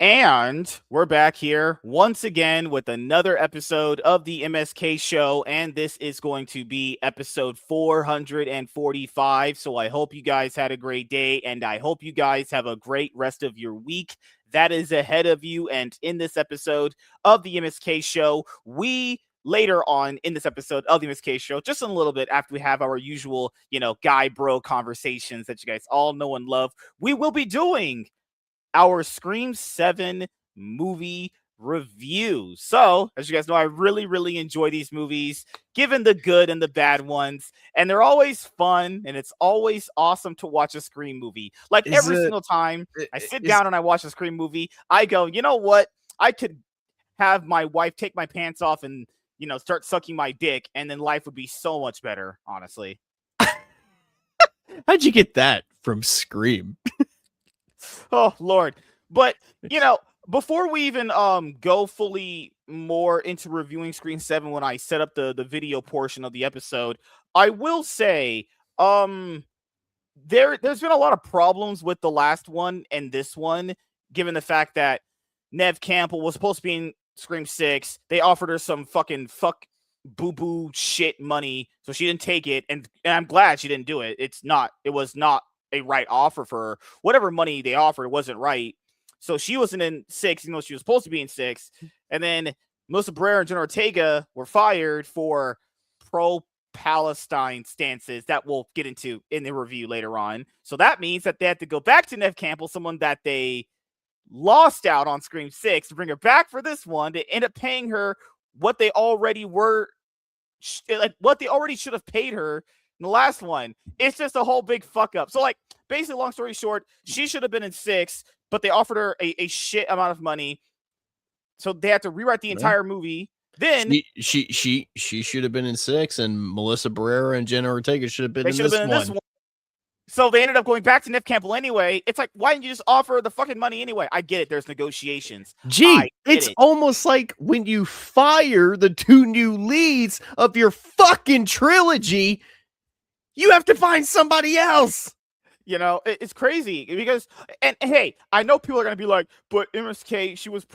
And we're back here once again with another episode of the MSK show. And this is going to be episode 445. So I hope you guys had a great day and I hope you guys have a great rest of your week that is ahead of you. And in this episode of the MSK show, we later on in this episode of the MSK show, just in a little bit after we have our usual, guy bro conversations that you guys all know and love, we will be doing our Scream 7 movie review. So, as you guys know, I really, really enjoy these movies, given the good and the bad ones. And they're always fun, and it's always awesome to watch a Scream movie. Like every single time I sit down and I watch a Scream movie, I go, you know what? I could have my wife take my pants off and, start sucking my dick, and then life would be so much better, honestly. How'd you get that from Scream? Oh Lord. But before we even go fully more into reviewing Scream 7 when I set up the video portion of the episode, I will say there's been a lot of problems with the last one and this one, given the fact that Neve Campbell was supposed to be in Scream 6. They offered her some fucking boo-boo shit money, so she didn't take it, and I'm glad she didn't do it. It was not a right offer for her. Whatever money they offered wasn't right. So she wasn't in 6, even though she was supposed to be in 6. And then Melissa Barrera and Jenna Ortega were fired for pro-Palestine stances that we'll get into in the review later on. So that means that they had to go back to Neve Campbell, someone that they lost out on Scream 6, to bring her back for this one, to end up paying her what they already should have paid her in the last one. It's just a whole big fuck up. So, basically, long story short, she should have been in 6, but they offered her a shit amount of money. So they had to rewrite the entire movie. Then she should have been in 6, and Melissa Barrera and Jenna Ortega should have been in this one. So they ended up going back to Neve Campbell anyway. It's like, why didn't you just offer the fucking money anyway? I get it. There's negotiations. It's almost like when you fire the 2 new leads of your fucking trilogy, you have to find somebody else. It's crazy because, and hey, I know people are going to be like, but MSK, she was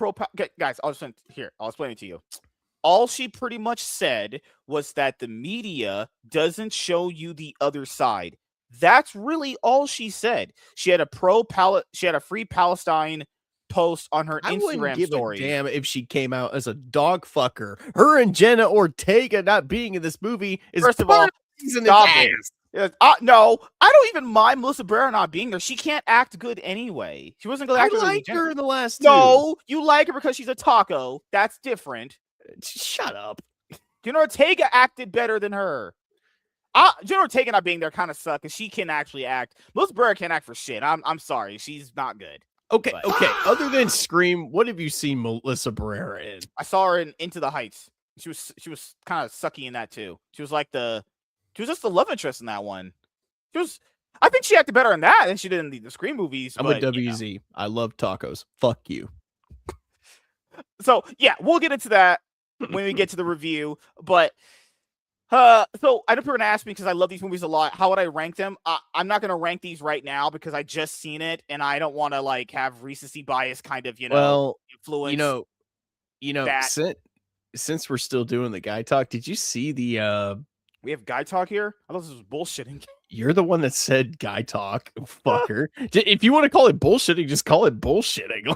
guys, I'll explain it to you. All she pretty much said was that the media doesn't show you the other side. That's really all she said. She had a free Palestine post on her Instagram story. I wouldn't give a damn if she came out as a dog fucker. Her and Jenna Ortega not being in this movie is first of all, stop it. No, I don't even mind Melissa Barrera not being there. She can't act good anyway. She wasn't going to act good. I liked her in the last 2. No, you like her because she's a taco. That's different. Shut up. Jenna Ortega acted better than her. Jenna Ortega not being there kind of sucks because she can actually act. Melissa Barrera can't act for shit. I'm sorry. She's not good. Okay. Other than Scream, what have you seen Melissa Barrera in? I saw her in Into the Heights. She was kind of sucky in that too. She was just the love interest in that one. I think she acted better in that than she did in the Scream movies. I'm a WZ. I love tacos. Fuck you. So yeah, we'll get into that when we get to the review. But so I know people are gonna ask me, because I love these movies a lot, how would I rank them? I'm not gonna rank these right now because I just seen it and I don't want to have recency bias kind of influence. Since we're still doing the guy talk, did you see the we have guy talk here? I thought this was bullshitting. You're the one that said guy talk, fucker. If you want to call it bullshitting, just call it bullshitting.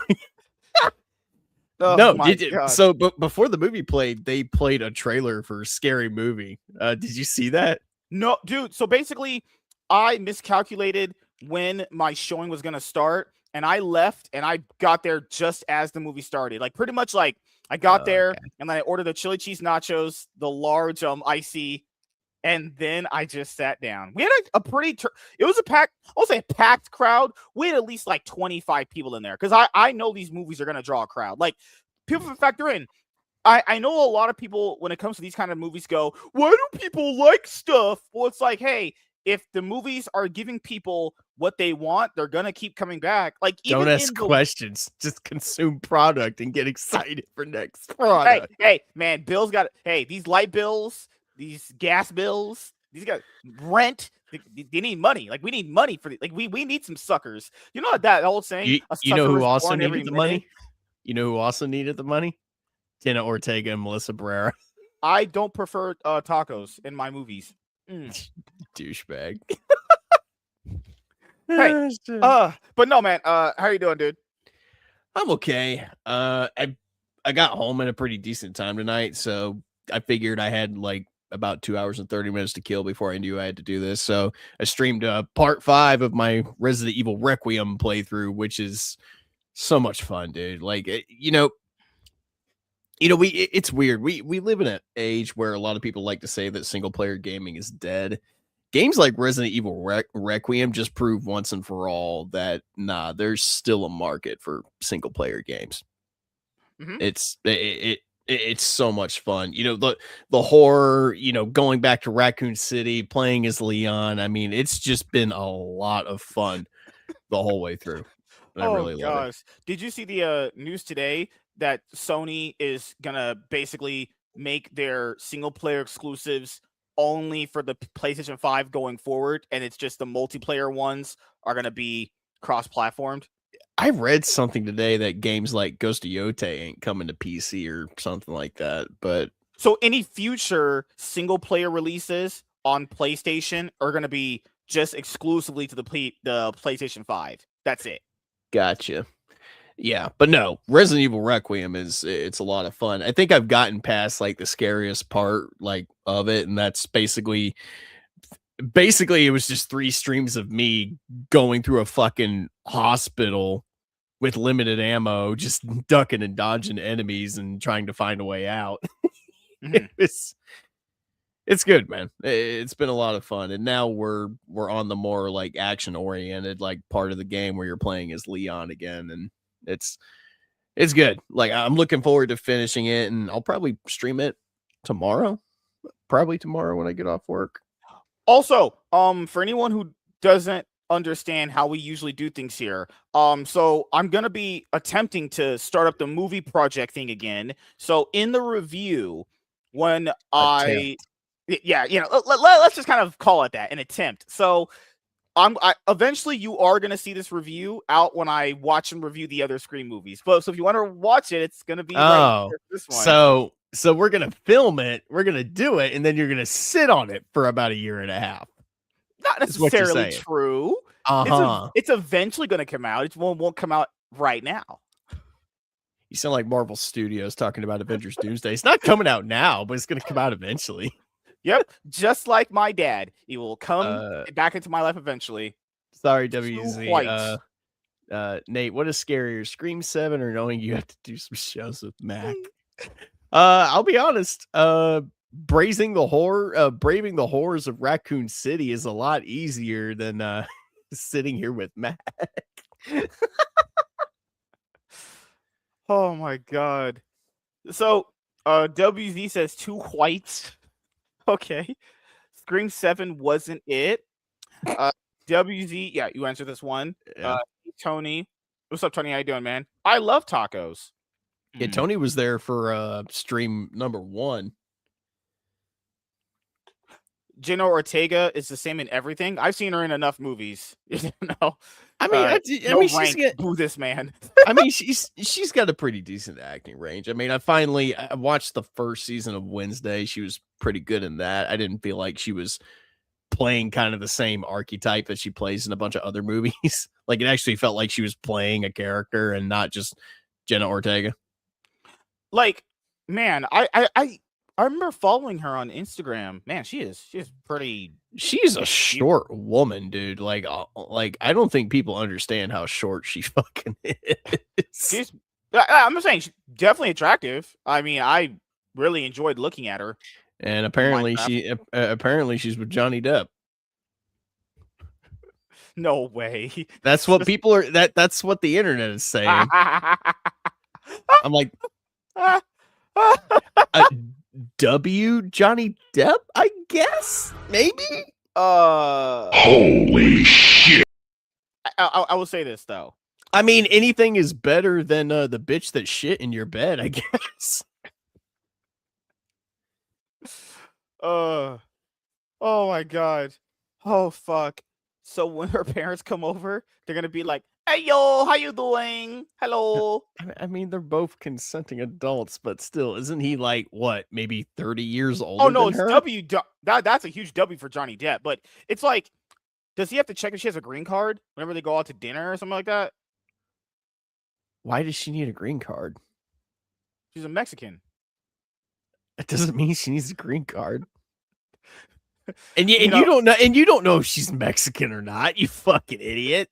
So before the movie played, they played a trailer for Scary Movie. Did you see that? No, dude. So basically, I miscalculated when my showing was gonna start, and I left, and I got there just as the movie started. Pretty much, I got there, and then I ordered the chili cheese nachos, the large icy, and then I just sat down. We had it was a packed, I'll say a packed crowd. We had at least 25 people in there, because I know these movies are going to draw a crowd. People factor in. I know a lot of people, when it comes to these kind of movies, go, why do people like stuff? Well, it's like, hey, if the movies are giving people what they want, they're going to keep coming back. Don't ask questions. Just consume product and get excited for next product. Hey, man, these light bills, these gas bills, these guys, rent, They need money. Like we need money for like we need some suckers. You know that old saying, You, a you know sucker who is also born every needed the minute. money? You know who also needed the money? Jenna Ortega and Melissa Barrera. I don't prefer tacos in my movies. Douchebag. Hey, but no, man. How you doing, dude? I'm okay. I got home at a pretty decent time tonight, so I figured I had like about 2 hours and 30 minutes to kill before I knew I had to do this. So I streamed part 5 of my Resident Evil Requiem playthrough, which is so much fun, dude. Like it's weird. We live in an age where a lot of people like to say that single player gaming is dead. Games like Resident Evil Requiem just prove once and for all that there's still a market for single player games. Mm-hmm. It's so much fun. The horror, going back to Raccoon City, playing as Leon. I mean, it's just been a lot of fun the whole way through. And I really love it. Did you see the news today that Sony is gonna basically make their single player exclusives only for the PlayStation 5 going forward, and it's just the multiplayer ones are gonna be cross-platformed? I read something today that games like Ghost of Yote ain't coming to PC or something like that. But so any future single player releases on PlayStation are gonna be just exclusively to the PlayStation 5. That's it. Gotcha. Yeah, but no, Resident Evil Requiem it's a lot of fun. I think I've gotten past like the scariest part like of it, and that's basically it was just 3 streams of me going through a fucking hospital with limited ammo, just ducking and dodging enemies and trying to find a way out. Mm-hmm. It's good, man. It's been a lot of fun, and now we're on the more like action oriented like part of the game where you're playing as Leon again, and it's good. Like I'm looking forward to finishing it, and I'll probably stream it tomorrow. Probably tomorrow when I get off work. Also, for anyone who doesn't understand how we usually do things here, so I'm gonna be attempting to start up the movie project thing again. So in the review, when let's just kind of call it that, an attempt. So eventually you are gonna see this review out when I watch and review the other Scream movies. But so if you want to watch it, it's gonna be this one. So we're gonna film it, we're gonna do it, and then you're gonna sit on it for about a year and a half. Not necessarily true. It's eventually gonna come out. It won't come out right now. You sound like Marvel Studios talking about Avengers Doomsday. It's not coming out now, but it's gonna come out eventually. Yep, just like my dad, he will come back into my life eventually. Sorry, WZ. Nate, what is scarier, Scream 7 or knowing you have to do some shows with Mac? I'll be honest. Braving the horrors of Raccoon City is a lot easier than sitting here with Mac. Oh my god. So WZ says 2 whites. Okay. Scream 7 wasn't it. WZ, yeah, you answered this one. Yeah. Tony. What's up, Tony? How you doing, man? I love tacos. Yeah, Tony was there for stream number 1. Jenna Ortega is the same in everything. I've seen her in enough movies. You know. I mean, she's boo this man. I mean, she's got a pretty decent acting range. I mean, I watched the first season of Wednesday. She was pretty good in that. I didn't feel like she was playing kind of the same archetype that she plays in a bunch of other movies. Like it actually felt like she was playing a character and not just Jenna Ortega. Like, man, I remember following her on Instagram. Man, she's pretty. She's a short woman, dude. Like I don't think people understand how short she fucking is. I'm just saying, she's definitely attractive. I mean, I really enjoyed looking at her. And apparently she's with Johnny Depp. No way. That's what people are. That's what the internet is saying. I'm like, W Johnny Depp, I guess, maybe. Holy shit! I will say this though. I mean, anything is better than the bitch that shit in your bed, I guess. Oh my god. Oh fuck. So when her parents come over, they're gonna be like, "Hey yo, how you doing? Hello." I mean, they're both consenting adults, but still, isn't he like what, maybe 30 years Oh older no, than it's her? that's a huge W for Johnny Depp. But it's like, does he have to check if she has a green card whenever they go out to dinner or something like that? Why does she need a green card? She's a Mexican. It doesn't mean she needs a green card. You And know, you don't know if she's Mexican or not, you fucking idiot.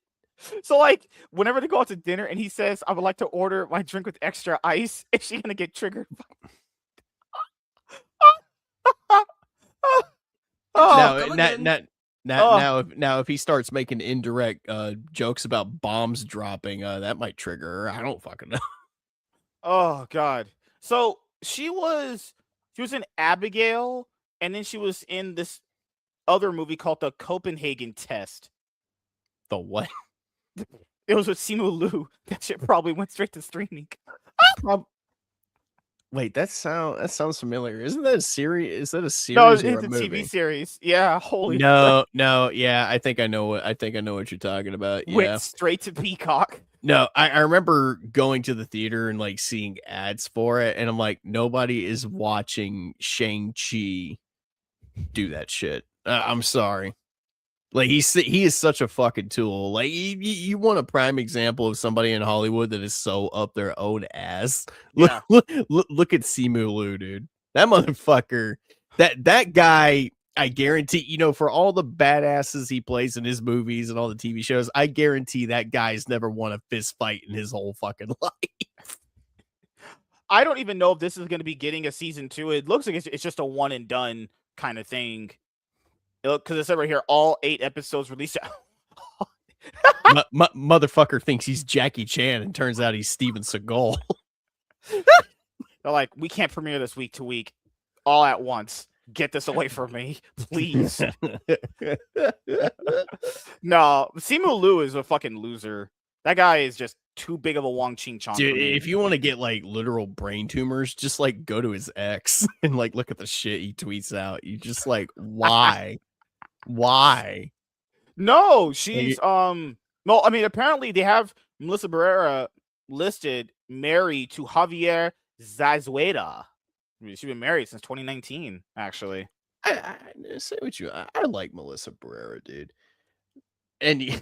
so like whenever they go out to dinner and he says, "I would like to order my drink with extra ice," is she gonna get triggered? Oh, Now, Come again. oh, if he starts making indirect jokes about bombs dropping, that might trigger her. I don't fucking know. oh God. So she was in Abigail, and then she was in this other movie called The Copenhagen Test. The what? It was with Simu Liu. That shit probably went straight to streaming. Prob- Wait, that sounds familiar. Isn't that a series? Is that a No, series or it's a a TV movie? series. Yeah, holy crap. No, yeah, I think I know what you're talking about. Went Yeah. straight to Peacock. No, I remember going to the theater and like seeing ads for it, and I'm like, nobody is watching Shang-Chi do that shit. I'm sorry. Like he is such a fucking tool. Like you want a prime example of somebody in Hollywood that is so up their own ass. Look Yeah. look at Simu Liu, dude. That motherfucker. That guy. I guarantee, for all the badasses he plays in his movies and all the TV shows, I guarantee that guy's never won a fist fight in his whole fucking life. I don't even know if this is going to be getting a season 2. It looks like it's just a one and done kind of thing. Because it said right here, all 8 episodes released. Motherfucker thinks he's Jackie Chan and turns out he's Steven Seagal. They're like, we can't premiere this week to week all at once. Get this away from me, please. No, Simu Liu is a fucking loser. That guy is just too big of a Wong Ching Chong Dude, for me. if you want to get like literal brain tumors, just like go to his ex and like look at the shit he tweets out. You just like, why? Why? No, she's no, I mean apparently they have Melissa Barrera listed married to Javier Zazueta. I mean, she's been married since 2019, actually. I say what I like Melissa Barrera, dude. And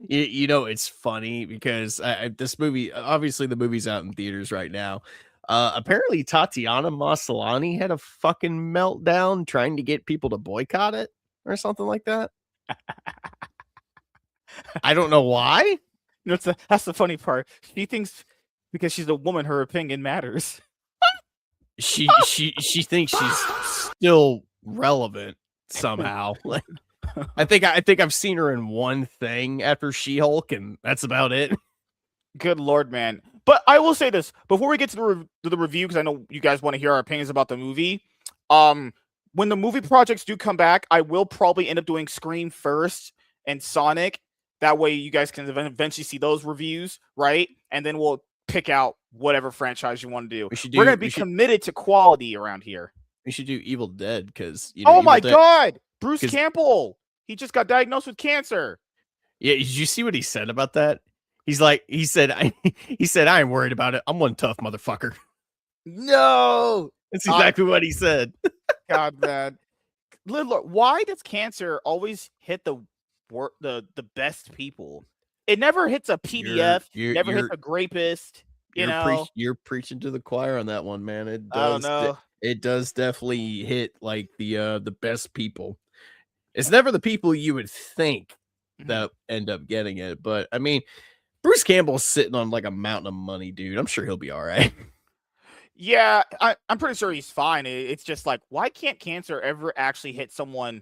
it's funny because this movie, obviously the movie's out in theaters right now. Apparently Tatiana Maslany had a fucking meltdown trying to get people to boycott it or something like that. I don't know why. That's the funny part. She thinks because she's a woman, her opinion matters. She thinks she's still relevant somehow. Like I think I've seen her in one thing after She-Hulk, and that's about it. Good Lord, man. But I will say this before we get to the review, because I know you guys want to hear our opinions about the movie. When the movie projects do come back, I will probably end up doing Scream first and Sonic. That way, you guys can eventually see those reviews, right? And then we'll pick out whatever franchise you want to do. We're going to be committed to quality around here. We should do Evil Dead because oh my God, Bruce Campbell. He just got diagnosed with cancer. Yeah, did you see what he said about that? He said, I ain't worried about it. I'm one tough motherfucker. No, that's exactly what he said. God, man. Why does cancer always hit the best people? It never hits a PDF. Never hits a rapist. You're preaching to the choir on that one, man. It does. I don't know. It does definitely hit like the best people. It's never the people you would think that end up getting it, but I mean, Bruce Campbell's sitting on like a mountain of money, dude. I'm sure he'll be all right. Yeah, I'm pretty sure he's fine. It's just like, why can't cancer ever actually hit someone,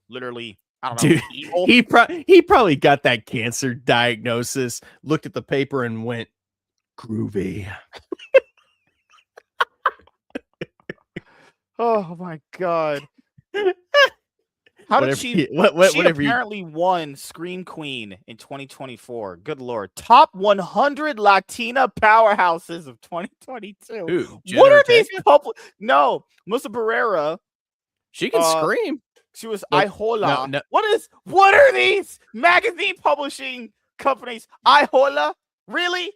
literally, I don't know, dude, evil? He probably got that cancer diagnosis, looked at the paper and went, groovy. Oh my God. How did she? She apparently won Scream Queen in 2024. Good Lord. Top 100 Latina powerhouses of 2022. Ooh, what are these public? No, Melissa Barrera. She can scream. She was Nope. Ihola. No. What are these magazine publishing companies? Ihola? Really?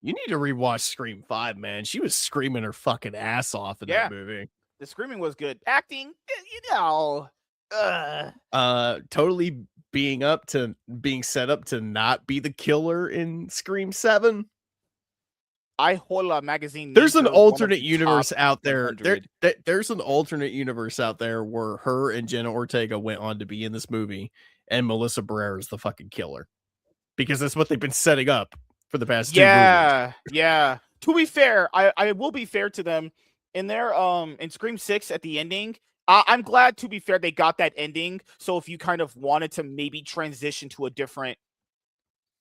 You need to rewatch Scream 5, man. She was screaming her fucking ass off in that movie. The screaming was good. Acting, Totally being set up to not be the killer in Scream 7. Ihola magazine. There's an alternate the universe out there. 100. There's an alternate universe out there where her and Jenna Ortega went on to be in this movie, and Melissa Barrera is the fucking killer, because that's what they've been setting up for the past 2 movies. Yeah. To be fair, I will be fair to them. In their in Scream 6 at the ending, I'm glad, to be fair, they got that ending. So if you kind of wanted to maybe transition to a different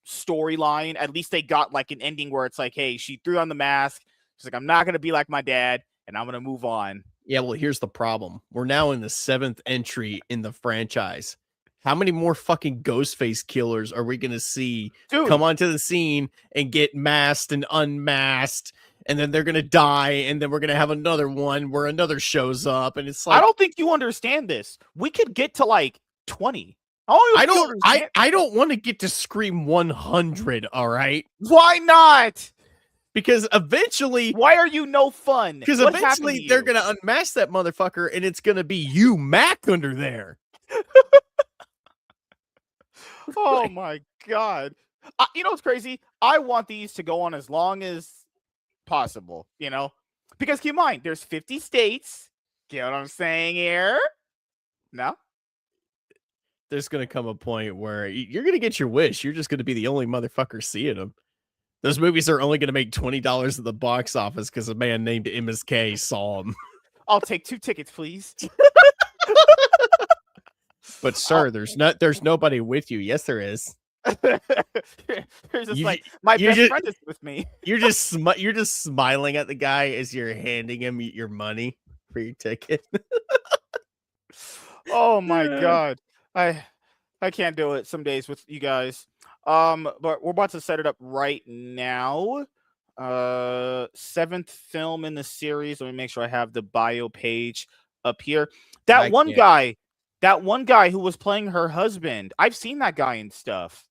storyline, at least they got like an ending where it's like, hey, she threw on the mask. She's like, I'm not gonna be like my dad, and I'm gonna move on. Yeah, well, here's the problem. We're now in the 7th entry in the franchise. How many more fucking Ghostface killers are we gonna see come onto the scene and get masked and unmasked, and then they're gonna die, and then we're gonna have another one where another shows up, and it's like, I don't think you understand this. We could get to like 20. I don't want to get to Scream 100, all right? Why not? Because eventually... Why are you no fun? Because eventually they're going to unmask that motherfucker, and it's going to be you, Mac, under there. Oh, my God. You know what's crazy? I want these to go on as long as possible, you know? Because keep in mind, there's 50 states. Get what I'm saying here? No? There's going to come a point where you're going to get your wish. You're just going to be the only motherfucker seeing them. Those movies are only going to make $20 at the box office because a man named MSK saw them. I'll take 2 tickets, please. But sir, there's nobody with you. Yes, there is. You're just like, my best friend is with me. You're just smiling at the guy as you're handing him your money for your ticket. Oh my God. I can't do it some days with you guys. But we're about to set it up right now. 7th film in the series. Let me make sure I have the bio page up here. That one guy who was playing her husband. I've seen that guy and stuff.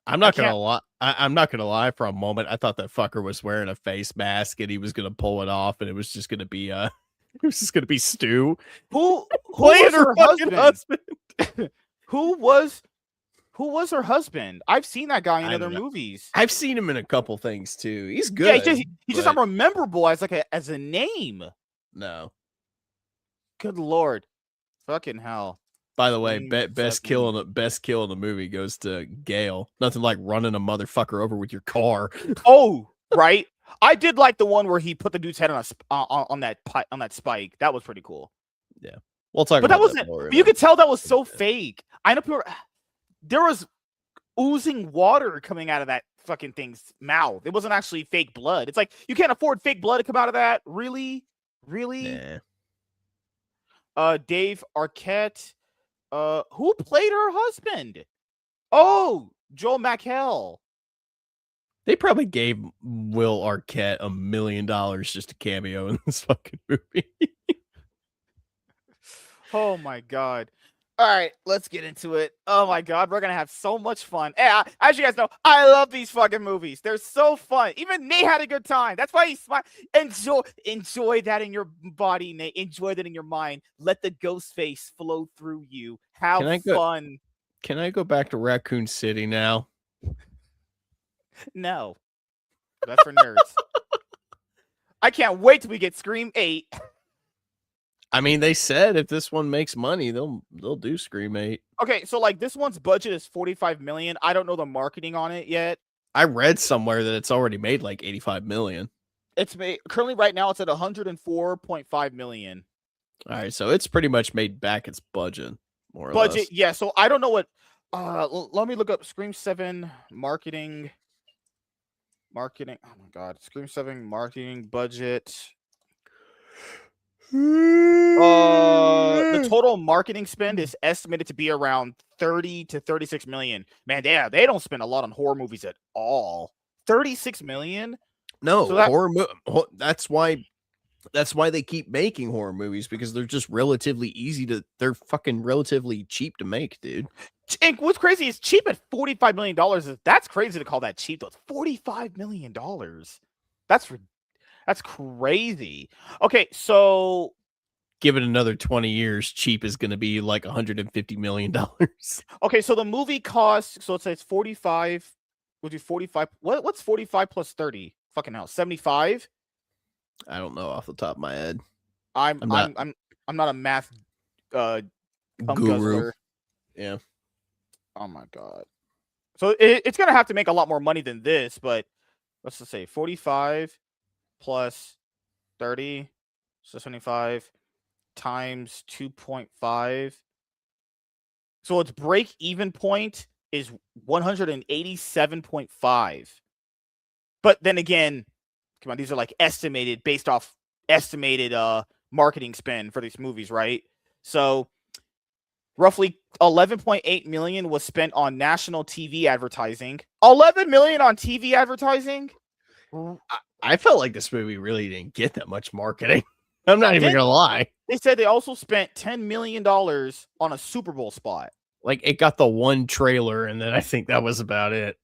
I'm not gonna lie. I'm not gonna lie. For a moment, I thought that fucker was wearing a face mask and he was gonna pull it off, and it was just gonna be it was just gonna be Stu. Who played her husband? Who was her husband? I've seen that guy in other movies. I've seen him in a couple things too. He's good. Yeah, he's just not memorable as a name. No. Good Lord. Fucking hell. By the way, best kill in the movie goes to Gale. Nothing like running a motherfucker over with your car. Oh, right. I did like the one where he put the dude's head on that spike. That was pretty cool. Yeah. We'll talk about that more. You could tell that was so fake. I know there was oozing water coming out of that fucking thing's mouth. It wasn't actually fake blood. It's like, you can't afford fake blood to come out of that. Really? Nah. Dave Arquette. Who played her husband? Oh, Joel McHale. They probably gave Will Arquette $1 million just to cameo in this fucking movie. Oh my God. All right, let's get into it. Oh my God, we're gonna have so much fun. Yeah, as you guys know, I love these fucking movies. They're so fun. Even Nate had a good time. That's why he smiled. Enjoy that in your body, Nate. Enjoy that in your mind. Let the ghost face flow through you. Have fun. Can I go back to Raccoon City now? No. That's for nerds. I can't wait till we get Scream 8. I mean, they said if this one makes money, they'll do Scream 8. Okay, so like this one's budget is $45 million. I don't know the marketing on it yet. I read somewhere that it's already made like $85 million. It's made currently right now it's at $104.5 million. All right, so it's pretty much made back its budget, more or less. Less. Yeah, so I don't know what let me look up Scream 7 marketing. Oh my God. Scream 7 marketing budget. The total marketing spend is estimated to be around 30 to 36 million. Man, they don't spend a lot on horror movies at all. 36 million? No, that's why That's why they keep making horror movies, because they're just they're fucking relatively cheap to make, dude. And what's crazy is cheap at $45 million. That's crazy to call that cheap, though. It's $45 million. That's crazy. Okay, so Give it another 20 years, cheap is going to be like $150 million. okay, so the movie costs, so it says 45. We'll do 45. What's 45 plus 30? Fucking hell, 75? I don't know off the top of my head. I'm I'm not not a math guru. guzzler. Yeah. Oh my god. So it's gonna have to make a lot more money than this, but let's just say 45 plus 30, so 75 times 2.5. So its break even point is 187.5. But then again, come on, these are like estimated based off estimated marketing spend for these movies, right? So roughly 11.8 million was spent on national TV advertising. 11 million on TV advertising? I felt like this movie really didn't get that much marketing. I'm not even gonna lie. They said they also spent $10 million on a Super Bowl spot. Like, it got the one trailer, and then I think that was about it.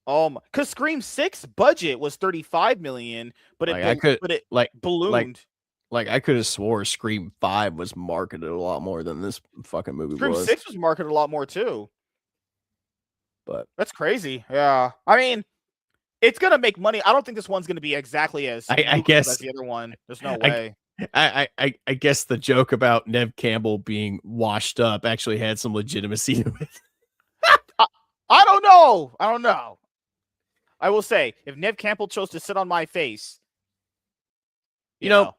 Because Scream 6 budget was 35 million, but it ballooned. Like I could have swore Scream 5 was marketed a lot more than this fucking movie Scream was. 6 was marketed a lot more too. But that's crazy. Yeah. I mean, it's gonna make money. I don't think this one's gonna be exactly as I guess as the other one. There's no way. I guess the joke about Neve Campbell being washed up actually had some legitimacy to it. I don't know. I will say, if Neve Campbell chose to sit on my face, you know,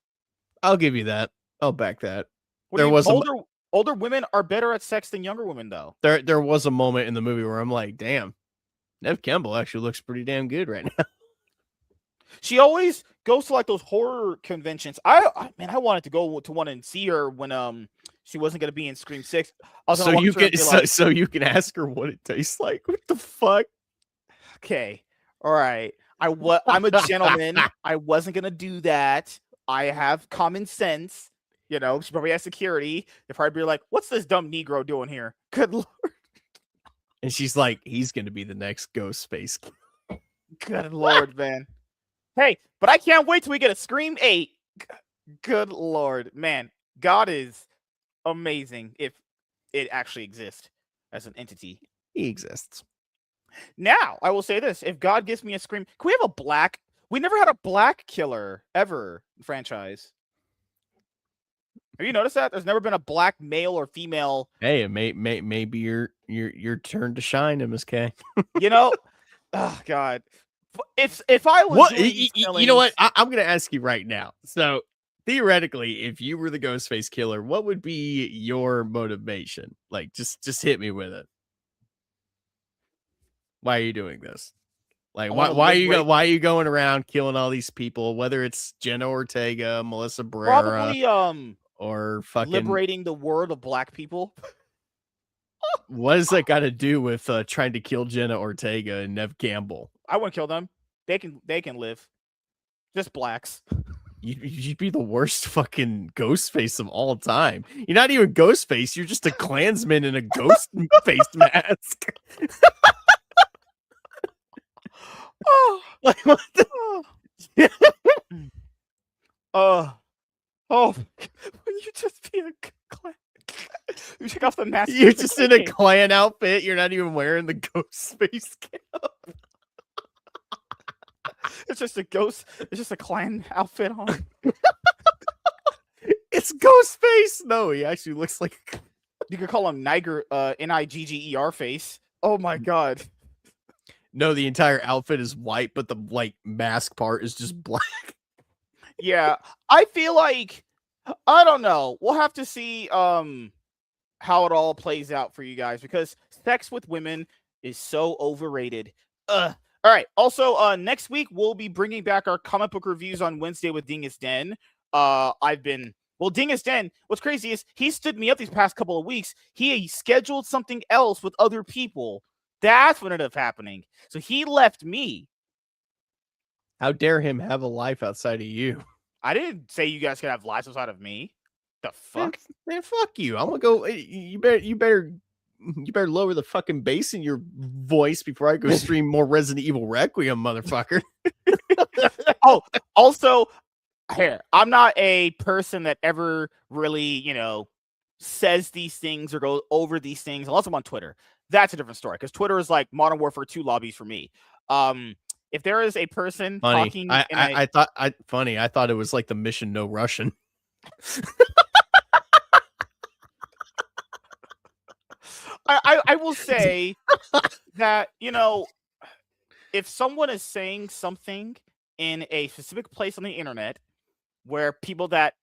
I'll give you that. I'll back that. There was older women are better at sex than younger women, though. There was a moment in the movie where I'm like, damn, Neve Campbell actually looks pretty damn good right now. She always goes to like those horror conventions. I wanted to go to one and see her when she wasn't gonna be in Scream 6. So you can ask her what it tastes like. What the fuck? Okay. All right. I'm a gentleman. I wasn't gonna do that. I have common sense. You know, she probably has security. They'd probably be like, what's this dumb Negro doing here? Good Lord. And she's like, he's gonna be the next Ghostface. Good Lord, man. Hey, but I can't wait till we get a Scream 8. Good Lord, man. God is amazing if it actually exists as an entity. He exists. Now, I will say this. If God gives me a Scream... Can we have a black... We never had a black killer ever in franchise. Have you noticed that? There's never been a black male or female... Hey, maybe your turn to shine, MSK. You know? Oh, God. If I was you know what, I'm gonna ask you right now. So theoretically, if you were the Ghostface killer, what would be your motivation? Like, just hit me with it. Why are you doing this? Like, why are you going around killing all these people? Whether it's Jenna Ortega, Melissa Barrera, probably or fucking liberating the world of black people. What does that got to do with trying to kill Jenna Ortega and Neve Campbell? I wouldn't kill them. They can live. Just blacks. You'd be the worst fucking Ghostface of all time. You're not even Ghostface. You're just a Klansman in a ghost face mask. Oh, like what the? You just be a clan. You take off the mask. You're just in a clan outfit. You're not even wearing the Ghostface cap. It's just a ghost. It's just a clan outfit on. It's Ghostface. No, he actually looks like. You could call him Niger. Nigger face. Oh my god. No, the entire outfit is white, but the like mask part is just black. Yeah, I feel like I don't know. We'll have to see how it all plays out for you guys, because sex with women is so overrated. All right. Also, next week we'll be bringing back our comic book reviews on Wednesday with Dingus Den. Dingus Den. What's crazy is he stood me up these past couple of weeks. He scheduled something else with other people. That's what ended up happening. So he left me. How dare him have a life outside of you? I didn't say you guys could have lives outside of me. The fuck? Man, fuck you. I'm gonna go. You better lower the fucking bass in your voice before I go stream more Resident Evil Requiem, motherfucker. Oh, also, here, I'm not a person that ever really, says these things or goes over these things unless I'm on Twitter. That's a different story because Twitter is like Modern Warfare 2 lobbies for me. If there is a person Funny. talking in I thought it was like the Mission No Russian. I will say that, if someone is saying something in a specific place on the internet where people that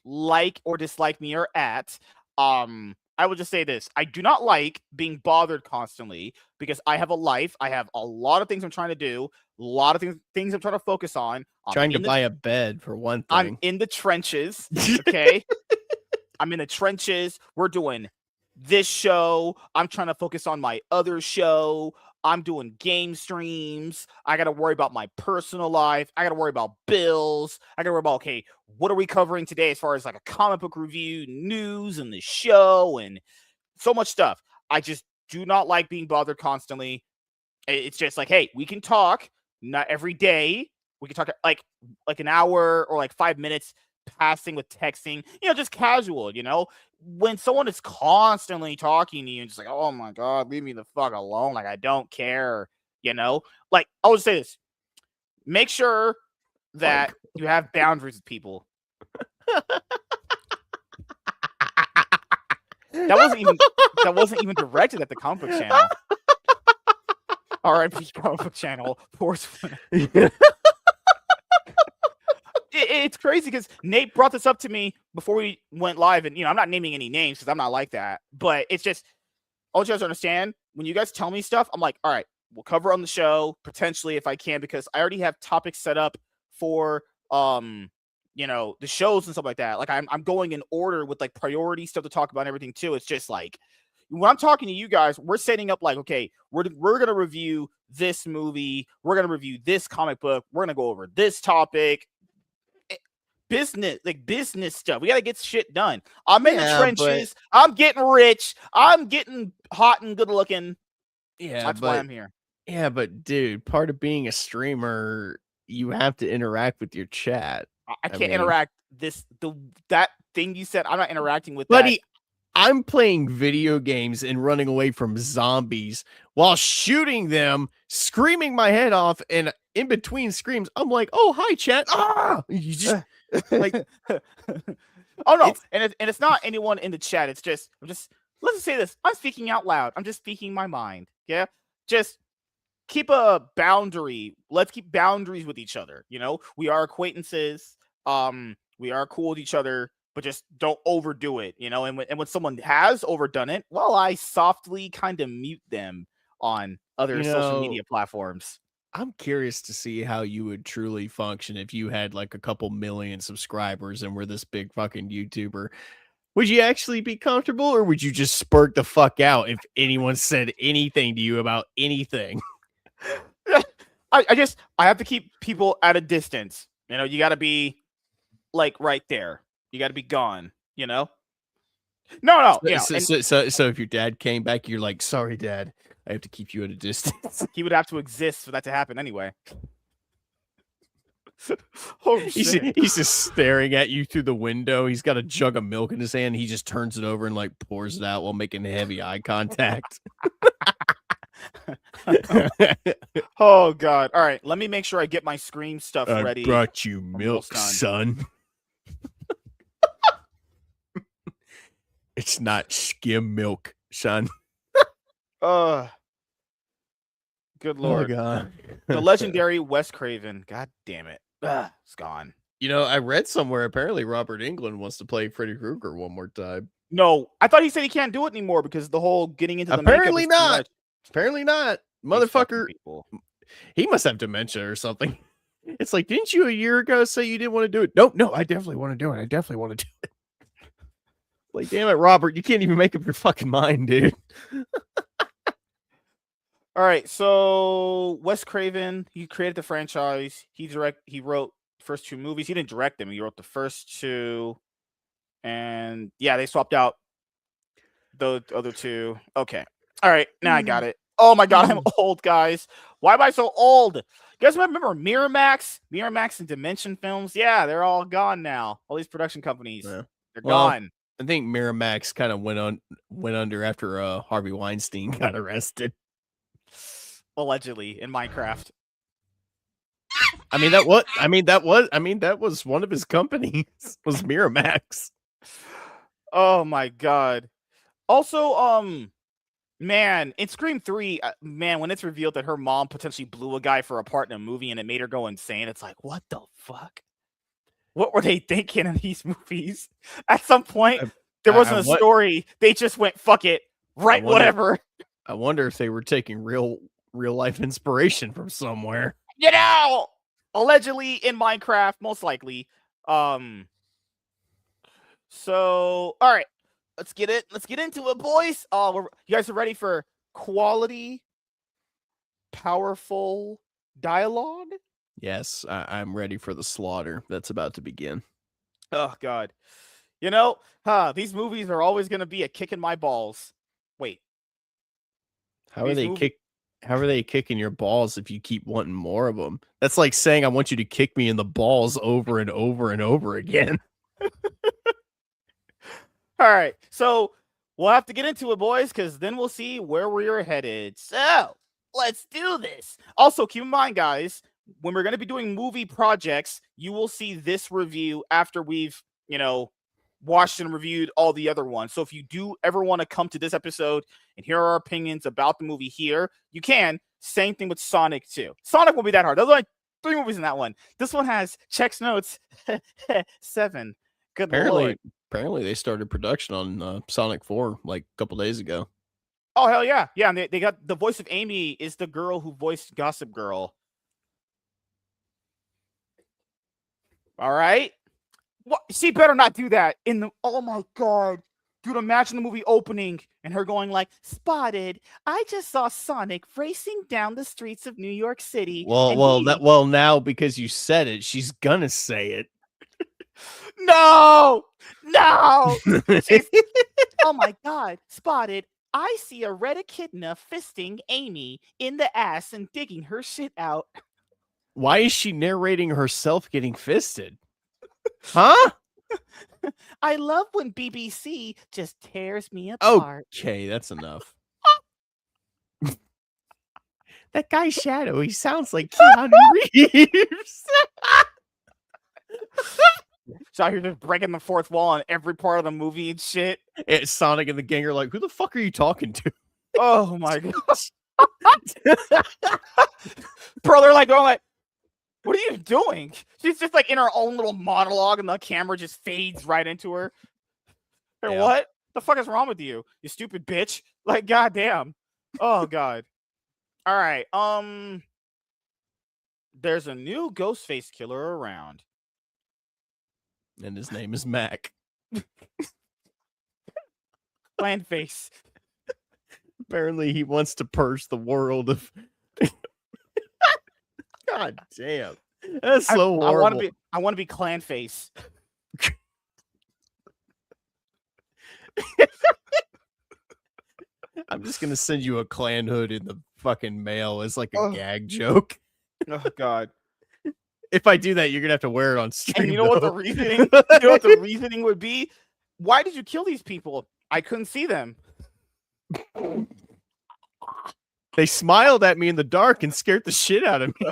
like or dislike me are at, I will just say this. I do not like being bothered constantly because I have a life. I have a lot of things I'm trying to do, a lot of things I'm trying to focus on. Trying to buy a bed for one thing. I'm in the trenches, okay? I'm in the trenches. We're doing this show. I'm trying to focus on my other show. I'm doing game streams. I got to worry about my personal life. I got to worry about bills. I got to worry about, okay, what are we covering today as far as like a comic book review, news, and the show, and so much stuff. I just do not like being bothered constantly. It's just like, hey, we can talk, not every day. We can talk like an hour or like 5 minutes passing with texting, just casual, when someone is constantly talking to you and just like, oh my God, leave me the fuck alone. Like, I don't care, like, I would say this, make sure that you have boundaries with people. That wasn't even directed at the comic book channel. R.I.P. comic book channel. Poor It's crazy because Nate brought this up to me before we went live, and I'm not naming any names because I'm not like that. But it's just, I want you guys to understand, when you guys tell me stuff, I'm like, all right, we'll cover on the show potentially if I can, because I already have topics set up for the shows and stuff like that. Like I'm going in order with like priority stuff to talk about and everything too. It's just like when I'm talking to you guys, we're setting up like, okay, we're gonna review this movie, we're gonna review this comic book, we're gonna go over this topic. Business stuff. We got to get shit done. I'm in the trenches. I'm getting rich. I'm getting hot and good looking. Yeah, that's why I'm here. Yeah, but dude, part of being a streamer, you have to interact with your chat. I can't interact. That thing you said, I'm not interacting with buddy, that. I'm playing video games and running away from zombies while shooting them, screaming my head off, and in between screams, I'm like, "Oh, hi, chat!" Ah, you just like, oh no, and it's not anyone in the chat. It's just let's just say this. I'm speaking out loud. I'm just speaking my mind. Yeah, just keep a boundary. Let's keep boundaries with each other. We are acquaintances. We are cool with each other, but just don't overdo it, and when someone has overdone it, well, I softly kind of mute them on other social media platforms. I'm curious to see how you would truly function if you had like a couple million subscribers and were this big fucking YouTuber. Would you actually be comfortable, or would you just spurt the fuck out if anyone said anything to you about anything? I have to keep people at a distance. You got to be like right there. You got to be gone. No. So if your dad came back, you're like, sorry, Dad, I have to keep you at a distance. He would have to exist for that to happen anyway. Oh, shit. He's just staring at you through the window. He's got a jug of milk in his hand. He just turns it over and like pours it out while making heavy eye contact. Oh God! All right, let me make sure I get my Scream stuff ready. I brought you milk, son. It's not skim milk, son. Good Oh, Lord. God. The legendary Wes Craven. God damn it. It's gone. I read somewhere apparently Robert Englund wants to play Freddy Krueger one more time. No, I thought he said he can't do it anymore because the whole getting into the apparently not. Apparently not. Motherfucker. He must have dementia or something. It's like, didn't you a year ago say you didn't want to do it? No, I definitely want to do it. I definitely want to do it. Like, damn it, Robert, you can't even make up your fucking mind, dude. All right, so Wes Craven, he created the franchise. He wrote first two movies. He didn't direct them. He wrote the first two, and yeah, they swapped out the other two. Okay, all right, now I got it. Oh my god, I'm old, guys. Why am I so old? You guys remember Miramax? Miramax and Dimension Films? Yeah, they're all gone now. All these production companies, Yeah. they're Well, gone. I think Miramax kind of went under after Harvey Weinstein got arrested. Allegedly in Minecraft. That was one of his companies was Miramax. Oh my god. Also, man, in Scream 3, man, when it's revealed that her mom potentially blew a guy for a part in a movie and it made her go insane, it's like, what the fuck? What were they thinking in these movies? At some point, there wasn't a story. They just went, fuck it, right, whatever. I wonder if they were taking real life inspiration from somewhere. You know, allegedly in Minecraft, most likely. So, all right. Let's get into it, boys. You guys are ready for quality, powerful dialogue? Yes, I'm ready for the slaughter that's about to begin. Oh god. These movies are always going to be a kick in my balls. Wait. How are they kicking your balls if you keep wanting more of them? That's like saying I want you to kick me in the balls over and over and over again. All right, so we'll have to get into it, boys, because then we'll see where we're headed. So let's do this. Also, keep in mind, guys, when we're going to be doing movie projects, you will see this review after we've, watched and reviewed all the other ones. So if you do ever want to come to this episode and hear our opinions about the movie here, you can. Same thing with Sonic 2. Sonic won't be that hard. There's only 3 movies in that one. This one has checks notes 7. Good Lord. Apparently, they started production on Sonic 4 like a couple days ago. Oh, hell yeah. Yeah, and they got the voice of Amy is the girl who voiced Gossip Girl. All right. What? She better not do that oh my god. Dude, imagine the movie opening and her going like, "Spotted, I just saw Sonic racing down the streets of New York City." Well, now because you said it, she's gonna say it. No! Oh my god, Spotted, I see a red echidna fisting Amy in the ass and digging her shit out. Why is she narrating herself getting fisted? Huh? I love when BBC just tears me apart. Okay, that's enough. That guy Shadow, he sounds like Keanu Reeves. So out here just breaking the fourth wall on every part of the movie and shit. It's Sonic and the gang are like, who the fuck are you talking to? Oh my gosh. Bro, they're like going like, what are you doing? She's just like in her own little monologue and the camera just fades right into her. Hey, yeah. What the fuck is wrong with you? You stupid bitch. Like, goddamn. Oh god. All right. There's a new Ghostface killer around. And his name is Mac. Bland face. Apparently he wants to purge the world of God damn. That's so horrible. I want to be clan face. I'm just gonna send you a clan hood in the fucking mail as like a gag joke. Oh god. If I do that, you're gonna have to wear it on stream. And you know what the reasoning? You know what the reasoning would be? Why did you kill these people? I couldn't see them. They smiled at me in the dark and scared the shit out of me.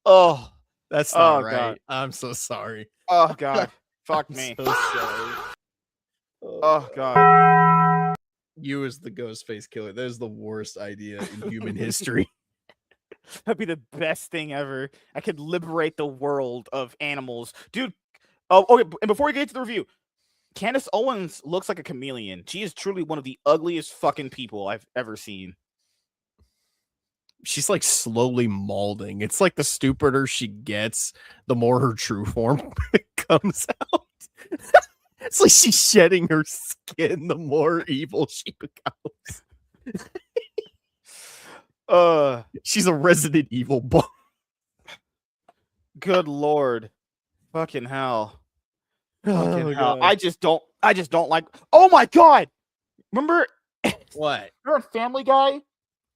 Oh, that's not right. God. I'm so sorry. Oh god, fuck me. So sorry. Oh god. You as the Ghostface killer. That is the worst idea in human history. That'd be the best thing ever. I could liberate the world of animals. Dude, okay, and before we get to the review, Candace Owens looks like a chameleon. She is truly one of the ugliest fucking people I've ever seen. She's like slowly molding. It's like the stupider she gets, the more her true form comes out. It's like she's shedding her skin, the more evil she becomes. She's a Resident Evil boy. Good Lord. Fucking hell. Fucking Oh, hell. God. I just don't like. Oh my God. Remember What? Family Guy?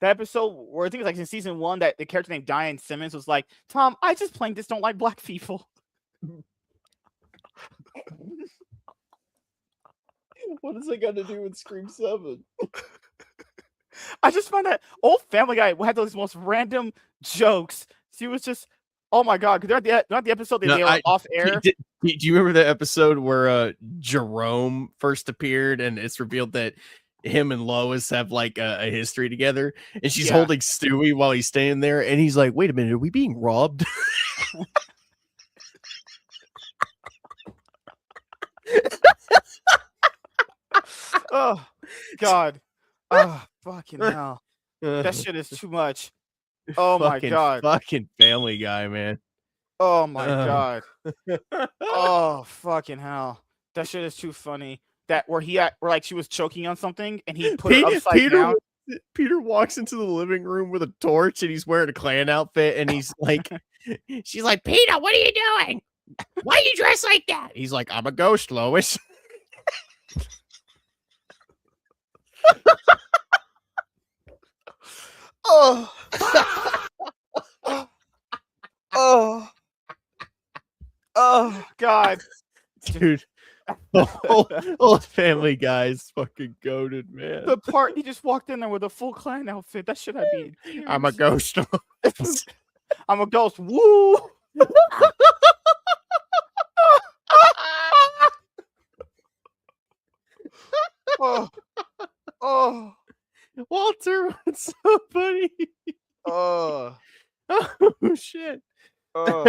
That episode where I think it's like in season 1 that the character named Diane Simmons was like, Tom, I just plain just don't like black people. What does that got to do with Scream 7? I just find that old Family Guy had those most random jokes. She was just, oh my God, because they're at the episode that they were off air. Do you remember the episode where Jerome first appeared and it's revealed that him and Lois have like a history together, and she's holding Stewie while he's standing there, and he's like, wait a minute, are we being robbed? Oh God. Oh, fucking hell. That shit is too much. Oh my God. Fucking Family Guy, man. Oh my God. Oh fucking hell. That shit is too funny. That where like she was choking on something and he put her upside down. Peter walks into the living room with a torch and he's wearing a Klan outfit and he's like, she's like, Peter, what are you doing? Why are you dressed like that? He's like, I'm a ghost, Lois. Oh. Oh God. Dude. Old Family Guy's fucking goated, man. The part he just walked in there with a full Klan outfit. That should have been. I'm a ghost. I'm a ghost. Woo! Oh, Walter, what's so funny? Oh shit. Oh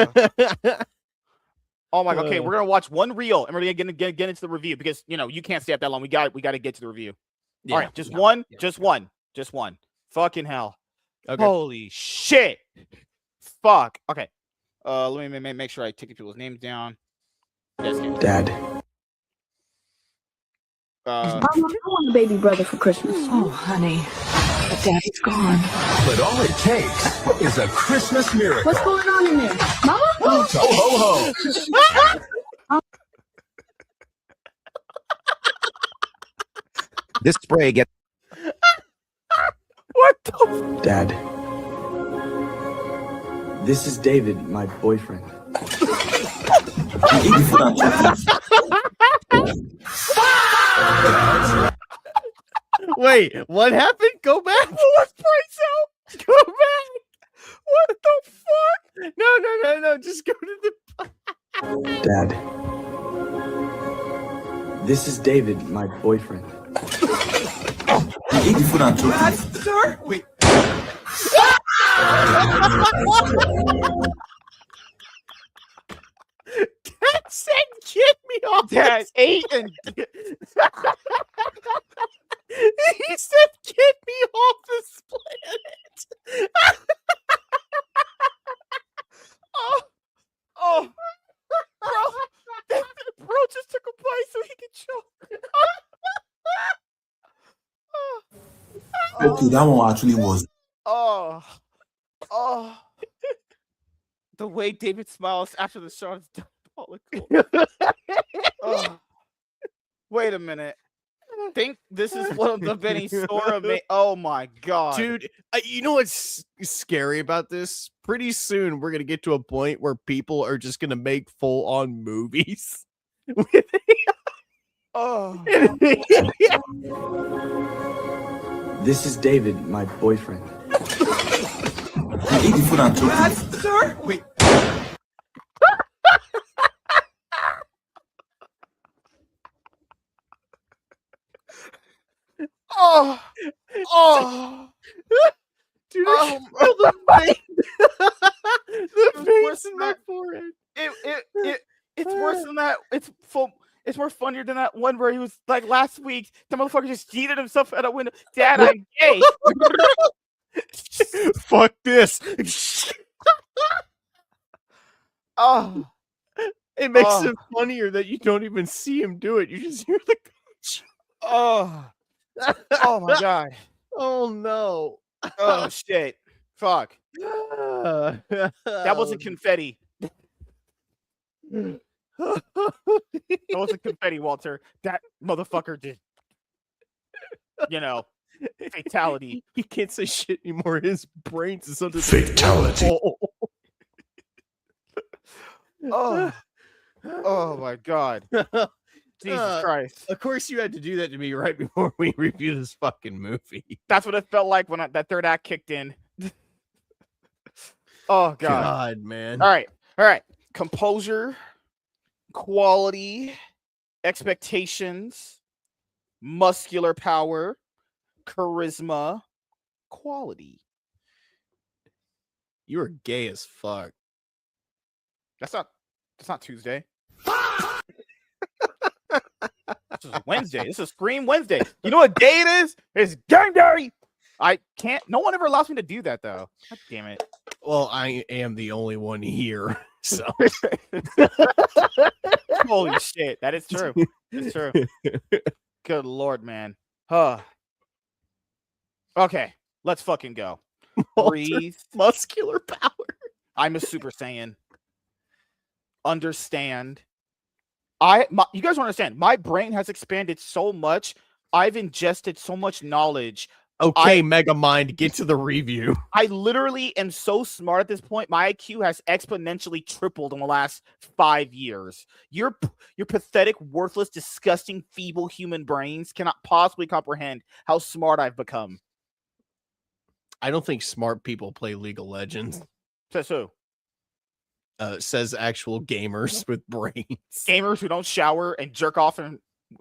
my God. Okay, we're gonna watch one reel and we're gonna get into the review because you can't stay up that long. We got to get to the review. All right, just one. Fucking hell. Okay. Holy shit. Fuck. Okay. Let me make sure I take people's names down. Dad. I want a baby brother for Christmas. Oh, honey, but Daddy's gone. But all it takes is a Christmas miracle. What's going on in there? Mama? Ho, ho, ho. This spray gets... What the Dad. This is David, my boyfriend. Wait, what happened? Go back. Let's brace out. Go back. What the fuck? No. Just go to the... Dad. This is David, my boyfriend. Sir? Wait. Dad said, "Get me off." Dad ate and he said, "Get me off this planet." oh, bro just took a bite so he could choke. Okay, that one actually was. Oh, the way David smiles after the shot is diabolical. Wait a minute. Think this is one of the Benny Sora oh my God. Dude, you know what's scary about this? Pretty soon we're gonna get to a point where people are just gonna make full-on movies. Oh. This is David, my boyfriend. Sir? Wait. Oh. Dude, I can feel the pain. The veins in my forehead. It's worse than that. It's more funnier than that one where he was like last week. The motherfucker just yeeted himself out a window. Dad, I'm gay. Fuck this. Oh, It makes it funnier that you don't even see him do it. You just hear the oh my God. Oh no. Oh shit! Fuck. That wasn't confetti. That wasn't confetti, Walter. That motherfucker did. Fatality. He can't say shit anymore. His brains is under Fatality. Oh my god. Jesus Christ. Of course you had to do that to me right before we review this fucking movie. That's what it felt like when that third act kicked in. Oh god. Man. All right. Composure, quality, expectations, muscular power, charisma, quality. You are gay as fuck. That's not Tuesday. This is Wednesday. This is Scream Wednesday. You know what day it is? It's game day. I can't. No one ever allows me to do that though. God damn it. Well, I am the only one here, so. Holy shit. That is true. It's true. Good Lord, man. Huh. Okay. Let's fucking go. Breathe. Muscular power. I'm a Super Saiyan. Understand. You guys don't understand. My brain has expanded so much. I've ingested so much knowledge. Okay, Mega Mind, get to the review. I literally am so smart at this point. My IQ has exponentially tripled in the last 5 years. Your pathetic, worthless, disgusting, feeble human brains cannot possibly comprehend how smart I've become. I don't think smart people play League of Legends. Says who? Says actual gamers with brains. Gamers who don't shower and jerk off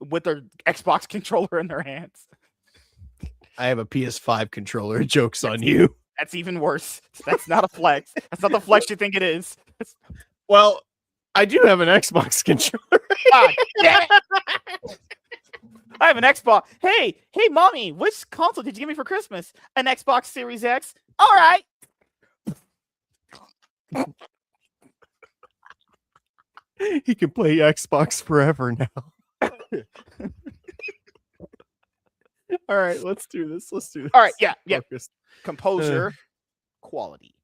with their Xbox controller in their hands. I have a PS5 controller. Joke's on you. That's even worse. That's not a flex. That's not the flex you think it is. Well, I do have an Xbox controller. God damn it. I have an Xbox. Hey, mommy, which console did you give me for Christmas? An Xbox Series X. All right. He can play Xbox forever now. All right, let's do this. All right, yeah. Composure, quality.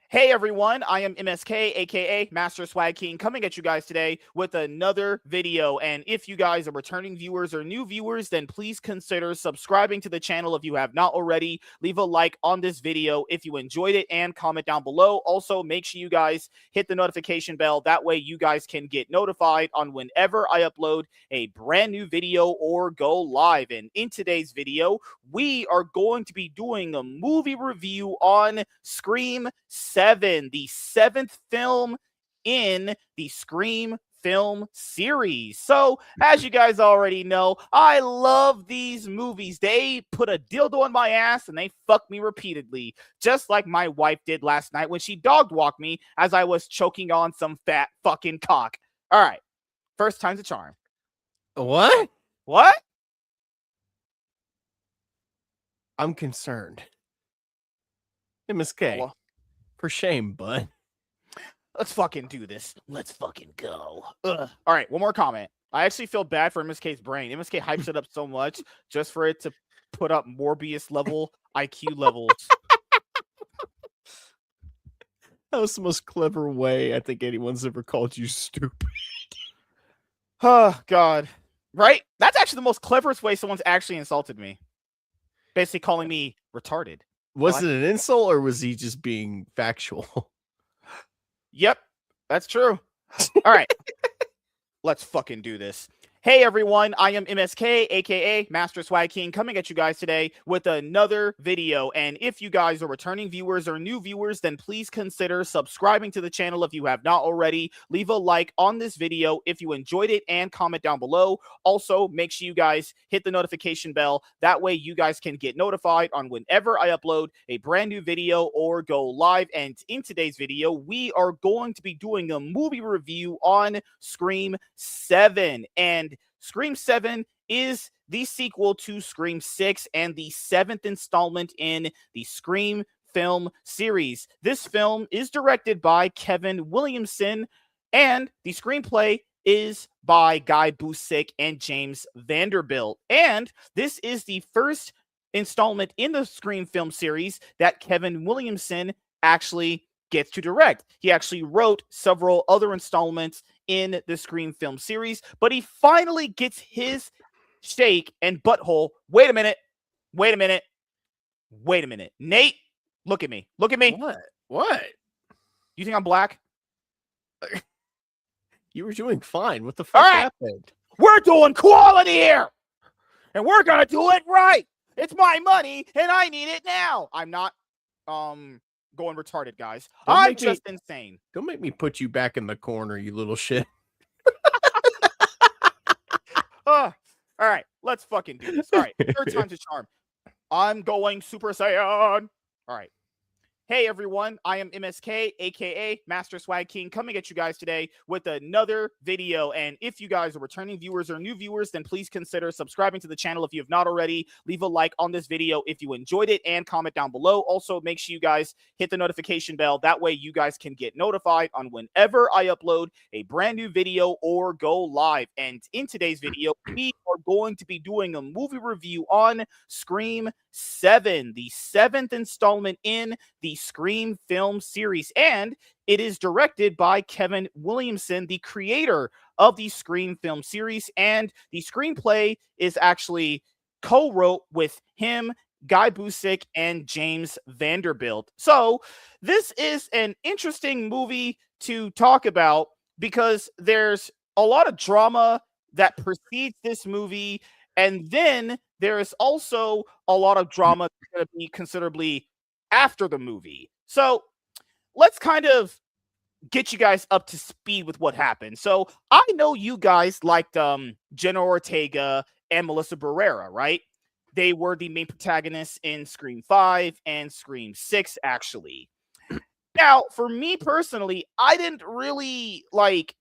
Hey everyone, I am MSK, aka Master Swag King, coming at you guys today with another video. And if you guys are returning viewers or new viewers, then please consider subscribing to the channel if you have not already. Leave a like on this video if you enjoyed it and comment down below. Also, make sure you guys hit the notification bell. That way you guys can get notified on whenever I upload a brand new video or go live. And in today's video, we are going to be doing a movie review on Scream 7, the 7th film in the Scream film series. So, as you guys already know, I love these movies. They put a dildo on my ass and they fuck me repeatedly, just like my wife did last night when she dog walked me as I was choking on some fat fucking cock. All right, first time's a charm. What? I'm concerned. MSK. Well, for shame, bud. Let's fucking do this. Let's fucking go. Ugh. All right, one more comment. I actually feel bad for MSK's brain. MSK hypes it up so much just for it to put up Morbius level IQ levels. That was the most clever way I think anyone's ever called you stupid. Oh, God. Right? That's actually the most cleverest way someone's actually insulted me. Basically calling me retarded. Was it an insult or was he just being factual? Yep, that's true. All right. Let's fucking do this. Hey everyone, I am MSK, aka Master Swag King, coming at you guys today with another video. And if you guys are returning viewers or new viewers, then please consider subscribing to the channel if you have not already. Leave a like on this video if you enjoyed it and comment down below. Also, make sure you guys hit the notification bell. That way you guys can get notified on whenever I upload a brand new video or go live. And in today's video, we are going to be doing a movie review on Scream 7. And Scream 7 is the sequel to Scream 6 and the 7th installment in the Scream film series. This film is directed by Kevin Williamson, and the screenplay is by Guy Busick and James Vanderbilt. And this is the first installment in the Scream film series that Kevin Williamson actually gets to direct. He actually wrote several other installments in the Scream film series, but he finally gets his shake and butthole. Wait a minute. Nate, look at me. What? You think I'm black? You were doing fine. What the fuck All right. happened? We're doing quality here, and we're gonna do it right. It's my money, and I need it now. I'm not going retarded, guys. I'm just insane. Don't make me put you back in the corner, you little shit. All right, let's fucking do this. All right, third time's a charm. I'm going Super Saiyan. All right. Hey everyone, I am MSK, aka Master Swag King, coming at you guys today with another video. And if you guys are returning viewers or new viewers, then please consider subscribing to the channel if you have not already. Leave a like on this video if you enjoyed it and comment down below. Also, make sure you guys hit the notification bell. That way you guys can get notified on whenever I upload a brand new video or go live. And in today's video, we are going to be doing a movie review on Scream 7, the 7th installment in the Scream film series, and it is directed by Kevin Williamson, the creator of the Scream film series, and the screenplay is actually co-wrote with him, Guy Busick, and James Vanderbilt. So this is an interesting movie to talk about because there's a lot of drama that precedes this movie, and then there is also a lot of drama that's going to be considerably after the movie. So let's kind of get you guys up to speed with what happened. So I know you guys liked Jenna Ortega and Melissa Barrera, right? They were the main protagonists in Scream 5 and Scream 6, actually. Now, for me personally, I didn't really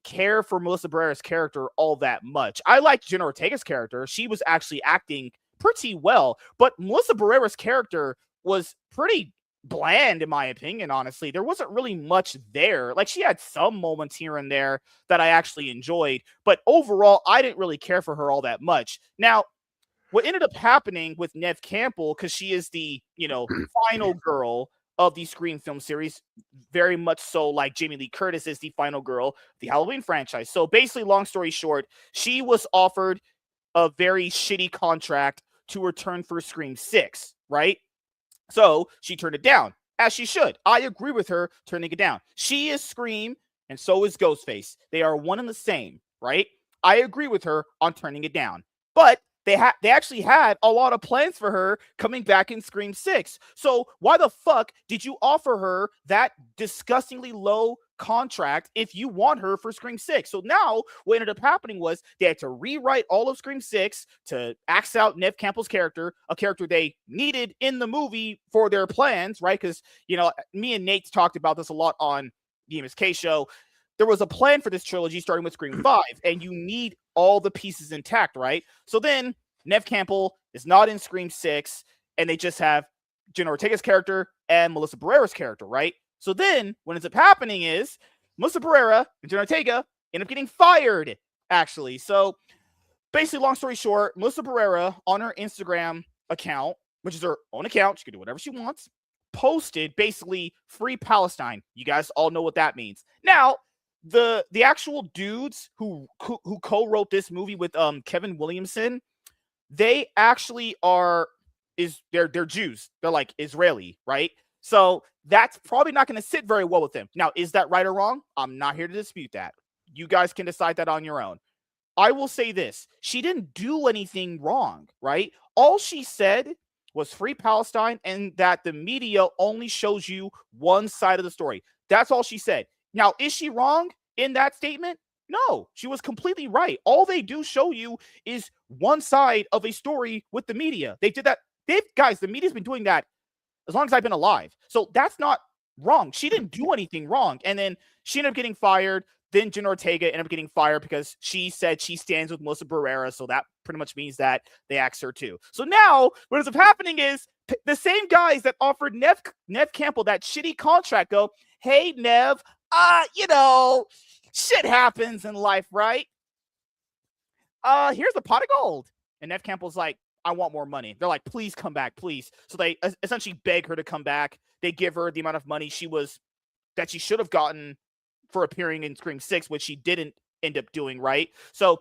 care for Melissa Barrera's character all that much. I liked Jenna Ortega's character. She was actually acting pretty well, but Melissa Barrera's character was pretty bland, in my opinion, honestly. There wasn't really much there. Like, she had some moments here and there that I actually enjoyed, but overall, I didn't really care for her all that much. Now, what ended up happening with Neve Campbell, because she is the, final girl of the Scream film series, very much so like Jamie Lee Curtis is the final girl of the Halloween franchise. So basically, long story short, she was offered a very shitty contract to return for Scream 6, right? So she turned it down, as she should. I agree with her turning it down. She is Scream, and so is Ghostface. They are one and the same, right? I agree with her on turning it down. But they actually had a lot of plans for her coming back in Scream 6. So why the fuck did you offer her that disgustingly low contract if you want her for Scream 6? So now what ended up happening was they had to rewrite all of Scream 6 to axe out Neve Campbell's character, a character they needed in the movie for their plans, right? Because, me and Nate talked about this a lot on the MSK show. There was a plan for this trilogy starting with Scream 5, and you need all the pieces intact, right? So then Neve Campbell is not in Scream 6, and they just have Jenna Ortega's character and Melissa Barrera's character, right? So then what ends up happening is Melissa Barrera and Jenna Ortega end up getting fired, actually. So basically, long story short, Melissa Barrera on her Instagram account, which is her own account, she can do whatever she wants, posted basically Free Palestine. You guys all know what that means. Now, the actual dudes who co-wrote this movie with Kevin Williamson, they actually they're Jews. They're like Israeli, right? So that's probably not going to sit very well with them. Now, is that right or wrong? I'm not here to dispute that. You guys can decide that on your own. I will say this. She didn't do anything wrong, right? All she said was Free Palestine and that the media only shows you one side of the story. That's all she said. Now, is she wrong in that statement? No, she was completely right. All they do show you is one side of a story with the media. They did that. Guys, the media's been doing that as long as I've been alive. So that's not wrong. She didn't do anything wrong. And then she ended up getting fired. Then Jenna Ortega ended up getting fired because she said she stands with Melissa Barrera. So that pretty much means that they axed her too. So now what ends up happening is the same guys that offered Neve Campbell that shitty contract go, hey, Neve, shit happens in life, right? Here's a pot of gold. And Neve Campbell's like, I want more money. They're like, please come back, please. So they essentially beg her to come back. They give her the amount of money that she should have gotten for appearing in Scream 6, which she didn't end up doing, right? So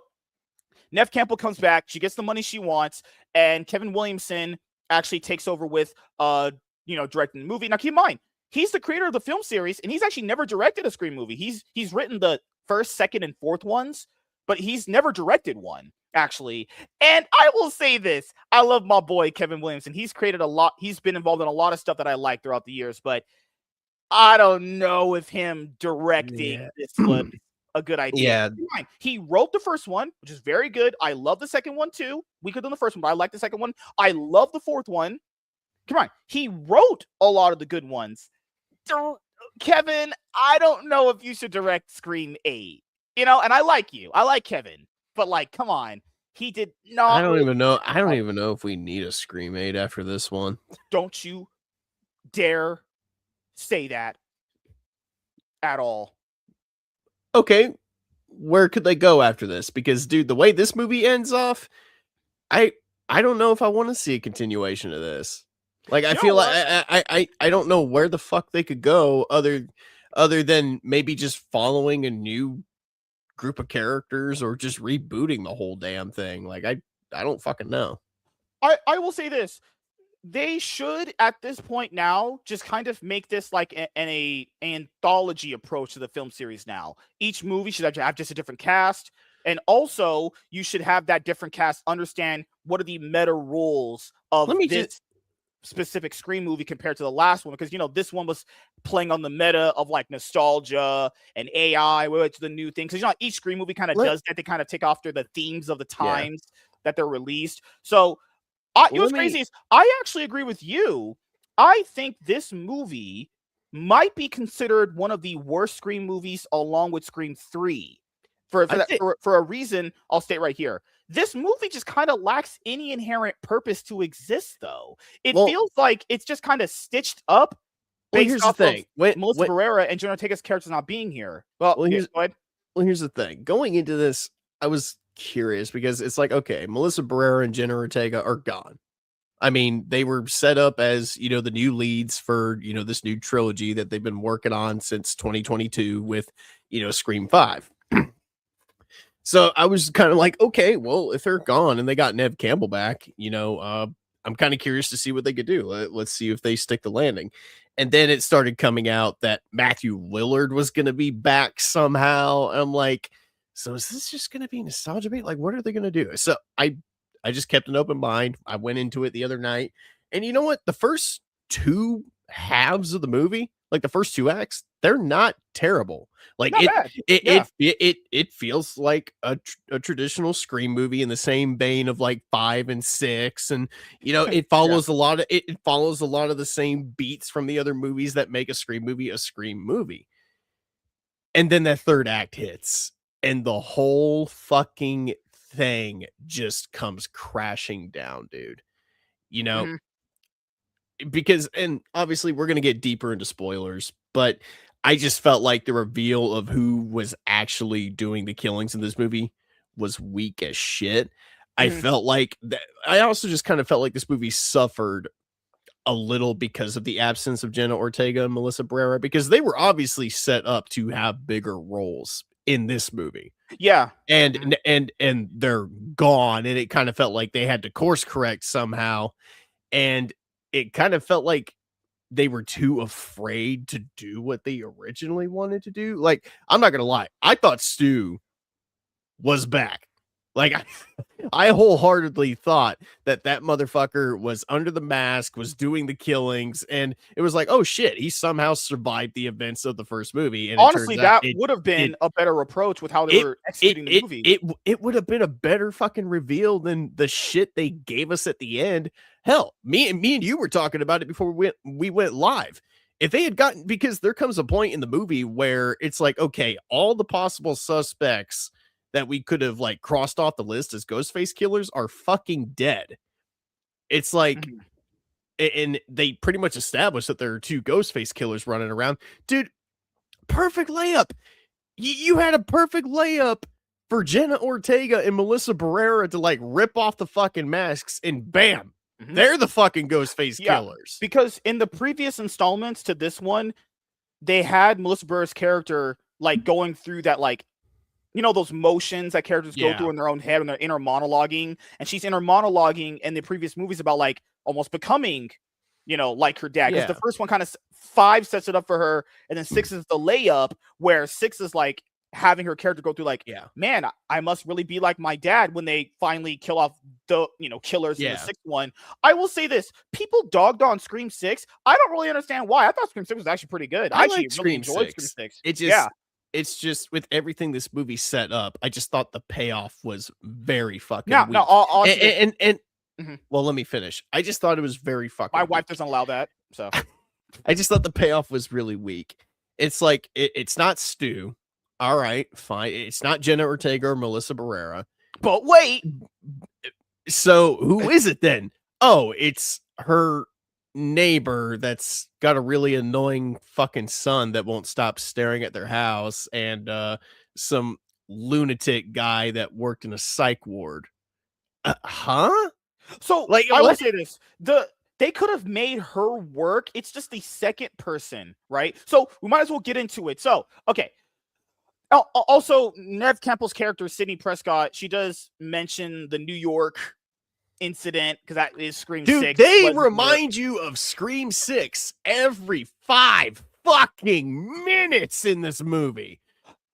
Nev Campbell comes back, she gets the money she wants, and Kevin Williamson actually takes over with directing the movie. Now keep in mind, he's the creator of the film series, and he's actually never directed a Scream movie. He's written the first, second, and fourth ones, but he's never directed one, actually. And I will say this, I love my boy Kevin Williamson. He's created a lot, he's been involved in a lot of stuff that I like throughout the years, but I don't know if him directing this was a good idea. Yeah. He wrote the first one, which is very good. I love the second one too. We could do the first one, but I like the second one. I love the fourth one. Come on. He wrote a lot of the good ones. Kevin, I don't know if you should direct Scream 8. And I like you. I like Kevin. But like, come on. He did not. I don't even know. I don't even know if we need a Scream 8 after this one. Don't you dare say that at all. Okay, where could they go after this? Because, dude, the way this movie ends off, I don't know if I want to see a continuation of this. Like, I feel like I don't know where the fuck they could go other than maybe just following a new group of characters or just rebooting the whole damn thing. Like, I don't fucking know. I will say this. They should, at this point now, just kind of make this like an anthology approach to the film series now. Each movie should have just a different cast. And also, you should have that different cast understand what are the meta rules of this specific Scream movie compared to the last one. Because, this one was playing on the meta of like nostalgia and AI, which the new thing. Because, each Scream movie kind of does that. They kind of take after the themes of the times that they're released. So, what's crazy is I actually agree with you. I think this movie might be considered one of the worst Scream movies along with Scream 3. For a reason, I'll state right here. This movie just kind of lacks any inherent purpose to exist, though. It feels like it's just kind of stitched up based off of Melissa Barrera and Jenna Ortega's characters not being here. Here's the thing. Going into this, I was curious because it's like, okay, Melissa Barrera and Jenna Ortega are gone. I mean, they were set up as, the new leads for, this new trilogy that they've been working on since 2022 with, Scream 5. So I was kind of like, okay, well, if they're gone and they got Nev Campbell back, I'm kind of curious to see what they could do. Let's see if they stick the landing. And then it started coming out that Matthew Lillard was going to be back somehow. I'm like, so is this just going to be nostalgia bait? Like, what are they going to do? So I just kept an open mind. I went into it the other night. And you know what? The first two halves of the movie, like the first two acts, they're not terrible. Like it feels like a traditional Scream movie in the same vein of like 5 and 6. And, it follows a lot of it follows a lot of the same beats from the other movies that make a Scream movie. And then that third act hits. And the whole fucking thing just comes crashing down, dude. Because, and obviously we're going to get deeper into spoilers, but I just felt like the reveal of who was actually doing the killings in this movie was weak as shit. I felt like that. I also just kind of felt like this movie suffered a little because of the absence of Jenna Ortega and Melissa Barrera, because they were obviously set up to have bigger roles in this movie. Yeah. And they're gone. And it kind of felt like they had to course correct somehow. And it kind of felt like they were too afraid to do what they originally wanted to do. Like, I'm not going to lie. I thought Stu was back. Like, I wholeheartedly thought that motherfucker was under the mask, was doing the killings, and it was like, oh shit, he somehow survived the events of the first movie. And honestly, that would have been a better approach with how they were executing the movie. It would have been a better fucking reveal than the shit they gave us at the end. Hell, me and you were talking about it before we went live. If they had gotten, because there comes a point in the movie where it's like, okay, all the possible suspects that we could have like crossed off the list as Ghostface killers are fucking dead. It's like, and they pretty much established that there are 2 Ghostface killers running around. Dude, perfect layup. You had a perfect layup for Jenna Ortega and Melissa Barrera to like rip off the fucking masks and bam, they're the fucking Ghostface killers. Because in the previous installments to this one, they had Melissa Barrera's character like going through that, like, you know, those motions that characters go through in their own head and they're inner monologuing, and she's inner monologuing in the previous movies about like almost becoming, you know, like her dad. Because the first one kind of 5 sets it up for her, and then 6 is the layup where 6 is like having her character go through like, man, I must really be like my dad when they finally kill off the, you know, killers in the 6th one. I will say this: people dogged on Scream 6. I don't really understand why. I thought Scream 6 was actually pretty good. I actually really enjoyed Scream 6. It just, it's just with everything this movie set up, I just thought the payoff was very fucking weak. Well, let me finish. I just thought it was very fucking my weak. wife doesn't allow that, so I just thought the payoff was really weak. It's like it's not Stu. All right, fine. It's not Jenna Ortega or Melissa Barrera. But wait. So who is it then? Oh, it's her neighbor that's got a really annoying fucking son that won't stop staring at their house, and some lunatic guy that worked in a psych ward. Huh? So like, I will say this: they could have made her work. It's just the second person, right? So we might as well get into it. So, okay. Also, Nev Campbell's character, Sidney Prescott, she does mention the New York incident because that is Scream 6. They remind you of Scream 6 every 5 fucking minutes in this movie.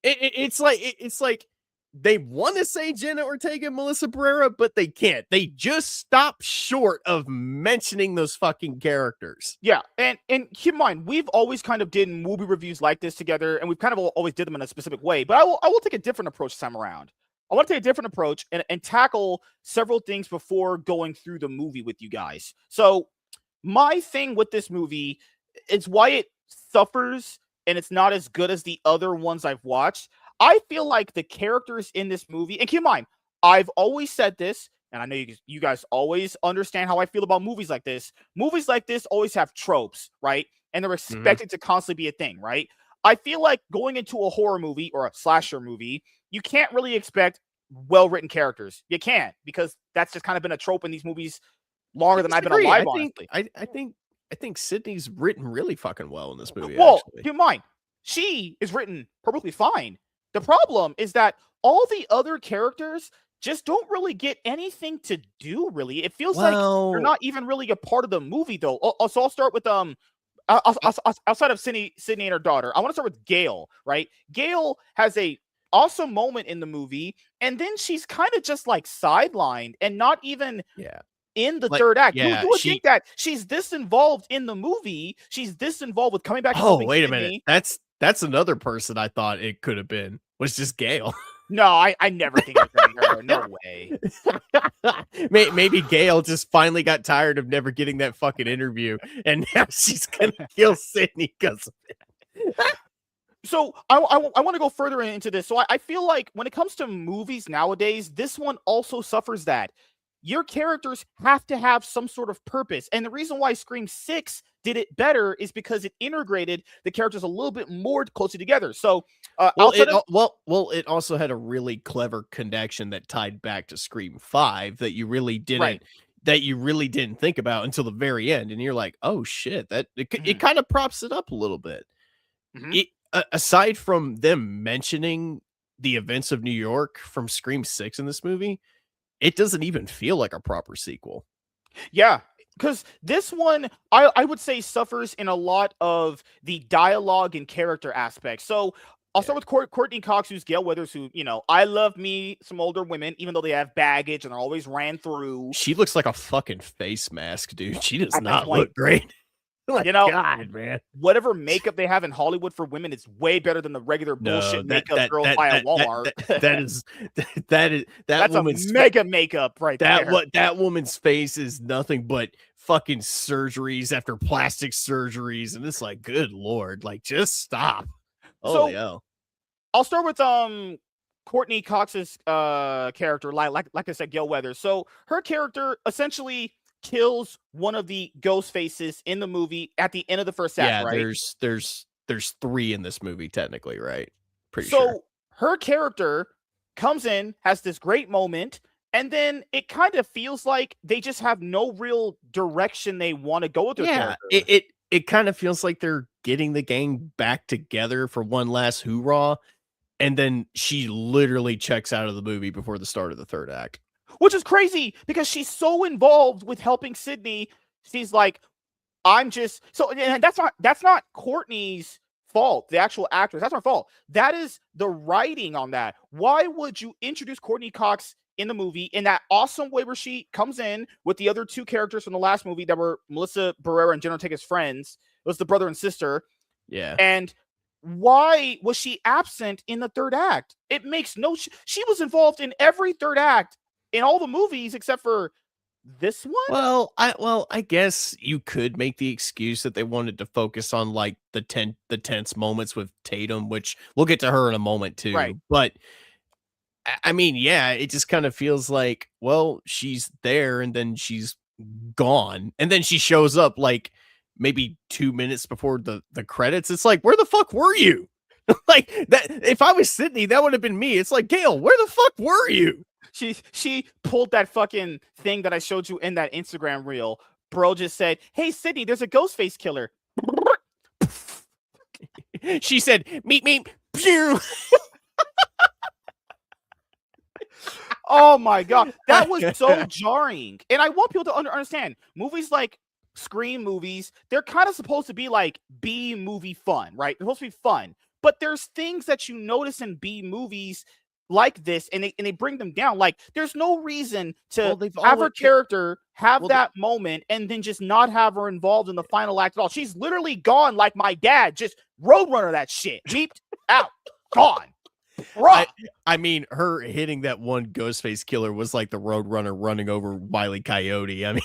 It's like they want to say Jenna Ortega and Melissa Barrera, but they can't. They just stop short of mentioning those fucking characters. Yeah, and keep in mind, we've always kind of did movie reviews like this together, and we've kind of always did them in a specific way. But I will take a different approach this time around. I want to take a different approach and tackle several things before going through the movie with you guys. So my thing with this movie is why it suffers and it's not as good as the other ones I've watched. I feel like the characters in this movie, and keep in mind, I've always said this, and I know you guys always understand how I feel about movies like this. Movies like this always have tropes, right? And they're expected to constantly be a thing, right? I feel like going into a horror movie or a slasher movie, you can't really expect well-written characters. You can't, because that's just kind of been a trope in these movies longer than I've been alive, honestly. I think Sydney's written really fucking well in this movie. Well, actually. keep in mind, she is written perfectly fine. The problem is that all the other characters just don't really get anything to do, really. It feels like they're not even really a part of the movie, though. So I'll start with outside of Sydney and her daughter. I want to start with Gail, right? Gail has a awesome moment in the movie, and then she's kind of just like sidelined and not even in the third act. You would think that she's this involved in the movie. She's this involved with coming back. Oh, wait a minute. That's another person I thought it could have been. Was just Gail. No, I never think it was her. No way. Maybe Gail just finally got tired of never getting that fucking interview, and now she's gonna kill Sydney because of it. So I want to go further into this. So I feel like when it comes to movies nowadays, this one also suffers that. Your characters have to have some sort of purpose. And the reason why Scream 6 did it better is because it integrated the characters a little bit more closely together. So it also had a really clever connection that tied back to Scream 5 that you really didn't think about until the very end. And you're like, oh shit, it kind of props it up a little bit. Aside from them mentioning the events of New York from Scream 6 in this movie, it doesn't even feel like a proper sequel. Yeah, because this one, I would say, suffers in a lot of the dialogue and character aspects. So I'll start with Courtney Cox, who's Gail Weathers, who, you know, I love me some older women, even though they have baggage and they're always ran through. She looks like a fucking face mask, dude. She does not look great. Like, you know, God, man, whatever makeup they have in Hollywood for women is way better than the regular bullshit makeup girls buy at Walmart. That's woman's a mega makeup right there. That woman's face is nothing but fucking surgeries after plastic surgeries, and it's like, good lord, like just stop. I'll start with Courtney Cox's character, like I said, Gail Weathers. So her character essentially kills one of the ghost faces in the movie at the end of the first act, right? There's 3 in this movie, technically, right? Pretty sure. So her character comes in, has this great moment, and then it kind of feels like they just have no real direction they want to go with their Yeah, character. it kind of feels like they're getting the gang back together for one last hoorah, and then she literally checks out of the movie before the start of the third act. Which is crazy because she's so involved with helping Sydney. She's like, I'm just so, and that's not Courtney's fault. The actual actress, that's her fault. That is the writing on that. Why would you introduce Courtney Cox in the movie in that awesome way where she comes in with the other two characters from the last movie that were Melissa Barrera and Jenna Ortega's friends? It was the brother and sister. Yeah. And why was she absent in the third act? It makes no. She was involved in every third act in all the movies except for this one. Well, I guess you could make the excuse that they wanted to focus on like the tense moments with Tatum, which we'll get to her in a moment too. Right. But I mean, yeah, it just kind of feels like, well, she's there and then she's gone, and then she shows up like maybe 2 minutes before the credits. It's like, where the fuck were you? Like that. If I was Sydney, that would have been me. It's like, Gail, where the fuck were you? She pulled that fucking thing that I showed you in that Instagram reel. Bro just said, "Hey Sydney, there's a ghost face killer." She said, "Meet me." Pew! Oh my god, that was so jarring. And I want people to understand movies like Scream movies, they're kind of supposed to be like B movie fun, right? They're supposed to be fun. But there's things that you notice in B movies like this, and they bring them down. Like, there's no reason to have her character have that moment and then just not have her involved in the final act at all. She's literally gone like my dad, just roadrunner that shit. Leaped out, gone. I mean, her hitting that one Ghostface killer was like the Roadrunner running over Wile E. Coyote. I mean,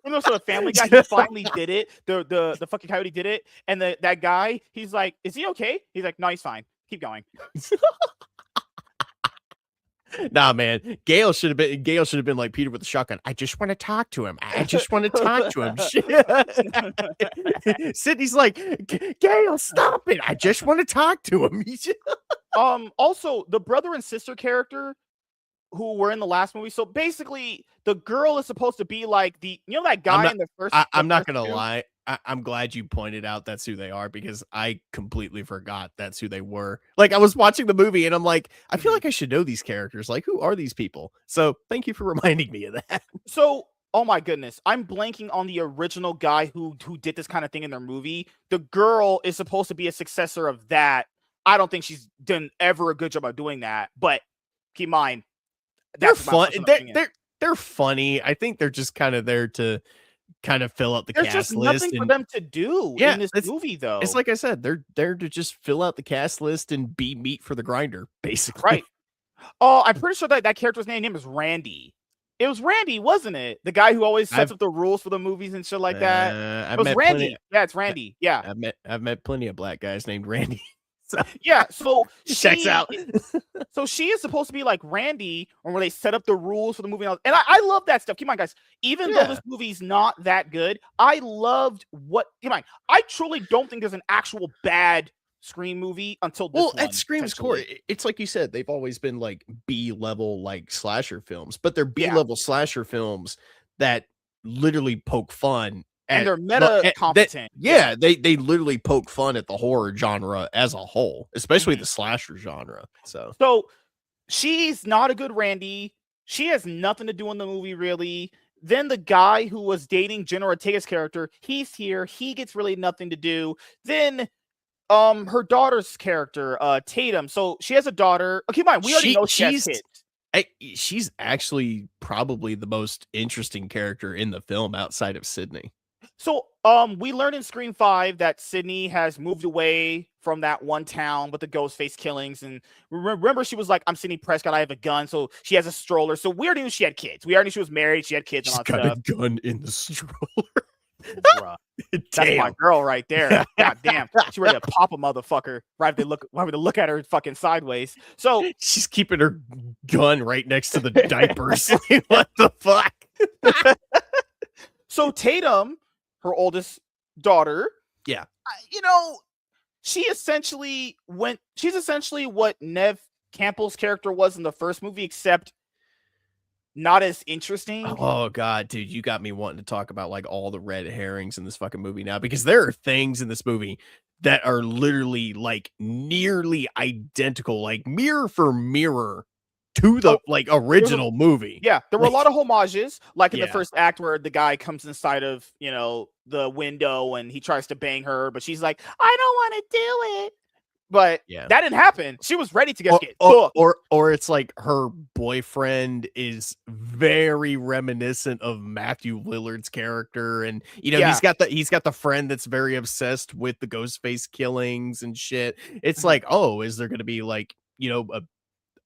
and also the Family Guy, he finally did it. The fucking coyote did it, and that guy, he's like, "Is he okay?" He's like, "No, he's fine. Keep going." Nah, man. Gail should have been like Peter with the shotgun. I just want to talk to him. I just want to talk to him. Sydney's like, Gail, stop it. I just want to talk to him. Also, the brother and sister character who were in the last movie. So basically, the girl is supposed to be like that guy in the first. I'm not gonna lie. I'm glad you pointed out that's who they are, because I completely forgot that's who they were. Like, I was watching the movie and I'm like, I feel like I should know these characters. Like, who are these people? So thank you for reminding me of that. So, oh my goodness, I'm blanking on the original guy who did this kind of thing in their movie. The girl is supposed to be a successor of that. I don't think she's done ever a good job of doing that. But keep in mind, they're fun. They're funny. I think they're just kind of there to kind of fill out the There's cast just list. nothing for them to do in this movie, though. It's like I said, they're there to just fill out the cast list and be meat for the grinder, basically. Right. Oh, I'm pretty sure that character's name is Randy. It was Randy, wasn't it? The guy who always sets up the rules for the movies and shit like that. It was Randy. Yeah, it's Randy. Yeah. I've met plenty of black guys named Randy. So yeah, so checks out. So she is supposed to be like Randy, or where they set up the rules for the movie. And I love that stuff. Keep in mind, guys, even though this movie's not that good, I loved what. Keep in mind, I truly don't think there's an actual bad Scream movie until this one. At Scream's core, it's like you said, they've always been like B-level like slasher films, but they're B-level slasher films that literally poke fun. And they're meta competent. They literally poke fun at the horror genre as a whole, especially the slasher genre. So she's not a good Randy. She has nothing to do in the movie, really. Then the guy who was dating Jenna Ortega's character, he's here. He gets really nothing to do. Then her daughter's character, Tatum. So she has a daughter. Keep in mind, we already know she has kids. She's actually probably the most interesting character in the film outside of Sydney. So, we learned in Scream 5 that Sydney has moved away from that one town with the ghost face killings. And remember, she was like, "I'm Sydney Prescott. I have a gun." So she has a stroller. So we already knew she had kids. We already knew she was married. She had kids. She's got a gun in the stroller. Bruh. That's my girl right there. God damn. She ready to pop a motherfucker right to look at her fucking sideways. So she's keeping her gun right next to the diapers. What the fuck? So Tatum, her oldest daughter, she's essentially what Nev Campbell's character was in the first movie, except not as interesting. Oh god, dude, you got me wanting to talk about like all the red herrings in this fucking movie now, because there are things in this movie that are literally like nearly identical, like mirror for mirror to the like original movie. Yeah, there were a lot of homages, like in the Yeah. first act where the guy comes inside of, the window and he tries to bang her, but she's like, I don't want to do it. But Yeah. that didn't happen. She was ready to get Or it's like her boyfriend is very reminiscent of Matthew Lillard's character, and Yeah. he's got the friend that's very obsessed with the Ghostface killings and shit. It's Mhm. like, oh, is there going to be like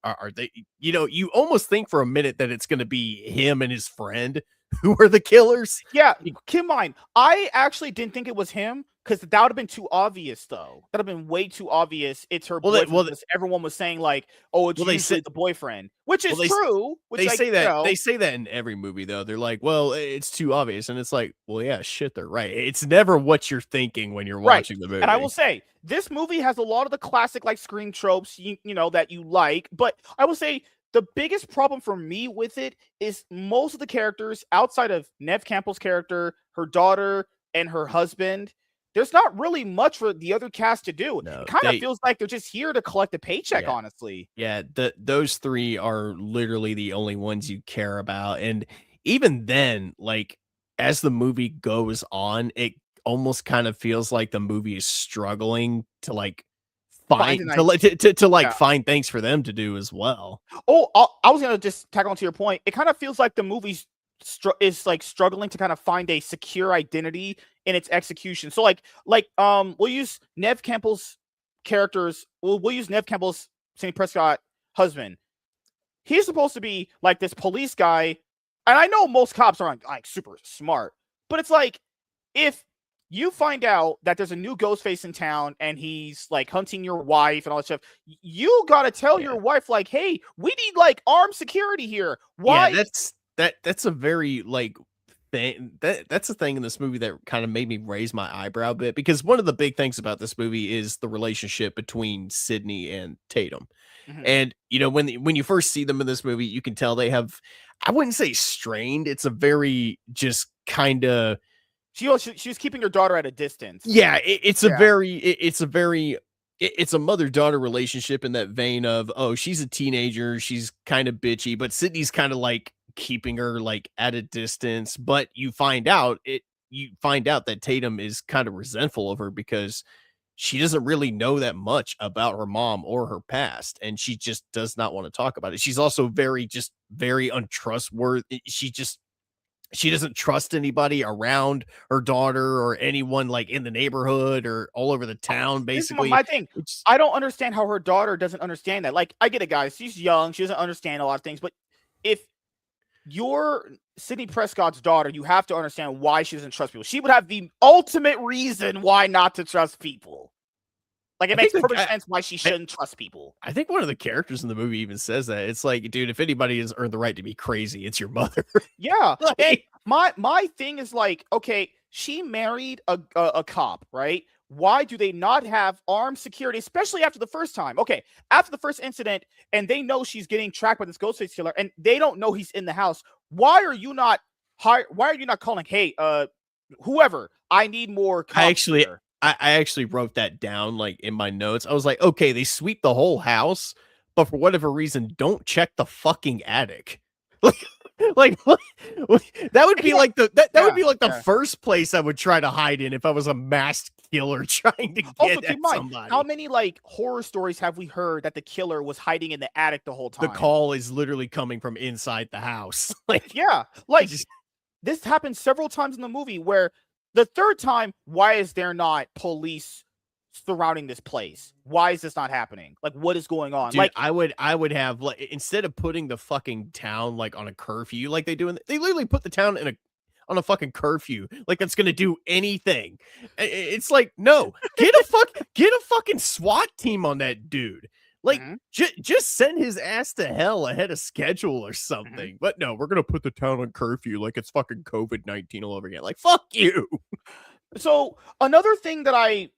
are they? You almost think for a minute that it's going to be him and his friend who are the killers. Yeah, keep in mind, I actually didn't think it was him because that would have been too obvious, though. That would have been way too obvious. It's her boyfriend. Because everyone was saying like, "Oh, it's usually the boyfriend," which is true. Which they say that they say that in every movie, though. They're like, "Well, it's too obvious," and it's like, "Well, yeah, shit, they're right." It's never what you're thinking when you're watching the movie. And I will say, this movie has a lot of the classic like Scream tropes, you know, that you like. But I will say the biggest problem for me with it is most of the characters outside of Nev Campbell's character, her daughter, and her husband. There's not really much for the other cast to do. No, it kind of feels like they're just here to collect a paycheck, honestly. Yeah, those three are literally the only ones you care about. And even then, like as the movie goes on, it almost kind of feels like the movie is struggling to like find find things for them to do as well. Oh, I was gonna just tack on to your point. It kind of feels like the movie's is like struggling to kind of find a secure identity in its execution. So we'll use Nev Campbell's characters. We'll use Nev Campbell's St. Prescott husband. He's supposed to be like this police guy, and I know most cops aren't like super smart, but it's like if you find out that there's a new Ghostface in town and he's like hunting your wife and all that stuff, you gotta tell your wife like, "Hey, we need like armed security here." Why? Yeah, that's a very like thing that's a thing in this movie that kind of made me raise my eyebrow a bit, because one of the big things about this movie is the relationship between Sydney and Tatum. And when you first see them in this movie, you can tell they have, I wouldn't say strained, it's a very just kind of she was keeping her daughter at a distance. Yeah, it's a mother-daughter relationship in that vein of, oh, she's a teenager, she's kind of bitchy, but Sydney's kind of like keeping her like at a distance. But you find out that Tatum is kind of resentful of her because she doesn't really know that much about her mom or her past, and she just does not want to talk about it. She's also very untrustworthy. She doesn't trust anybody around her daughter or anyone like in the neighborhood or all over the town, basically. My thing, I don't understand how her daughter doesn't understand that. Like, I get it, guys. She's young. She doesn't understand a lot of things. But if you're Sidney Prescott's daughter, you have to understand why she doesn't trust people. She would have the ultimate reason why not to trust people. Like, it makes perfect sense why she shouldn't trust people. I think one of the characters in the movie even says that. It's like, dude, if anybody has earned the right to be crazy, it's your mother. Yeah. And my thing is like, okay, she married a cop, right? Why do they not have armed security, especially after the first time? Okay, after the first incident, and they know she's getting tracked by this Ghostface killer, and they don't know he's in the house. Why are you not calling, hey, whoever, I need more cops here? I actually wrote that down like in my notes. I was like, okay, they sweep the whole house, but for whatever reason, don't check the fucking attic. Like that would be like the first place I would try to hide in if I was a masked killer trying to get at somebody. How many like horror stories have we heard that the killer was hiding in the attic the whole time? The call is literally coming from inside the house. This happened several times in the movie where the third time, why is there not police surrounding this place? Why is this not happening? Like, what is going on? Dude, like, I would have like, instead of putting the fucking town like on a curfew, like they do, they literally put the town on a fucking curfew, like that's gonna do anything. It's like, no, get a fucking SWAT team on that dude. Like, just send his ass to hell ahead of schedule or something. But no, we're gonna put the town on curfew like it's fucking COVID-19 all over again. Like, fuck you. So another thing that I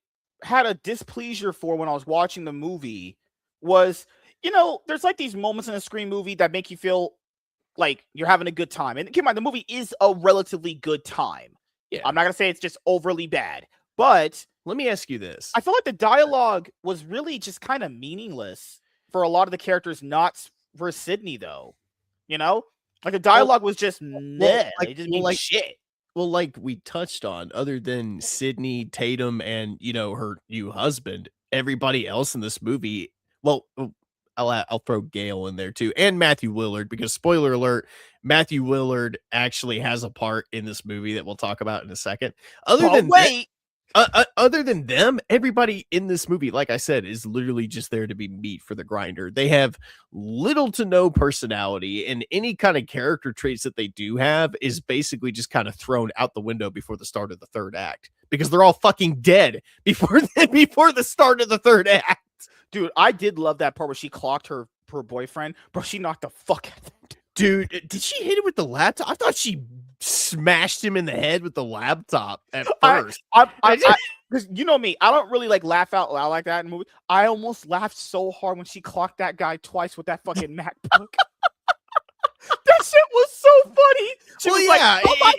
had a displeasure for when I was watching the movie was there's like these moments in a Scream movie that make you feel like you're having a good time. And keep in mind, the movie is a relatively good time. Yeah. I'm not gonna say it's just overly bad, but Let me ask you this. I feel like the dialogue was really just kind of meaningless for a lot of the characters, not for Sydney though. Like the dialogue was just meh. It just means shit. Well, like we touched on, other than Sydney, Tatum, and her new husband, everybody else in this movie. Well, I'll throw Gail in there too, and Matthew Willard, because spoiler alert, Matthew Willard actually has a part in this movie that we'll talk about in a second. Other than them, everybody in this movie, like I said, is literally just there to be meat for the grinder. They have little to no personality, and any kind of character traits that they do have is basically just kind of thrown out the window before the start of the third act, because they're all fucking dead before the start of the third act. Dude, I did love that part where she clocked her boyfriend. Bro, she knocked the fuck out of him. Dude, did she hit him with the laptop? I thought she smashed him in the head with the laptop at first. Because you know me, I don't really like laugh out loud like that in movies. I almost laughed so hard when she clocked that guy twice with that fucking MacBook. That shit was so funny. She was like, "Oh my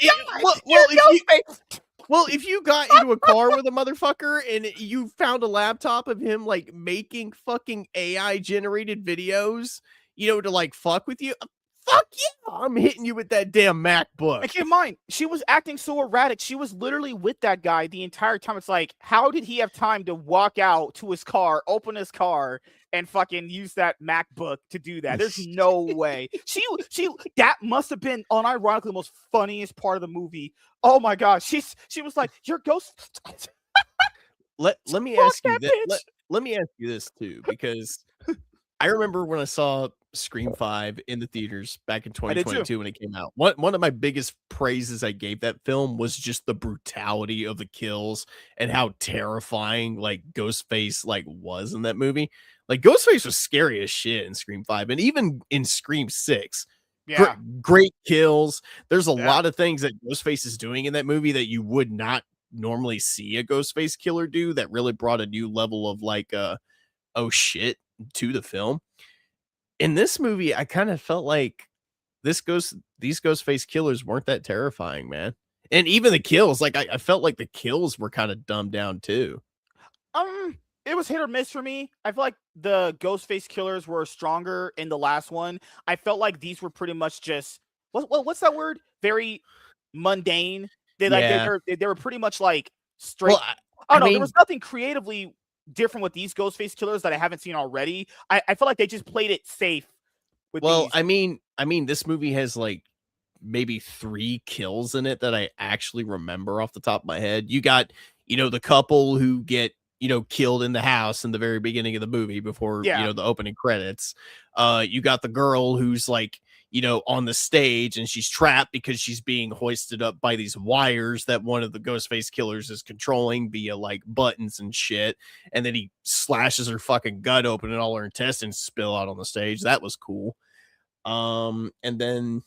God, if you got into a car with a motherfucker and you found a laptop of him like making fucking AI generated videos, to like fuck with you, fuck yeah, I'm hitting you with that damn MacBook." And keep in mind, she was acting so erratic. She was literally with that guy the entire time. It's like, how did he have time to walk out to his car, open his car, and fucking use that MacBook to do that? There's no way. She that must have been unironically the most funniest part of the movie. Oh my gosh. She was like, "Your ghost." Let me ask you that. Let me ask you this too, because I remember when I saw Scream 5 in the theaters back in 2022 when it came out. One of my biggest praises I gave that film was just the brutality of the kills and how terrifying like Ghostface like was in that movie. Like Ghostface was scary as shit in Scream 5 and even in Scream 6. Yeah. Great kills. There's a lot of things that Ghostface is doing in that movie that you would not normally see a Ghostface killer do, that really brought a new level of like oh shit to the film. In this movie, I kind of felt like these Ghostface killers weren't that terrifying, man. And even the kills, like I felt like the kills were kind of dumbed down too. It was hit or miss for me. I feel like the Ghostface killers were stronger in the last one. I felt like these were pretty much just what's that word? Very mundane. They were pretty much like straight. Well, there was nothing creatively different with these Ghostface killers that I haven't seen already. I feel like they just played it safe with these. I mean, this movie has like maybe 3 kills in it that I actually remember off the top of my head. You got, the couple who get, killed in the house in the very beginning of the movie before, the opening credits. You got the girl who's like, on the stage and she's trapped because she's being hoisted up by these wires that one of the Ghostface killers is controlling via like buttons and shit. And then he slashes her fucking gut open and all her intestines spill out on the stage. That was cool. And then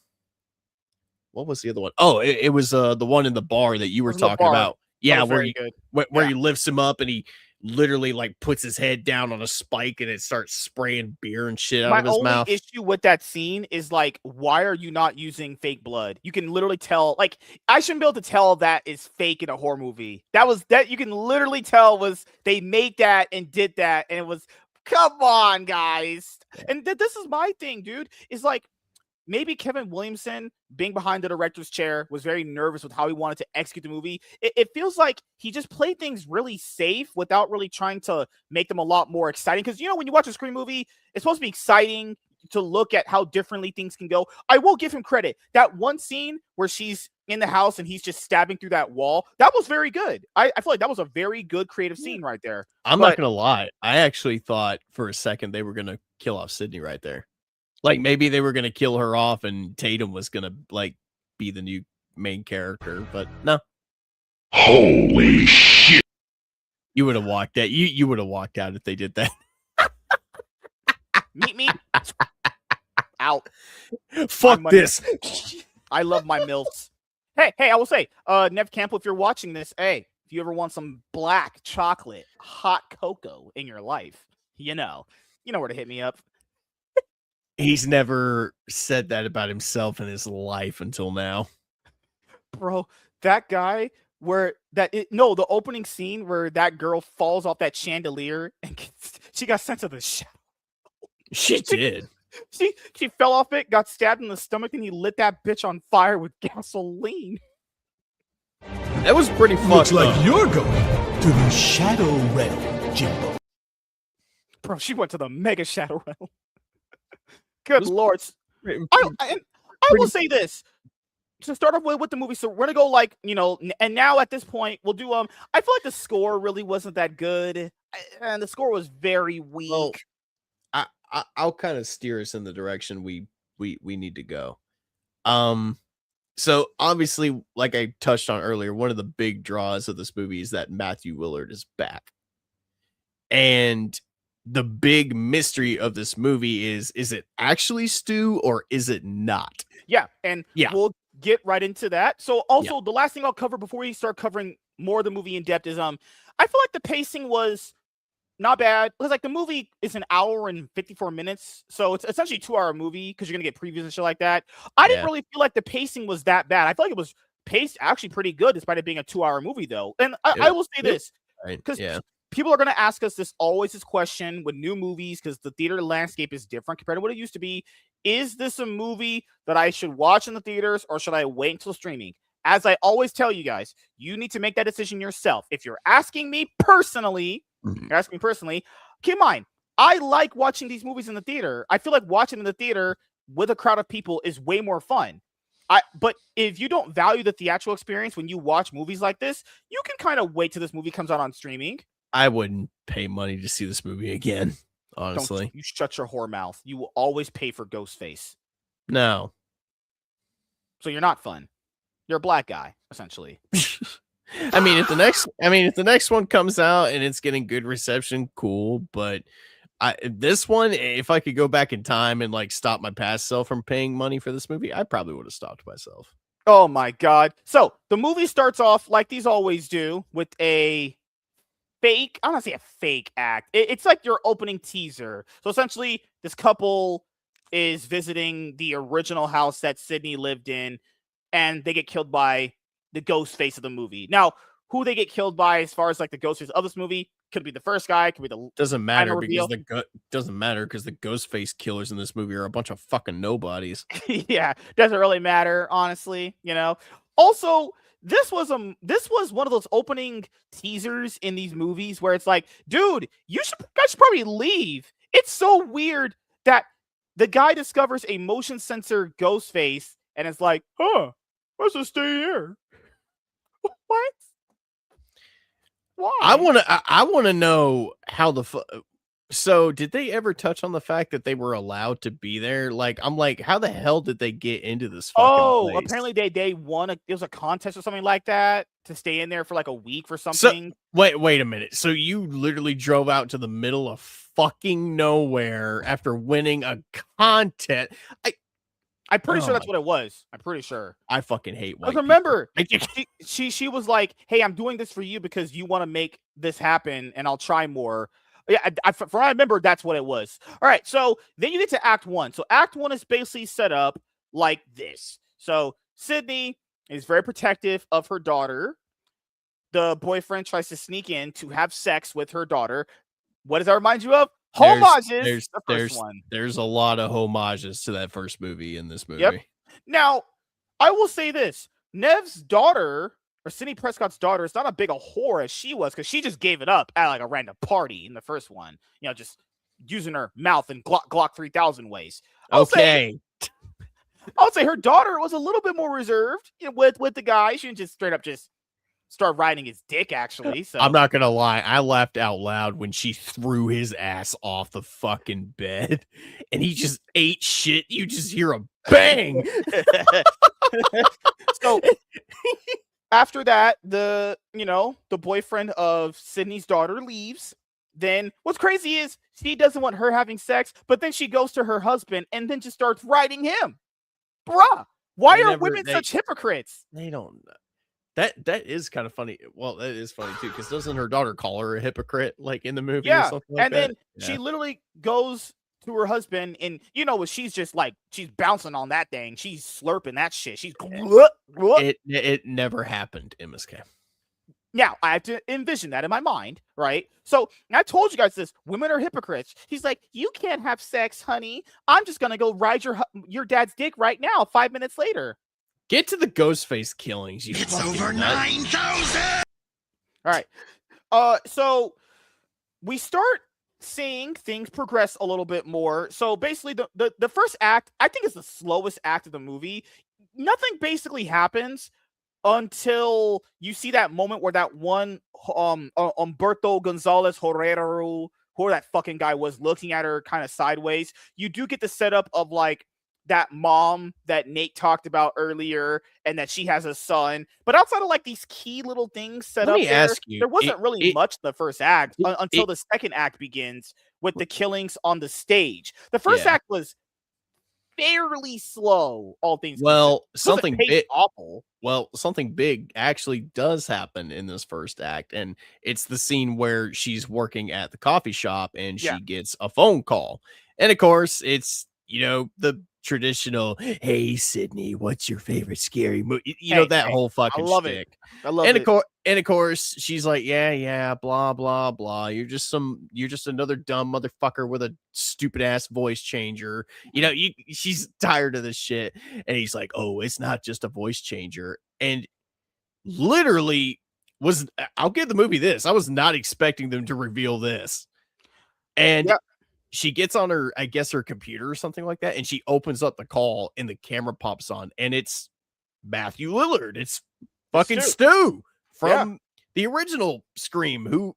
what was the other one? Oh, it was the one in the bar that you were talking about. Yeah, where he lifts him up and he literally like puts his head down on a spike and it starts spraying beer and shit out of his mouth. My only issue with that scene is like, why are you not using fake blood? You can literally tell, like, I shouldn't be able to tell that is fake in a horror movie. That you can literally tell was they made that and did that, and it was, come on, guys. And this is my thing, dude. Is like, maybe Kevin Williamson, being behind the director's chair, was very nervous with how he wanted to execute the movie. It feels like he just played things really safe without really trying to make them a lot more exciting. Because, when you watch a Scream movie, it's supposed to be exciting to look at how differently things can go. I will give him credit. That one scene where she's in the house and he's just stabbing through that wall, that was very good. I feel like that was a very good creative scene right there. I'm not going to lie. I actually thought for a second they were going to kill off Sydney right there. Like maybe they were going to kill her off and Tatum was going to like be the new main character, but no. Holy shit. You would have walked out. You would have walked out if they did that. Meet me. Out. Fuck this. I love my MILFs. Hey, I will say, Nev Campbell, if you're watching this, hey, if you ever want some black chocolate, hot cocoa in your life, you know where to hit me up. He's never said that about himself in his life until now. Bro, that guy the opening scene where that girl falls off that chandelier and she got sent to the shadow. She did. She fell off it, got stabbed in the stomach, and he lit that bitch on fire with gasoline. That was pretty fucked Looks like up. you're going to the Shadow Realm, Jimbo. Bro, she went to the mega shadow realm. Good lord. Pretty- I will say this. To start off with the movie, so we're gonna go like, and now at this point we'll do I feel like the score really wasn't that good, and the score was very weak. Well, I'll kind of steer us in the direction we need to go. So obviously, like I touched on earlier, one of the big draws of this movie is that Matthew Willard is back. And the big mystery of this movie is it actually Stu or is it not? Yeah, and we'll get right into that. So also the last thing I'll cover before we start covering more of the movie in depth is I feel like the pacing was not bad. Because like the movie is an hour and 54 minutes. So it's essentially a 2-hour movie because you're gonna get previews and shit like that. I didn't really feel like the pacing was that bad. I feel like it was paced actually pretty good despite it being a 2-hour movie though. And I will say this, because people are gonna ask us this question with new movies because the theater landscape is different compared to what it used to be. Is this a movie that I should watch in the theaters or should I wait until streaming? As I always tell you guys, you need to make that decision yourself. If you're asking me personally, keep in mind, I like watching these movies in the theater. I feel like watching in the theater with a crowd of people is way more fun. But if you don't value the theatrical experience when you watch movies like this, you can kind of wait till this movie comes out on streaming. I wouldn't pay money to see this movie again, honestly. You shut your whore mouth. You will always pay for Ghostface. No. So you're not fun. You're a black guy, essentially. I mean, if the next one comes out and it's getting good reception, cool. But this one, if I could go back in time and like stop my past self from paying money for this movie, I probably would have stopped myself. Oh my god! So the movie starts off like these always do with a fake. I don't want to say a fake act. It's like your opening teaser. So essentially, this couple is visiting the original house that Sydney lived in, and they get killed by the ghost face of the movie. Now, who they get killed by, as far as like the ghost face of this movie, could be the first guy, could be the doesn't matter because the ghost face killers in this movie are a bunch of fucking nobodies. Yeah, doesn't really matter, honestly. Also, this was one of those opening teasers in these movies where it's like, dude, you guys should probably leave. It's so weird that the guy discovers a motion sensor ghost face and it's like, let's just stay here. What? Why? I want to know how so did they ever touch on the fact that they were allowed to be there? Like, I'm like, how the hell did they get into this fucking place? Apparently they won it was a contest or something like that to stay in there for like a week for something. So, wait a minute. So you literally drove out to the middle of fucking nowhere after winning a contest. I'm pretty sure that's what it was. I'm pretty sure. I fucking hate white people. Remember, she was like, "Hey, I'm doing this for you because you want to make this happen, and I'll try more." Yeah, from what I remember, that's what it was. All right, so then you get to Act 1. So Act 1 is basically set up like this. So Sydney is very protective of her daughter. The boyfriend tries to sneak in to have sex with her daughter. What does that remind you of? Homages. There's a lot of homages to that first movie in this movie. Yep. Now, I will say this. Nev's daughter, or Sidney Prescott's daughter, is not a big a whore as she was, because she just gave it up at like a random party in the first one. Just using her mouth in Glock 3000 ways. I'll say her daughter was a little bit more reserved with the guy. She didn't just straight up just start riding his dick, actually. So I'm not gonna lie, I laughed out loud when she threw his ass off the fucking bed and he just ate shit. You just hear a bang. So after that, the boyfriend of Sydney's daughter leaves. Then what's crazy is she doesn't want her having sex, but then she goes to her husband and then just starts riding him. Bruh, why are women such hypocrites? They don't know. That is kind of funny. Well, that is funny too, because doesn't her daughter call her a hypocrite like in the movie or something like and that? Then she literally goes to her husband, and you know what? She's just like she's bouncing on that thing. She's slurping that shit. She's It never happened, MSK. Now, I have to envision that in my mind, right? So I told you guys this. Women are hypocrites. He's like, you can't have sex, honey. I'm just going to go ride your dad's dick right now, 5 minutes later. Get to the Ghostface killings. It's over 9,000. All right. So we start seeing things progress a little bit more. So basically, the first act, I think, is the slowest act of the movie. Nothing basically happens until you see that moment where that one Humberto Gonzalez Herrero, who that fucking guy was, looking at her kind of sideways. You do get the setup of like that mom that Nate talked about earlier, and that she has a son. But outside of like these key little things set Let up me there, ask you, there wasn't really much in the first act until it- the second act begins with the killings on the stage. The first Yeah. act was fairly slow, all things Well, considered. something Wasn't big. awful. Well, something big actually does happen in this first act, and it's the scene where she's working at the coffee shop and she Yeah. gets a phone call. And of course, it's, the traditional, "Hey Sydney, what's your favorite scary movie?" That whole fucking love it. shtick. I love And it. of course, she's like, "Yeah, blah blah blah. You're just another dumb motherfucker with a stupid ass voice changer." She's tired of this shit. And he's like, "Oh, it's not just a voice changer." And literally I'll give the movie this. I was not expecting them to reveal this. And Yeah. she gets on her, I guess, her computer or something like that, and she opens up the call and the camera pops on, and it's Matthew Lillard. It's fucking Stu from the original Scream, who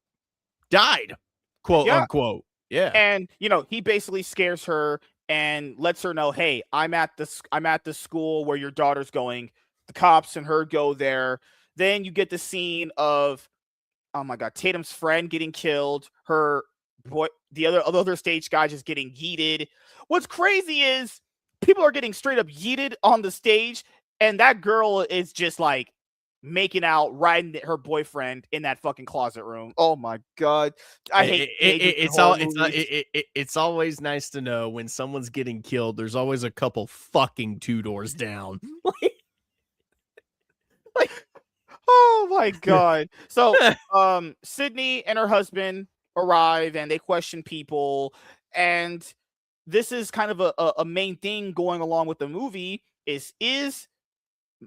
died, quote unquote. Yeah. And he basically scares her and lets her know, "Hey, I'm at the school where your daughter's going." The cops and her go there. Then you get the scene of, oh my god, Tatum's friend getting killed, her boy, the other stage guy just getting yeeted. What's crazy is people are getting straight up yeeted on the stage, and that girl is just like making out, riding her boyfriend in that fucking closet room. Oh my god, I hate it's always nice to know when someone's getting killed. There's always a couple fucking two doors down. Oh my god. So Sydney and her husband arrive and they question people, and this is kind of a main thing going along with the movie is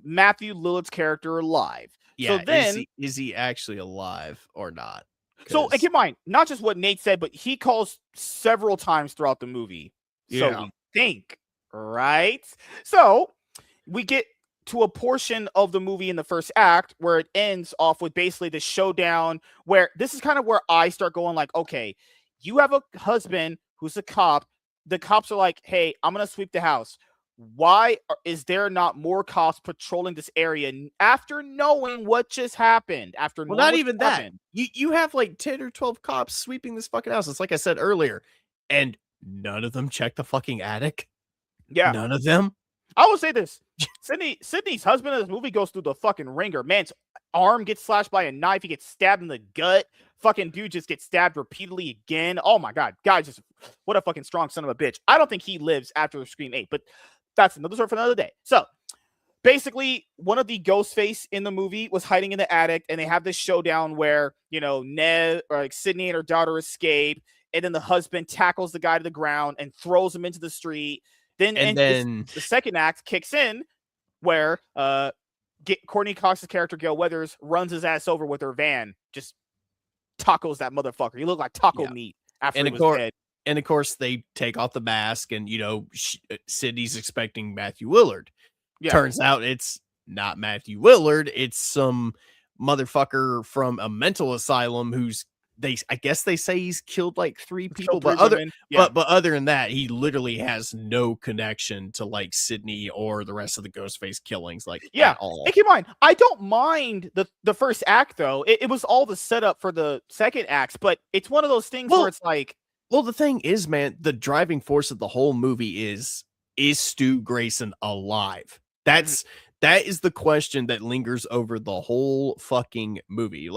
Matthew Lillard's character alive? Yeah, So then is he actually alive or not? So and keep in mind, not just what Nate said, but he calls several times throughout the movie. Yeah. So we think, right? So we get to a portion of the movie in the first act where it ends off with basically the showdown, where this is kind of where I start going like, okay, you have a husband who's a cop. The cops are like, "Hey, I'm going to sweep the house." Why is there not more cops patrolling this area after knowing what just happened? Well, not even that. You have like 10 or 12 cops sweeping this fucking house. It's like I said earlier, and none of them check the fucking attic. Yeah. None of them. I will say this. Sydney's husband in this movie goes through the fucking ringer. Man's arm gets slashed by a knife. He gets stabbed in the gut. Fucking dude just gets stabbed repeatedly again. Oh my god. Guy just, what a fucking strong son of a bitch. I don't think he lives after Scream 8, but that's another story for another day. So basically, one of the Ghostface in the movie was hiding in the attic, and they have this showdown where, Ned or like Sydney and her daughter escape, and then the husband tackles the guy to the ground and throws him into the street. Then the second act kicks in where Courtney Cox's character Gail Weathers runs his ass over with her van, just tacos that motherfucker. He looked like taco meat after he was dead. And of course, they take off the mask, and Sydney's expecting Matthew Lillard. Yeah. Turns out it's not Matthew Lillard. It's some motherfucker from a mental asylum who's I guess they say he's killed like 3 people, but other than that, he literally has no connection to like Sydney or the rest of the Ghostface killings, at all. And keep in mind, I don't mind the first act though. It was all the setup for the second acts, but it's one of those things where it's like, well, the thing is, man, the driving force of the whole movie is Stu Grayson alive? That is the question that lingers over the whole fucking movie.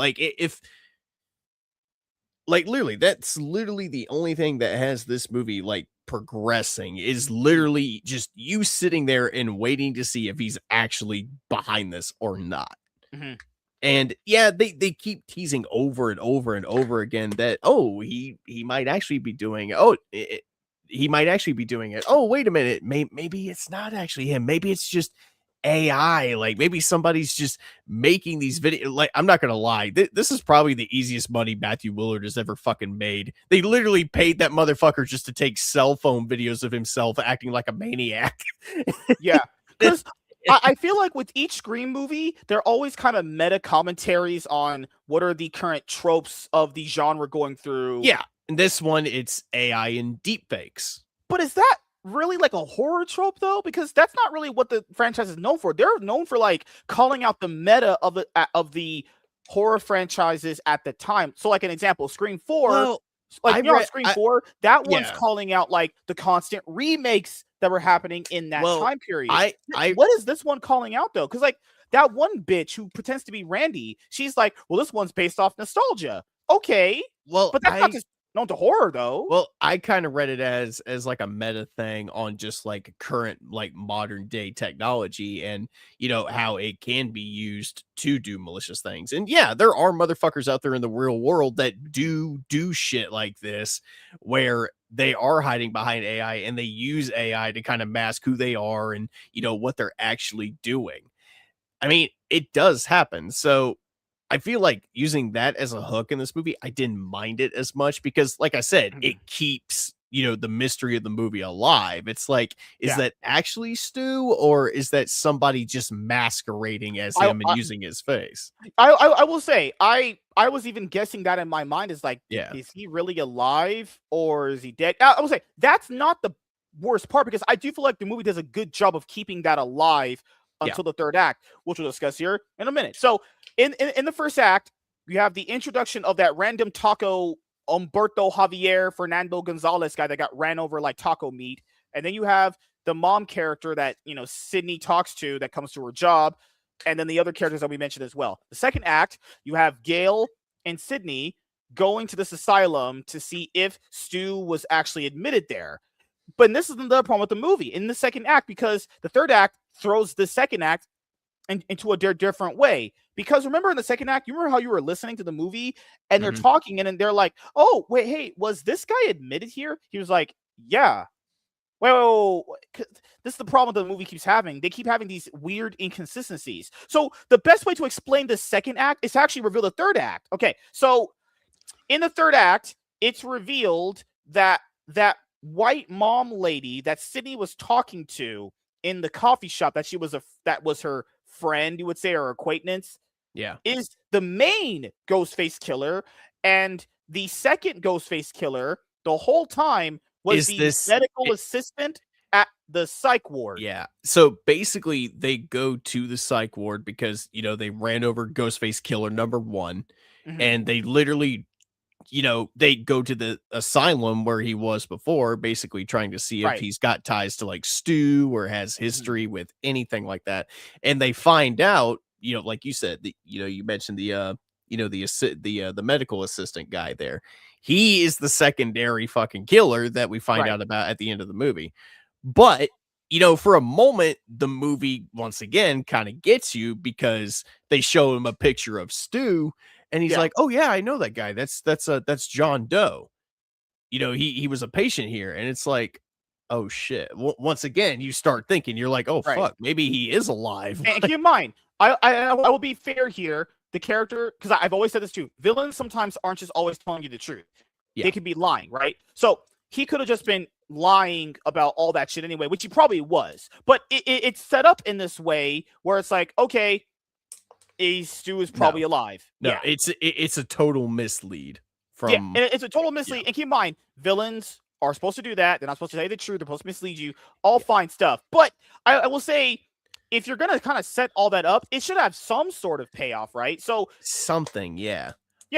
Literally, that's literally the only thing that has this movie progressing is literally just you sitting there and waiting to see if he's actually behind this or not. Mhm. And yeah, they keep teasing over and over and over again that he might actually be doing he might actually be doing it. Oh, wait a minute, maybe it's not actually him. Maybe it's just AI. Like maybe somebody's just making these videos. Like I'm not gonna lie, this is probably the easiest money Matthew Willard has ever fucking made. They literally paid that motherfucker just to take cell phone videos of himself acting like a maniac. Yeah, because I feel like with each Scream movie, they're always kind of meta commentaries on what are the current tropes of the genre going through. Yeah, and this one it's AI and deepfakes. But is that really like a horror trope though? Because that's not really what the franchise is known for. They're known for like calling out the meta of the horror franchises at the time. So like an example, Scream 4, Well, like I you know read, Scream 4, that one's yeah. calling out like the constant remakes that were happening in that Well, time period. I What is this one calling out though? Because like that one bitch who pretends to be Randy, she's like, well, this one's based off nostalgia. Okay, well, but that's not just known to horror though. Well, I kind of read it as like a meta thing on just like current like modern day technology and how it can be used to do malicious things. And yeah, there are motherfuckers out there in the real world that do shit like this where they are hiding behind AI and they use AI to kind of mask who they are and what they're actually doing. I mean, it does happen. So I feel like using that as a hook in this movie, I didn't mind it as much because, like I said, it keeps, the mystery of the movie alive. It's like, is that actually Stu or is that somebody just masquerading as him and using his face? I will say, I was even guessing that in my mind is like, Yeah. is he really alive or is he dead? I will say that's not the worst part because I do feel like the movie does a good job of keeping that alive until the third act, which we'll discuss here in a minute. So in the first act, you have the introduction of that random taco Humberto Javier Fernando Gonzalez guy that got ran over like taco meat. And then you have the mom character that, Sydney talks to that comes to her job. And then the other characters that we mentioned as well. The second act, you have Gail and Sydney going to this asylum to see if Stu was actually admitted there. But this is another problem with the movie in the second act because the third act throws the second act into a different way. Because remember in the second act, you remember how you were listening to the movie and they're talking and they're like, oh, wait, hey, was this guy admitted here? He was like, yeah. Well, this is the problem that the movie keeps having. They keep having these weird inconsistencies. So the best way to explain the second act is to actually reveal the third act. Okay, so in the third act, it's revealed that that white mom lady that Sydney was talking to in the coffee shop that was her friend, you would say, or acquaintance, is the main Ghostface killer, and the second Ghostface killer the whole time was medical assistant at the psych ward. Yeah. So basically, they go to the psych ward because they ran over Ghostface killer number 1, and they literally they go to the asylum where he was before, basically trying to see if he's got ties to like Stu or has history with anything like that. And they find out, like you said, you mentioned the medical assistant guy there. He is the secondary fucking killer that we find out about at the end of the movie. But for a moment, the movie once again kind of gets you because they show him a picture of Stu. And he's like, oh yeah, I know that guy. That's John Doe. He was a patient here. And it's like, oh shit. Once again, you start thinking, you're like, oh fuck, maybe he is alive. And keep in mind, I will be fair here. The character, because I've always said this too, villains sometimes aren't just always telling you the truth. They could be lying, right? So he could have just been lying about all that shit anyway, which he probably was. But it's set up in this way where it's like, okay, Stu is probably alive. No, it's a total mislead. And it's a total mislead. And keep in mind, villains are supposed to do that. They're not supposed to tell you the truth. They're supposed to mislead you. All fine stuff. But I will say, if you're gonna kind of set all that up, it should have some sort of payoff, right? So something, yeah.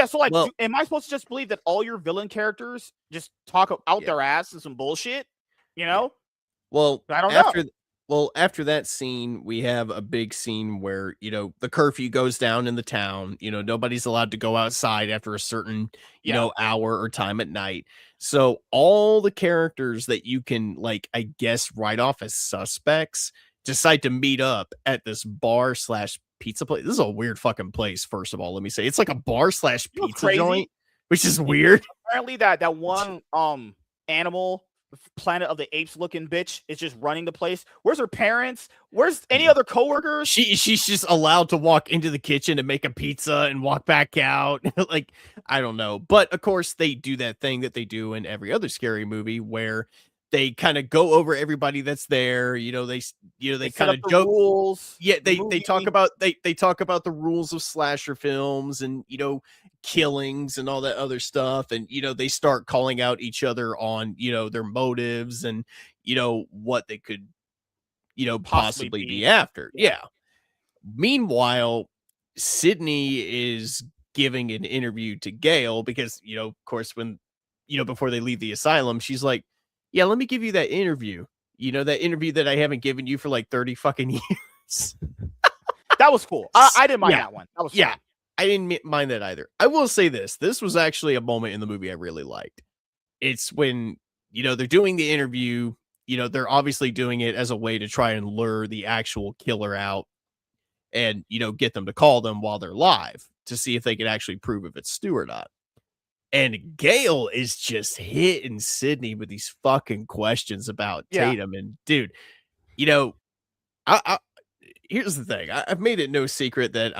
So like, am I supposed to just believe that all your villain characters just talk out their ass and some bullshit? Well, I don't know. Well, after that scene, we have a big scene where, the curfew goes down in the town. Nobody's allowed to go outside after a certain, Yeah. hour or time at night. So all the characters that you can, like, I guess, write off as suspects decide to meet up at this bar slash pizza place. This is a weird fucking place, first of all. Let me say it's like a bar slash You know what's pizza crazy? joint, which is weird. Apparently that one animal Planet of the Apes looking bitch is just running the place. Where's her parents? Where's any other coworkers? She's just allowed to walk into the kitchen and make a pizza and walk back out. Like, I don't know. But of course they do that thing that they do in every other scary movie where they kind of go over everybody that's there. They They set kind up of the joke. rules. Yeah, the they talk movie. about they talk about the rules of slasher films and killings and all that other stuff, and they start calling out each other on their motives and what they could Possibly possibly be be. after. Yeah. Yeah. Meanwhile, Sydney is giving an interview to Gail because of course when before they leave the asylum, she's like, "Yeah, let me give you that interview. That interview that I haven't given you for like 30 fucking years." That was cool. I didn't mind Yeah. that one. That was Yeah, fun. I didn't mind that either. I will say this. This was actually a moment in the movie I really liked. It's when, they're doing the interview, they're obviously doing it as a way to try and lure the actual killer out and, get them to call them while they're live to see if they can actually prove if it's Stu or not. And Gail is just hitting Sydney with these fucking questions about Yeah. Tatum. And dude, you know, I here's the thing. I've made it no secret that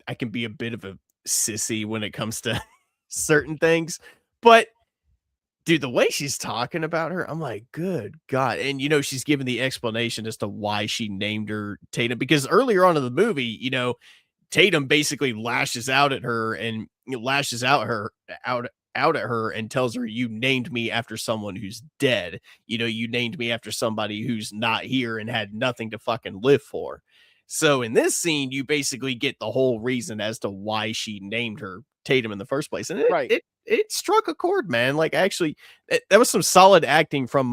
I can be a bit of a sissy when it comes to certain things, but dude, the way she's talking about her, I'm like, good God. And she's given the explanation as to why she named her Tatum because earlier on in the movie, Tatum basically lashes out at her and lashes out at her and tells her, "You named me after someone who's dead. You named me after somebody who's not here and had nothing to fucking live for." So in this scene, you basically get the whole reason as to why she named her Tatum in the first place, and Right. it struck a chord, man. Like actually, that was some solid acting from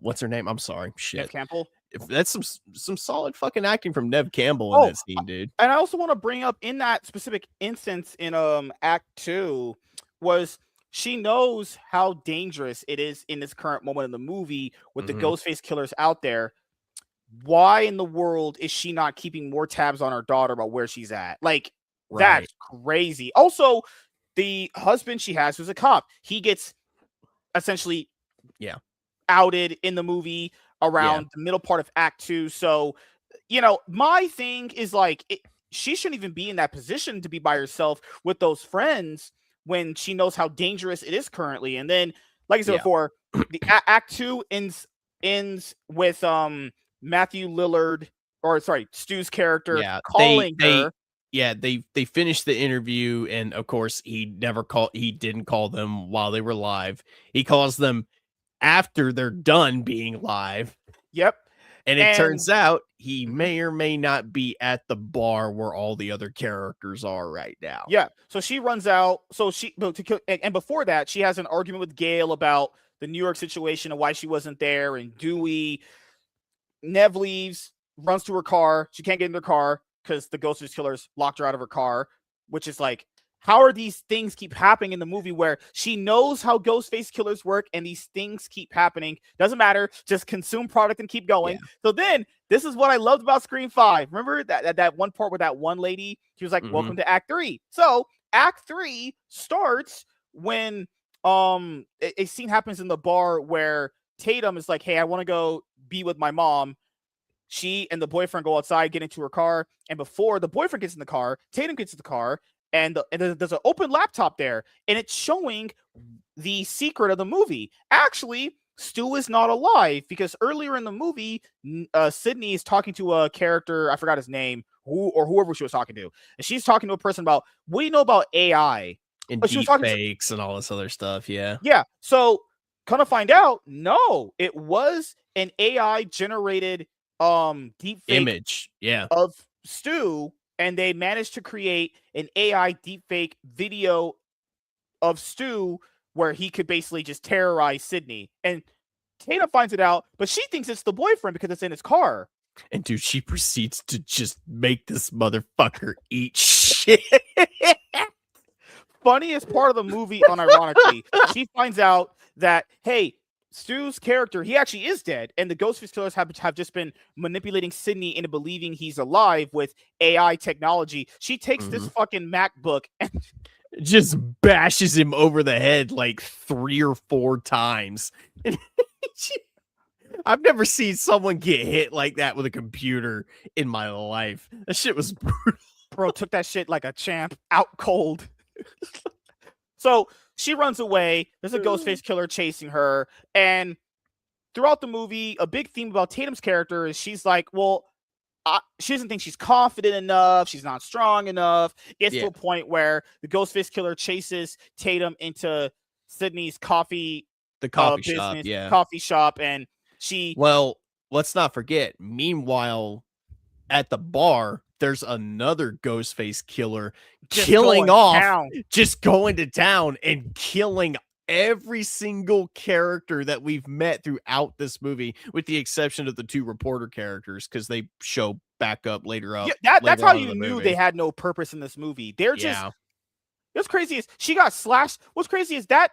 what's her name? I'm sorry, Jeff shit. Campbell. If that's some solid fucking acting from Nev Campbell in Oh, that scene, dude. and I also want to bring up in that specific instance in Act 2 was she knows how dangerous it is in this current moment in the movie with the Mhm. Ghostface killers out there. Why in the world is she not keeping more tabs on her daughter about where she's at? Like, Right. that's crazy. Also, the husband she has who's a cop, he gets essentially Yeah. outed in the movie around the middle part of Act 2. So, my thing is like, she shouldn't even be in that position to be by herself with those friends when she knows how dangerous it is currently. And then, like I said Yeah. before, the Act 2 ends with Matthew Lillard, or sorry, Stu's character Yeah. calling her. They finished the interview, and of course he didn't call them while they were live. He calls them after they're done being live. Yep. And it And turns out he Mhm. may or may not be at the bar where all the other characters are right now. Yeah. So she runs out. So and before that, she has an argument with Gail about the New York situation and why she wasn't there. And Dewey, Nev leaves, runs to her car. She can't get in her car because the Ghostface killers locked her out of her car, which is like, how are these things keep happening in the movie where she knows how Ghostface killers work and these things keep happening? Doesn't matter. Just consume product and keep going. Yeah. So then this is what I loved about Scream 5. Remember that one part where that one lady, she was like, Mhm. welcome to Act 3. So Act 3 starts when a scene happens in the bar where Tatum is like, hey, I want to go be with my mom. She and the boyfriend go outside, get into her car, and before the boyfriend gets in the car, Tatum gets in the car, and there's an open laptop there, and it's showing the secret of the movie. Actually, Stu is not alive because earlier in the movie, Sydney is talking to a character, I forgot his name, whoever she was talking to, and she's talking to a person about, what do you know about AI? And She was deep talking fakes and all this other stuff. Yeah. yeah. So kind of find out, no, it was an AI generated deep fake Image. Yeah. of Stu, and they managed to create an AI deepfake video of Stu where he could basically just terrorize Sydney. And Tatum finds it out, but she thinks it's the boyfriend because it's in his car. And dude, she proceeds to just make this motherfucker eat shit. Funniest part of the movie, unironically, she finds out that, hey, Stu's character, he actually is dead, and the Ghostface killers have just been manipulating Sydney into believing he's alive with AI technology. She takes this fucking MacBook and just bashes him over the head like 3 or 4 times. I've never seen someone get hit like that with a computer in my life. That shit was brutal. bro took that shit like a champ, out cold. So she runs away. There's a Ghostface killer chasing her. And throughout the movie, a big theme about Tatum's character is she's like, well, she doesn't think she's confident enough. She's not strong enough. It's to a point where the Ghostface killer chases Tatum into Sydney's coffee shop. And well, let's not forget, meanwhile, at the bar, there's another Ghostface killer just going to town and killing every single character that we've met throughout this movie, with the exception of the 2 reporter characters, because they show back up later up. Yeah, that's how you knew they had no purpose in this movie. They're just what's crazy is she got slashed. What's crazy is that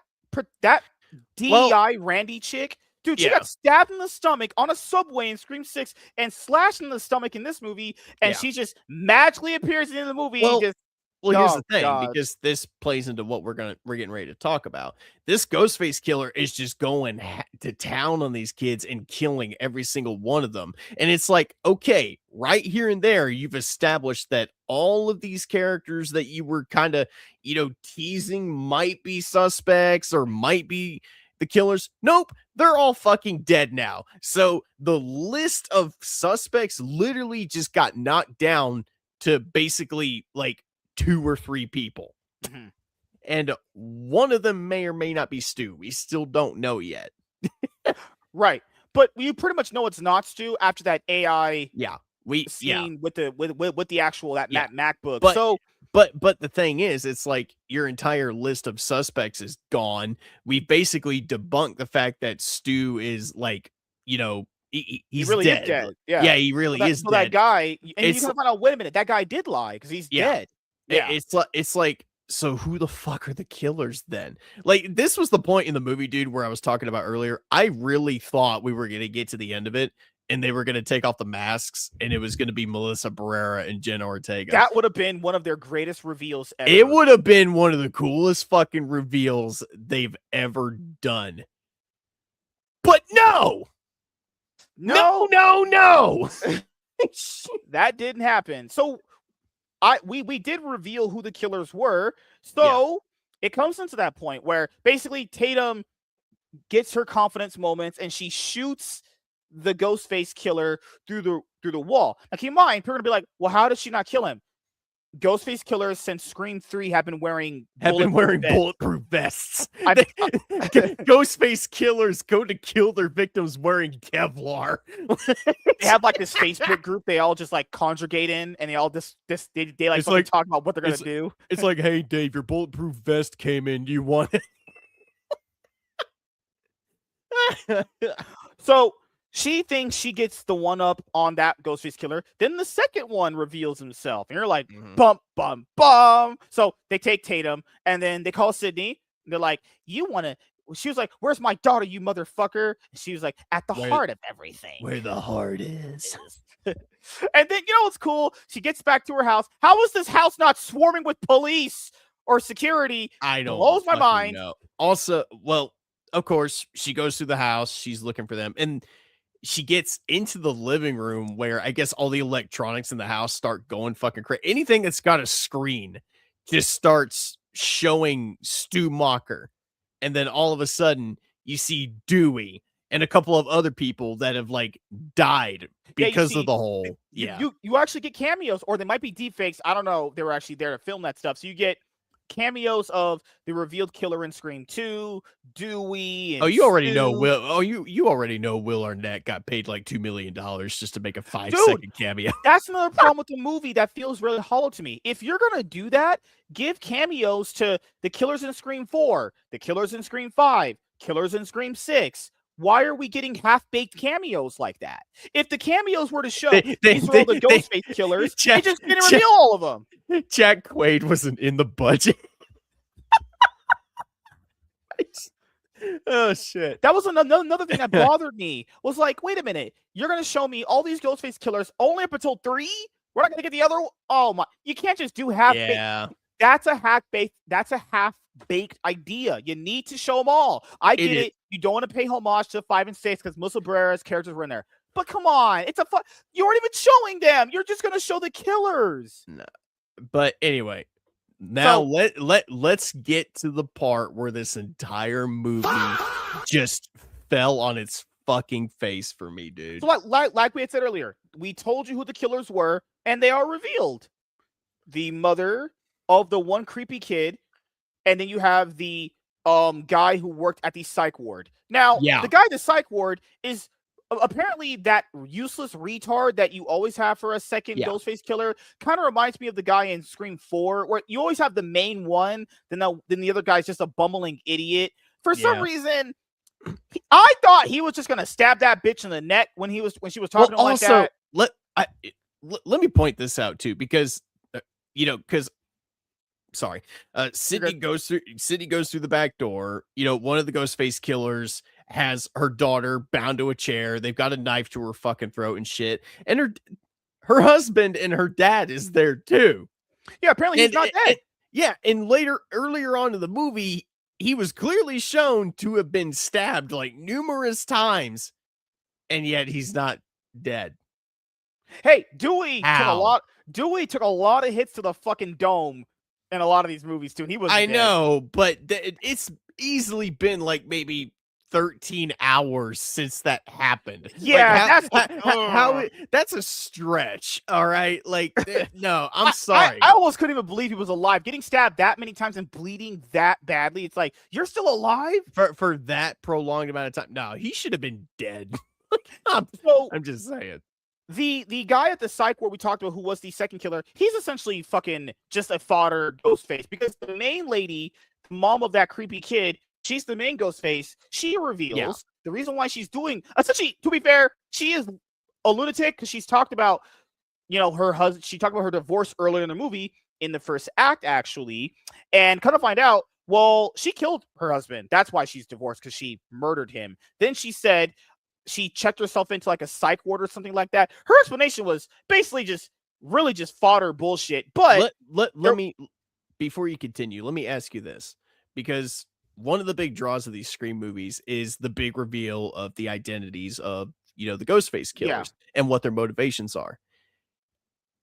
DEI Randy chick. Dude, she got stabbed in the stomach on a subway in Scream 6 and slashed in the stomach in this movie, and she just magically appears in the movie. Well, here's the thing, because this plays into what we're getting ready to talk about. This Ghostface killer is just going to town on these kids and killing every single one of them. And it's like, okay, right here and there, you've established that all of these characters that you were kind of, teasing might be suspects or might be the killers. Nope, they're all fucking dead now. So the list of suspects literally just got knocked down to basically like 2 or 3 people. And one of them may or may not be Stu. We still don't know yet. Right. But you pretty much know it's not Stu after that AI scene with the actual MacBook. But the thing is, it's like your entire list of suspects is gone. We basically debunked the fact that Stu is like, he's really dead. Is dead. Yeah, he really is dead. That guy, and you can find out, wait a minute, that guy did lie because he's dead. Yeah. It's like, so who the fuck are the killers then? Like, this was the point in the movie, dude, where I was talking about earlier. I really thought we were going to get to the end of it and they were going to take off the masks and it was going to be Melissa Barrera and Jenna Ortega. That would have been one of their greatest reveals ever. It would have been one of the coolest fucking reveals they've ever done. But no! That didn't happen. So we did reveal who the killers were. So it comes into that point where basically Tatum gets her confidence moments and she shoots the Ghostface killer through the wall. Now keep in mind, people are gonna be like, well, how did she not kill him? Ghostface killers since Scream 3 have been wearing bulletproof vests. Ghostface killers go to kill their victims wearing Kevlar. They have like this Facebook group they all just like conjugate in, and they all they like talk about what they're gonna do. It's like, hey Dave, your bulletproof vest came in. Do you want it? So she thinks she gets the one up on that Ghostface killer. Then the second one reveals himself. And you're like, bum, bum, bum. So they take Tatum and then they call Sydney. And they're like, she was like, where's my daughter, you motherfucker? And she was like, at the heart of everything. Where the heart is. And then, what's cool? She gets back to her house. How is this house not swarming with police or security? I don't blows my mind. Know. Also, well, of course, she goes through the house. She's looking for them. And she gets into the living room where I guess all the electronics in the house start going fucking crazy. Anything that's got a screen just starts showing Stu Mocker. And then all of a sudden you see Dewey and a couple of other people that have like died because of the whole. You actually get cameos, or they might be deepfakes. I don't know. They were actually there to film that stuff. So you get cameos of the revealed killer in Scream 2, Dewey. And you already know Will. You already know Will Arnett got paid like $2 million just to make a 5-second cameo. That's another problem with the movie that feels really hollow to me. If you're gonna do that, give cameos to the killers in Scream 4, the killers in Scream 5, killers in Scream 6. why are we getting half-baked cameos like that? If the cameos were to show They- these are all the Ghostface killers, they just didn't reveal all of them. Jack Quaid wasn't in the budget. Oh shit. That was another thing that bothered me. Was like, wait a minute, you're gonna show me all these Ghostface killers only up until 3? We're not gonna get the other. Oh my! You can't just do half-baked. Yeah. That's a half-baked idea. You need to show them all. I get it. You don't want to pay homage to 5 and 6 because Melissa Barrera's characters were in there. But come on, it's a fun. You aren't even showing them. You're just gonna show the killers. No. But anyway, now So- let's get to the part where this entire movie just fell on its fucking face for me, dude. So like we had said earlier, we told you who the killers were, and they are revealed. The mother of the one creepy kid, and then you have the guy who worked at the psych ward. Now, Yeah. the guy at the psych ward is apparently that useless retard that you always have for a second Yeah. Ghostface killer. Kind of reminds me of the guy in Scream 4, where you always have the main one, then the other guy's just a bumbling idiot. For some Yeah. reason, I thought he was just gonna stab that bitch in the neck when she was talking to him like that. Let me point this out too, because Sydney goes through the back door. One of the Ghostface killers has her daughter bound to a chair. They've got a knife to her fucking throat and shit. And her husband and her dad is there too. Yeah, apparently he's not dead. And earlier on in the movie, he was clearly shown to have been stabbed like numerous times, and yet he's not dead. Hey, Dewey How? took a lot of hits to the fucking dome in a lot of these movies too. And he was. I know, but it's easily been like maybe 13 hours since that happened. Yeah, that's a stretch. All right, no, I'm sorry. I almost couldn't even believe he was alive. Getting stabbed that many times and bleeding that badly. It's like, you're still alive for that prolonged amount of time. No, he should have been dead. I'm just saying. The guy at the psych where we talked about who was the second killer, he's essentially fucking just a fodder Ghostface, because the main lady, the mom of that creepy kid, she's the main Ghostface. She reveals the reason why she's doing, essentially, to be fair, she is a lunatic because she's talked about, her husband. She talked about her divorce earlier in the movie, in the first act, actually, and kind of find out, well, she killed her husband. That's why she's divorced, because she murdered him. Then she said she checked herself into like a psych ward or something like that. Her explanation was basically just fodder bullshit. But let me, before you continue, let me ask you this, because one of the big draws of these Scream movies is the big reveal of the identities of, the Ghostface killers and what their motivations are.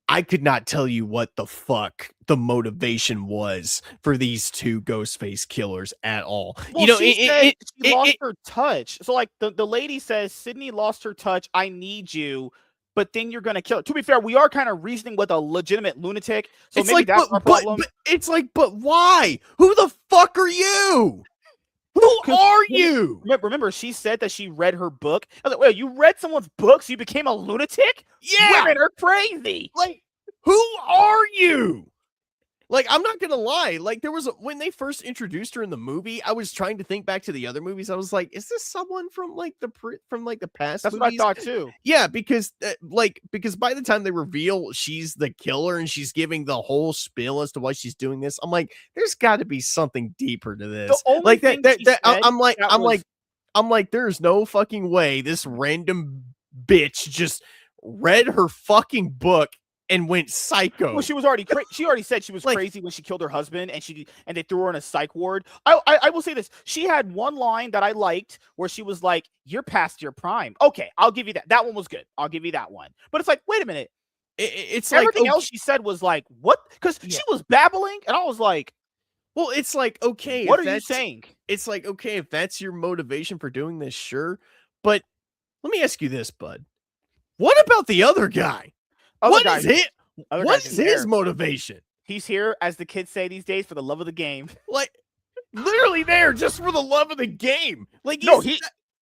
I could not tell you what the fuck the motivation was for these two Ghostface killers at all. Well, she lost her touch. So like the lady says, Sydney lost her touch. I need you, but then you're gonna kill her. To be fair, we are kind of reasoning with a legitimate lunatic. So it's maybe like, that's our problem. But it's like, but why? Who the fuck are you? Who are you? Remember, she said that she read her book. I was like, wait, you read someone's book, so you became a lunatic? Yeah. Women are crazy. Like, who are you? Like, I'm not gonna lie. Like, when they first introduced her in the movie, I was trying to think back to the other movies. I was like, is this someone from the past? That's movies? what I thought too. Yeah, because by the time they reveal she's the killer and she's giving the whole spiel as to why she's doing this, I'm like, there's got to be something deeper to this. The only Like thing I'm like, there's no fucking way this random bitch just read her fucking book and went psycho. Well, she was already she already said she was crazy when she killed her husband, and they threw her in a psych ward. I will say this: she had one line that I liked where she was like, "You're past your prime." Okay, I'll give you that. That one was good. I'll give you that one. But it's like, wait a minute. It's everything like, else she said was like, what? Because she was babbling, and I was like, well, it's like, okay, what are you saying? It's like, okay, if that's your motivation for doing this, sure. But let me ask you this, bud. What about the other guy? What is his motivation? He's here, as the kids say these days, for the love of the game. Like, literally there just for the love of the game. Like,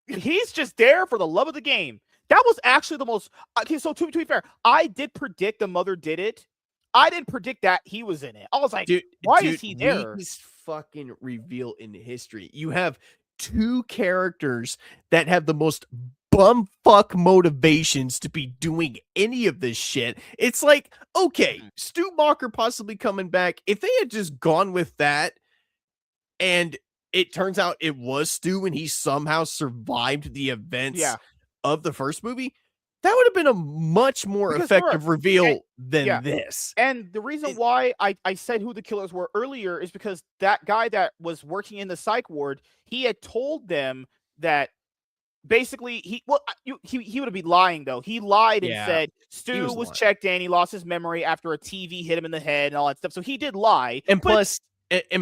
he's just there for the love of the game. That was actually the most. Okay, so to be fair, I did predict the mother did it. I didn't predict that he was in it. I was like, why is he there? This fucking reveal in history. You have two characters that have the most bumfuck motivations to be doing any of this shit. It's like, okay, Stu Macher possibly coming back. If they had just gone with that and it turns out it was Stu and he somehow survived the events Yeah. of the first movie, that would have been a much more Because effective reveal than yeah. this. And the reason why I said who the killers were earlier is because that guy that was working in the psych ward, he had told them that basically he would be lying though. He lied and Yeah, said he Stu was was lying. checked in, he lost his memory after a TV hit him in the head and all that stuff. So he did lie. And but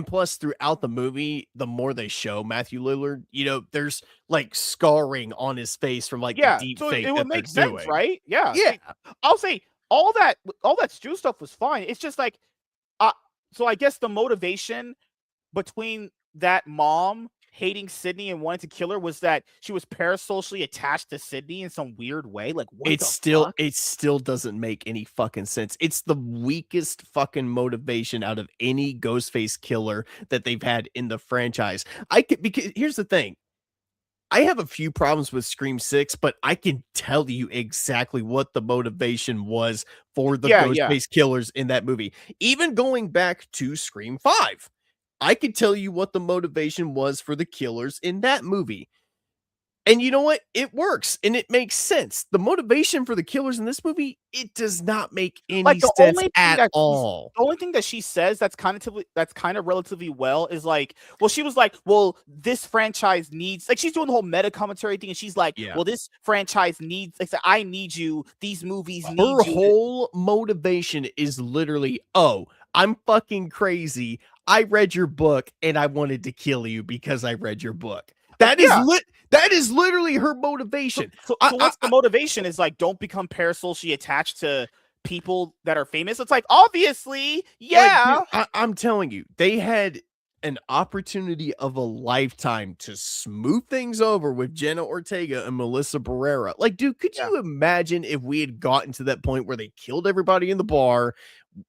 plus throughout the movie, the more they show Matthew Lillard, there's like scarring on his face from like the deep so fake it would that make they're sense, doing. right? Yeah. Yeah. I'll say all that Stu stuff was fine. It's just like so I guess the motivation between that mom hating Sydney and wanting to kill her was that she was parasocially attached to Sydney in some weird way. Like what It fuck? still doesn't make any fucking sense. It's the weakest fucking motivation out of any Ghostface killer that they've had in the franchise. Because here's the thing. I have a few problems with Scream 6, but I can tell you exactly what the motivation was for the Ghostface killers in that movie. Even going back to Scream 5, I could tell you what the motivation was for the killers in that movie. And you know what? It works and it makes sense. The motivation for the killers in this movie, it does not make any sense at all. The only thing that she says that's kind of relatively well is like, well, she was like, well, this franchise needs, like, she's doing the whole meta commentary thing, and she's like, well, this franchise needs, like, I need you. These movies need you. Her whole motivation is literally, oh, I'm fucking crazy. I read your book and I wanted to kill you because I read your book. That is literally her motivation. So what's the motivation? Is like, don't become parasocially attached to people that are famous. It's like, obviously, yeah. Like, dude, I'm telling you, they had an opportunity of a lifetime to smooth things over with Jenna Ortega and Melissa Barrera. Like, dude, could you imagine if we had gotten to that point where they killed everybody in the bar?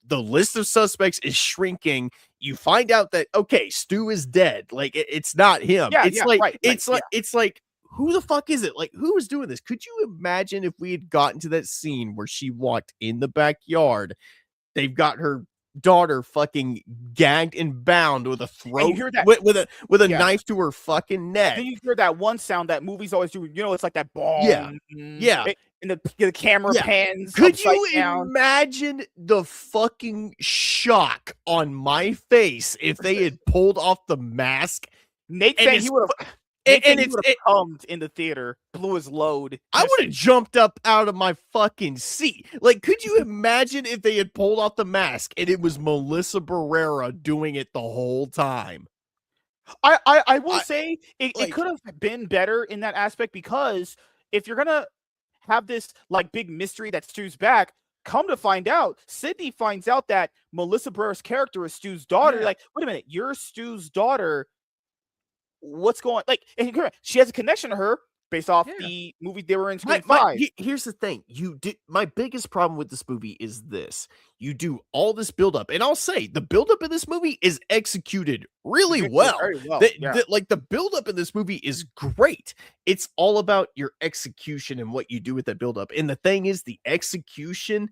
The list of suspects is shrinking. You find out that, okay, Stu is dead. Like, it's not him. It's like, who the fuck is it? Like, who is doing this? Could you imagine if we had gotten to that scene where she walked in the backyard? They've got her daughter fucking gagged and bound with a throat, you hear that, with a knife to her fucking neck. Then you hear that one sound that movies always do. It's like that bong. Yeah. And the camera pans. Could you down. imagine the fucking shock on my face if they had pulled off the mask? Nate said he would have. And it's hummed in the theater, blew his load. I would have jumped up out of my fucking seat. Like, could you imagine if they had pulled off the mask and it was Melissa Barrera doing it the whole time? I will say it could have been better in that aspect, because if you're gonna have this like big mystery that Stu's back, come to find out, Sydney finds out that Melissa Barrera's character is Stu's daughter. Like, wait a minute, you're Stu's daughter. What's going, like, and she has a connection to her based off the movie they were in Scream 5. Here's the thing. My biggest problem with this movie is this. You do all this buildup, and I'll say the buildup in this movie is executed really well. Very well. Like, the buildup in this movie is great. It's all about your execution and what you do with that buildup. And the thing is, the execution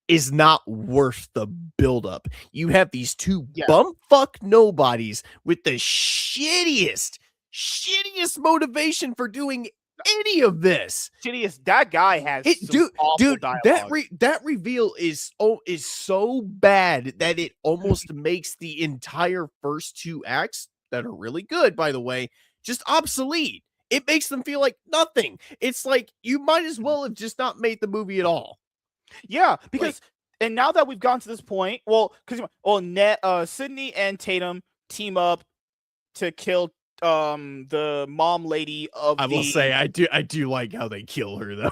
is not worth the buildup. You have these two bumfuck nobodies with the shittiest motivation for doing any of this. That guy has dude. That reveal is so bad that it almost makes the entire first two acts, that are really good, by the way, just obsolete. It makes them feel like nothing. It's like you might as well have just not made the movie at all. Yeah, because and now that we've gotten to this point, Sydney and Tatum team up to kill the mom lady of I will say I do like how they kill her though.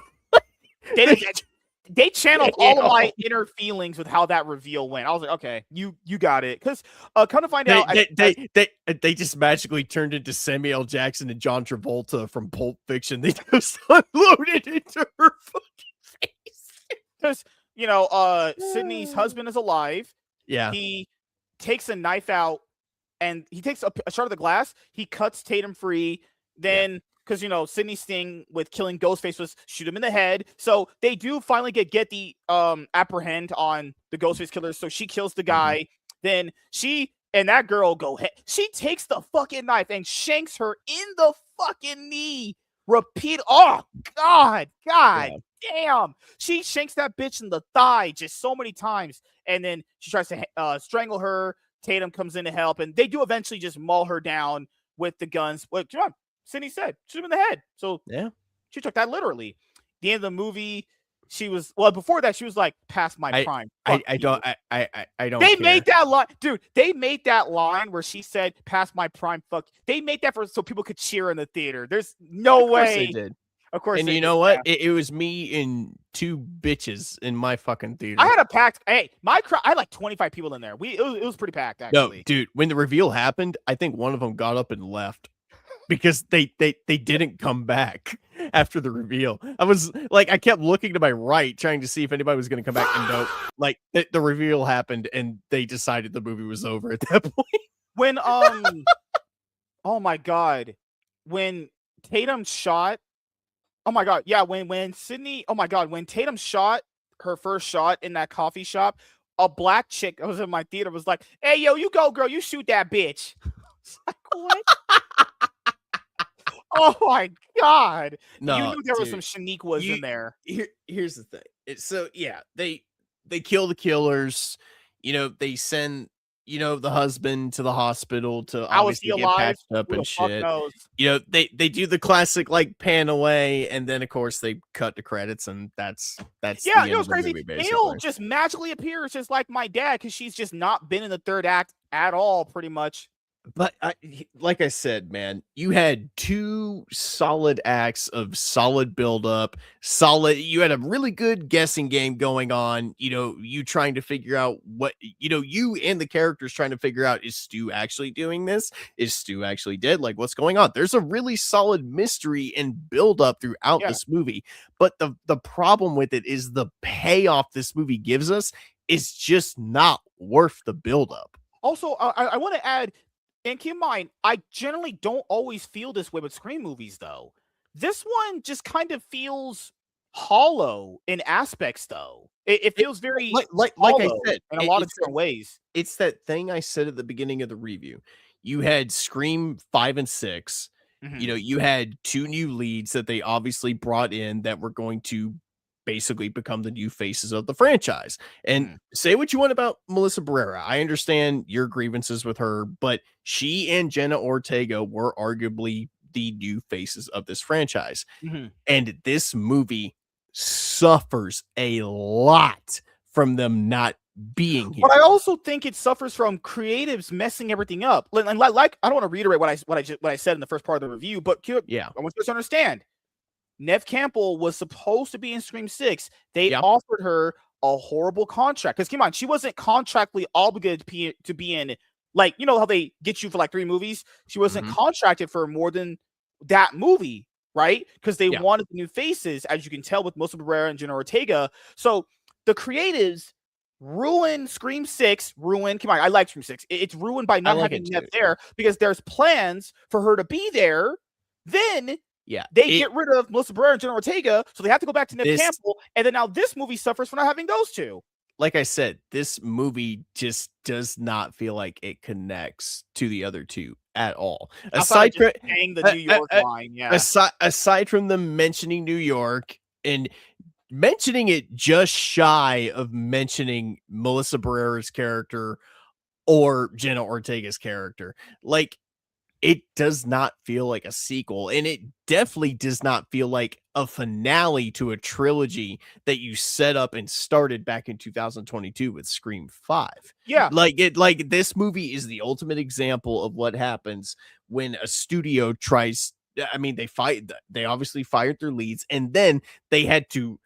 They channeled all of my inner feelings with how that reveal went. I was like, okay, you got it. Because come to find out, they just magically turned into Samuel L. Jackson and John Travolta from Pulp Fiction. They just unloaded into her fucking face. Because Sydney's husband is alive. Yeah, he takes a knife out and he takes a shard of the glass. He cuts Tatum free, Then, because Sydney's thing with killing Ghostface was shoot him in the head. So they do finally get the apprehend on the Ghostface killer. So she kills the guy. Then she and that girl go head. She takes the fucking knife and shanks her in the fucking knee. Repeat. Oh God, damn. She shanks that bitch in the thigh just so many times, and then she tries to strangle her. Tatum comes in to help, and they do eventually just maul her down with the guns. Well, come on, Sydney said shoot him in the head. So she took that literally. The end of the movie, she was before that she was like past my prime. I don't They care. made that line, dude. They made that line where she said past my prime. Fuck. They made that so people could cheer in the theater. There's no way. They did. Of course. And you know what? It was me and 2 bitches in my fucking theater. I had a packed. Hey, I had like 25 people in there. It was pretty packed actually. No, dude. When the reveal happened, I think one of them got up and left because they didn't come back after the reveal. I was like, I kept looking to my right trying to see if anybody was going to come back, and no, like the reveal happened, and they decided the movie was over at that point. When oh my God, when Tatum shot. Oh my God, yeah. When Sydney, oh my God, when Tatum shot her first shot in that coffee shop, a black chick that was in my theater was like, "Hey, yo, you go, girl, you shoot that bitch." It's like, what? Oh my God! No, you knew there was dude, some Shaniquas in there. Here's the thing. So yeah, they kill the killers. They send the husband to the hospital to obviously get patched up and shit. They do the classic like pan away, and then of course they cut the credits, and that's yeah, it was crazy. Hale just magically appears just like my dad because she's just not been in the third act at all, pretty much. But like I said, man, you had 2 solid acts of solid buildup, you had a really good guessing game going on. You trying to figure out what, you and the characters trying to figure out, is Stu actually doing this? Is Stu actually dead? Like, what's going on? There's a really solid mystery and buildup throughout this movie. But the problem with it is the payoff this movie gives us is just not worth the buildup. Also, I want to add, and keep in mind, I generally don't always feel this way with Scream movies, though. This one just kind of feels hollow in aspects, though. It feels very like I said, in a lot of different ways. It's that thing I said at the beginning of the review. You had Scream 5 and 6. You had 2 new leads that they obviously brought in that were going to basically become the new faces of the franchise. And say what you want about Melissa Barrera. I understand your grievances with her, but she and Jenna Ortega were arguably the new faces of this franchise. And this movie suffers a lot from them not being here. But I also think it suffers from creatives messing everything up. And like I don't want to reiterate what I said in the first part of the review, but I want you to understand. Neve Campbell was supposed to be in Scream 6. They offered her a horrible contract. Because, keep in mind, she wasn't contractually obligated to be in, like, how they get you for like 3 movies? She wasn't contracted for more than that movie, right? Because they wanted the new faces, as you can tell with Melissa Barrera and Jenna Ortega. So the creatives ruined Scream 6. Come on, I like Scream 6. It's ruined by not having Neve there because there's plans for her to be there. Then they get rid of Melissa Barrera and Jenna Ortega, so they have to go back to Neve Campbell, and then now this movie suffers for not having those 2. Like I said, this movie just does not feel like it connects to the other 2 at all. Aside from the New York line, aside from them mentioning New York and mentioning it just shy of mentioning Melissa Barrera's character or Jenna Ortega's character, like, it does not feel like a sequel, and it definitely does not feel like a finale to a trilogy that you set up and started back in 2022 with Scream 5. Yeah. Like this movie is the ultimate example of what happens when a studio tries. I mean, they obviously fired their leads, and then they had to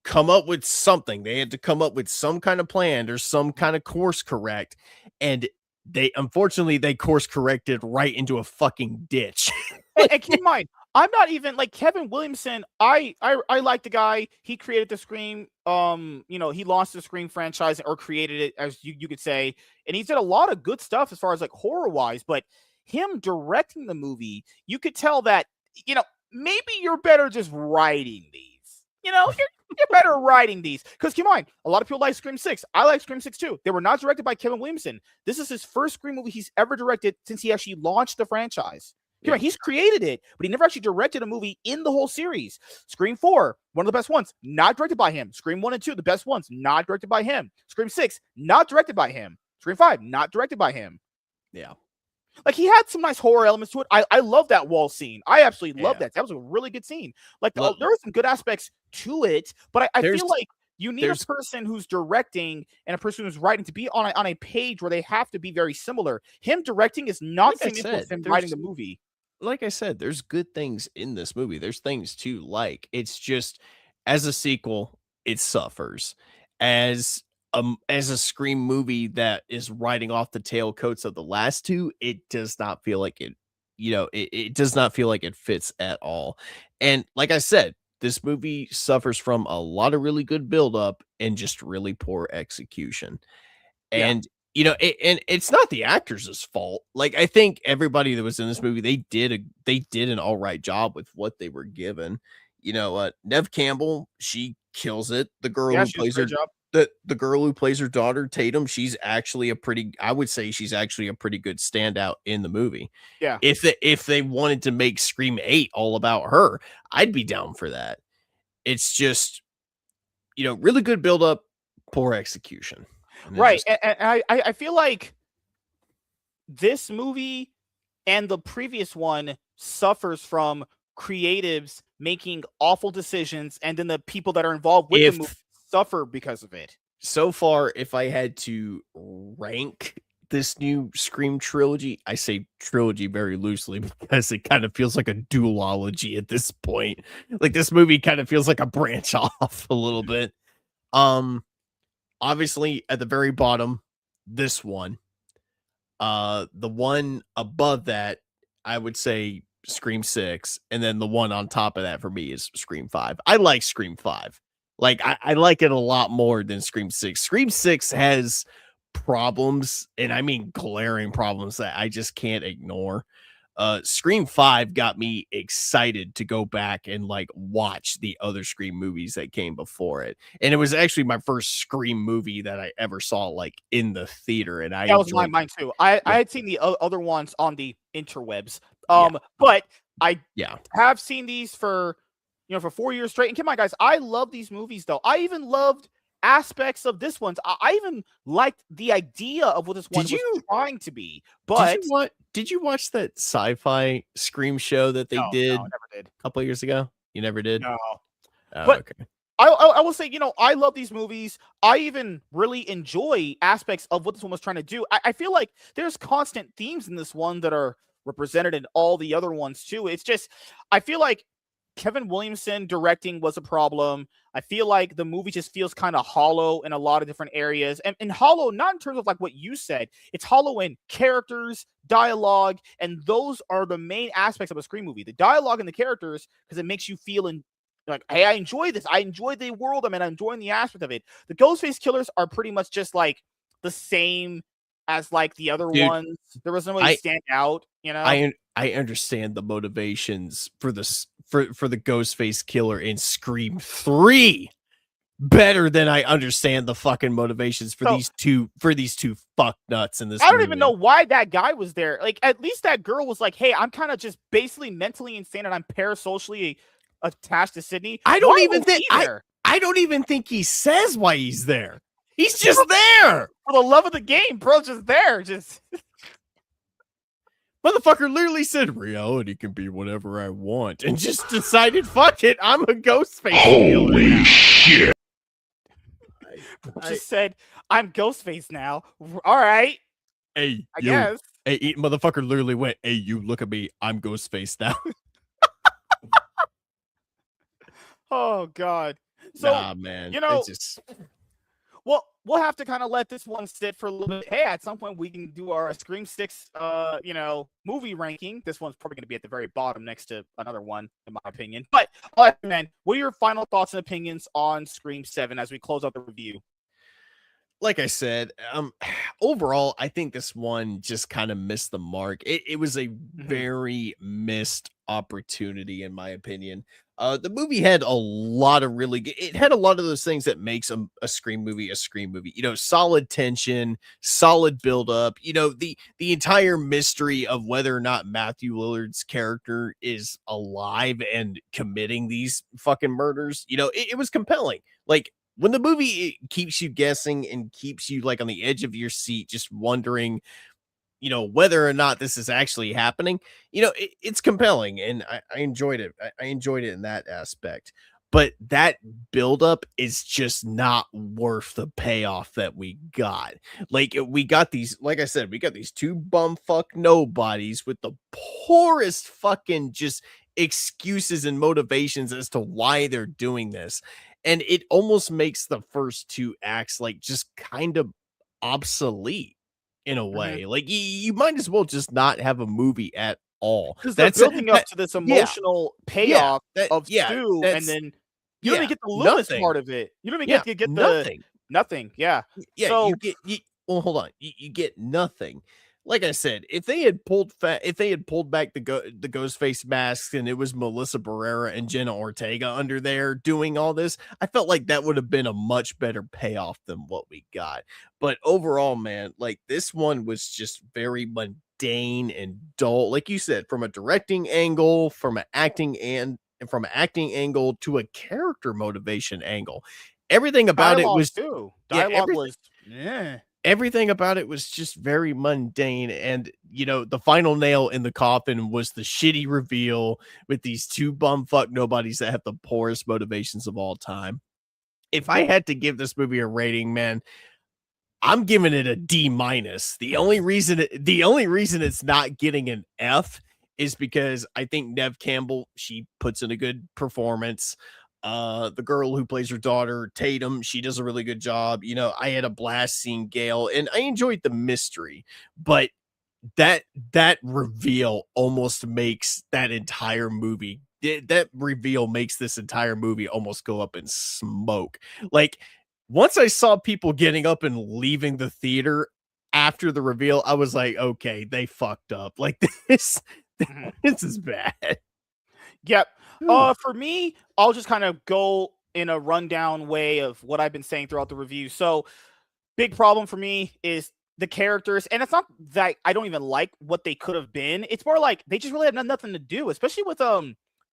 come up with something. They had to come up with some kind of plan or some kind of course correct, and they course corrected right into a fucking ditch. and keep in mind, I'm not even like Kevin Williamson. I like the guy. He created the Scream. He launched the Scream franchise or created it, as you could say, and he's did a lot of good stuff as far as like horror wise. But him directing the movie, you could tell that, maybe you're better just writing these. You're better writing these. Because keep in mind, a lot of people like Scream 6. I like Scream 6 too. They were not directed by Kevin Williamson. This is his first Scream movie he's ever directed since he actually launched the franchise. Yeah. He's created it, but he never actually directed a movie in the whole series. Scream 4, one of the best ones, not directed by him. Scream 1 and 2, the best ones, not directed by him. Scream 6, not directed by him. Scream 5, not directed by him. Yeah. Like, he had some nice horror elements to it. I love that wall scene. I absolutely love that. That was a really good scene. Like, there were some good aspects to it, but I feel like you need a person who's directing and a person who's writing to be on a page where they have to be very similar. Him directing is not the same as him writing the movie. Like I said, there's good things in this movie. There's things to like. It's just, as a sequel, it suffers. As a Scream movie that is riding off the tailcoats of the last two, it does not feel like it, it does not feel like it fits at all. And like I said, this movie suffers from a lot of really good buildup and just really poor execution. And, and it's not the actors' fault. Like, I think everybody that was in this movie, they did an all right job with what they were given. Neve Campbell, she kills it. The girl who plays her job. The girl who plays her daughter, Tatum, she's actually I would say she's actually a pretty good standout in the movie. Yeah. If they wanted to make Scream 8 all about her, I'd be down for that. It's just, really good buildup, poor execution. Right. And I feel like this movie and the previous one suffers from creatives making awful decisions, and then the people that are involved with the movie suffer because of it. So far, if I had to rank this new Scream trilogy, I say trilogy very loosely because it kind of feels like a duology at this point. Like, this movie kind of feels like a branch off a little bit. Obviously at the very bottom, this one. The one above that, I would say Scream 6, and then the one on top of that for me is Scream 5. I like Scream 5. Like, I like it a lot more than Scream 6. Scream 6 has problems, and I mean glaring problems that I just can't ignore. Scream 5 got me excited to go back and like watch the other Scream movies that came before it. And it was actually my first Scream movie that I ever saw like in the theater. And that was mine too. I had seen the other ones on the interwebs. But I have seen these for 4 years straight. And come on, guys, I love these movies though. I even loved aspects of this one. I even liked the idea of what this one was trying to be. But did you watch that sci-fi Scream show that they did never did. A couple of years ago? You never did? No. Oh, but okay. I will say, I love these movies. I even really enjoy aspects of what this one was trying to do. I feel like there's constant themes in this one that are represented in all the other ones too. It's just, I feel like Kevin Williamson directing was a problem. I feel like the movie just feels kind of hollow in a lot of different areas. And hollow, not in terms of like what you said. It's hollow in characters, dialogue, and those are the main aspects of a Scream movie. The dialogue and the characters, because it makes you feel like, hey, I enjoy this. I enjoy the world. I'm enjoying the aspect of it. The Ghostface killers are pretty much just like the same as like the other ones. There was no way to stand out, I understand the motivations for this for the Ghostface killer in Scream 3 better than I understand the fucking motivations for these two fuck nuts in this movie. I don't even know why that guy was there. Like, at least that girl was like, hey, I'm kind of just basically mentally insane and I'm parasocially attached to Sydney. I don't even think he says why he's there. He's just there. For the love of the game, bro, just there. Just motherfucker literally said reality can be whatever I want and just decided, fuck it, I'm a Ghostface. Holy shit. Just said, I'm Ghostface now. All right. Hey, I guess. Hey, motherfucker literally went, hey, you look at me, I'm Ghostface now. Oh, God. So, nah, man. Well, we'll have to kind of let this one sit for a little bit. Hey, at some point we can do our Scream 6, movie ranking. This one's probably going to be at the very bottom next to another one, in my opinion. But, man, what are your final thoughts and opinions on Scream 7 as we close out the review? like I said, overall, I think this one just kind of missed the mark. It was a Mhm. very missed opportunity, in my opinion. The movie had a lot of it had a lot of those things that makes a Scream movie a Scream movie. You know, solid tension, solid build up. You know, the entire mystery of whether or not Matthew Lillard's character is alive and committing these fucking murders. You know, it was compelling. Like when the movie keeps you guessing and keeps you like on the edge of your seat, just wondering, you know, whether or not this is actually happening, you know, it's compelling and I enjoyed it. I enjoyed it in that aspect. But that buildup is just not worth the payoff that we got. Like we got these, like I said, we got these two bumfuck nobodies with the poorest fucking just excuses and motivations as to why they're doing this. And it almost makes the first two acts like just kind of obsolete in a Mhm. way. Like you might as well just not have a movie at all. 'Cause they're That's a, building up that to this yeah, emotional payoff of yeah, Stu, and that's then you don't even yeah, get the Loomis nothing. part of it. You don't even Yeah, get the nothing. nothing, yeah. Yeah, you So get well, hold on. You get nothing. Like I said, if they had pulled back the ghost face masks and it was Melissa Barrera and Jenna Ortega under there doing all this, I felt like that would have been a much better payoff than what we got. But overall, man, like this one was just very mundane and dull. Like you said, from a directing angle, from an acting and from an acting angle to a character motivation angle. Everything about it dialogue was too. yeah, Dialogue was yeah. everything about it was just very mundane. And you know, the final nail in the coffin was the shitty reveal with these two bumfuck nobodies that have the poorest motivations of all time. If I had to give this movie a rating, man, I'm giving it a D minus. The only reason it's not getting an F is because I think Nev Campbell, she puts in a good performance. The girl who plays her daughter, Tatum, she does a really good job. You know, I had a blast seeing Gail and I enjoyed the mystery, but that reveal almost makes that reveal makes this entire movie almost go up in smoke. Like once I saw people getting up and leaving the theater after the reveal, I was like, okay, they fucked up. Like this, Mhm. this is bad. Yep. Whew. For me, I'll just kind of go in a rundown way of what I've been saying throughout the review. So, big problem for me is the characters, and it's not that I don't even like what they could have been. It's more like they just really had nothing to do, especially with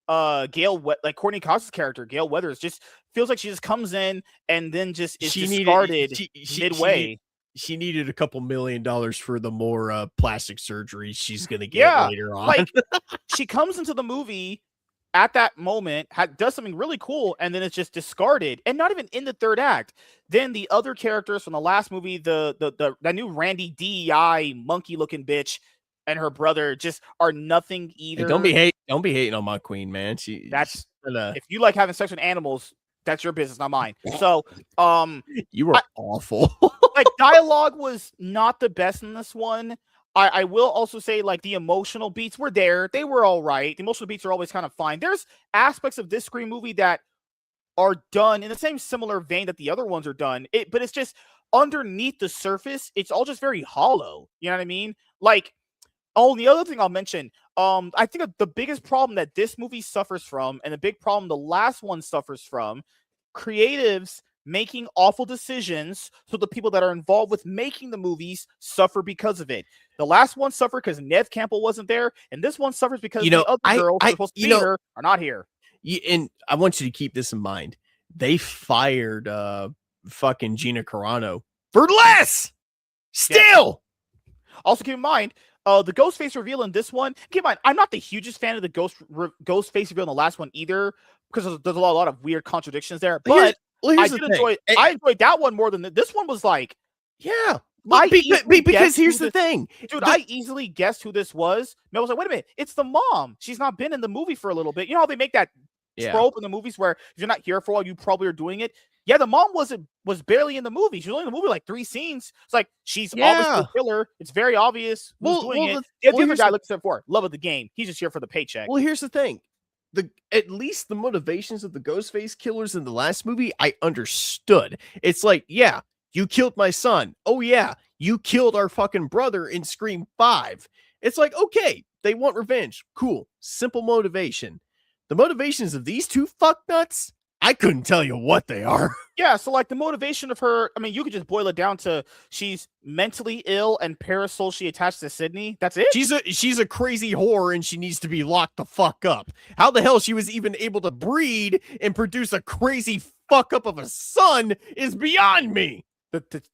like Courtney Cox's character, Gail Weathers, just feels like she just comes in and then just is She needed discarded she need, midway. she needed a couple $1 million for the more plastic surgery she's gonna get Yeah, later on. like she comes into the movie at that moment, does something really cool, and then it's just discarded, and not even in the third act. Then the other characters from the last movie, the that new Randy DEI monkey looking bitch and her brother just are nothing Hey, either. don't be hating on my queen, man. She's That's if you like having sex with animals, that's your business, not mine. So, you were awful. like dialogue was not the best in this one. I will also say like the emotional beats were there. They were all right. The emotional beats are always kind of fine. There's aspects of this Scream movie that are done in the same similar vein that the other ones are done. But it's just underneath the surface, it's all just very hollow. You know what I mean? Like, oh, the other thing I'll mention, I think the biggest problem that this movie suffers from, and the big problem the last one suffers from, creatives making awful decisions so the people that are involved with making the movies suffer because of it. The last one suffered because Nev Campbell wasn't there, and this one suffers because You the know, other girls who are supposed to you be know, here are not here. and I want you to keep this in mind. They fired fucking Gina Carano for less. Yeah. Still, Also, keep in mind, the ghost face reveal in this one. Keep in mind, I'm not the hugest fan of the ghost face reveal in the last one either, because there's a lot of weird contradictions there. But here's the thing. I enjoyed that one more than this one. Was like, Yeah, I easily because guessed here's who the thing, dude. I easily guessed who this was. And I was like, wait a minute, it's the mom. She's not been in the movie for a little bit. You know how they make that trope in the movies where if you're not here for a while, you probably are doing it. Yeah, the mom was barely in the movie. She was only in the movie like 3 scenes. It's like she's obviously a killer. It's very obvious who's doing it. The other guy looks at for love of the game. He's just here for the paycheck. Well, here's the thing. At least the motivations of the Ghostface killers in the last movie, I understood. It's like, yeah, you killed my son. Oh yeah, you killed our fucking brother in Scream 5. It's like, okay, they want revenge. Cool. Simple motivation. The motivations of these two fucknuts, I couldn't tell you what they are. Yeah, so like the motivation of her, I mean, you could just boil it down to she's mentally ill and parasocially attached to Sydney. That's it. She's a crazy whore and she needs to be locked the fuck up. How the hell she was even able to breed and produce a crazy fuck up of a son is beyond me.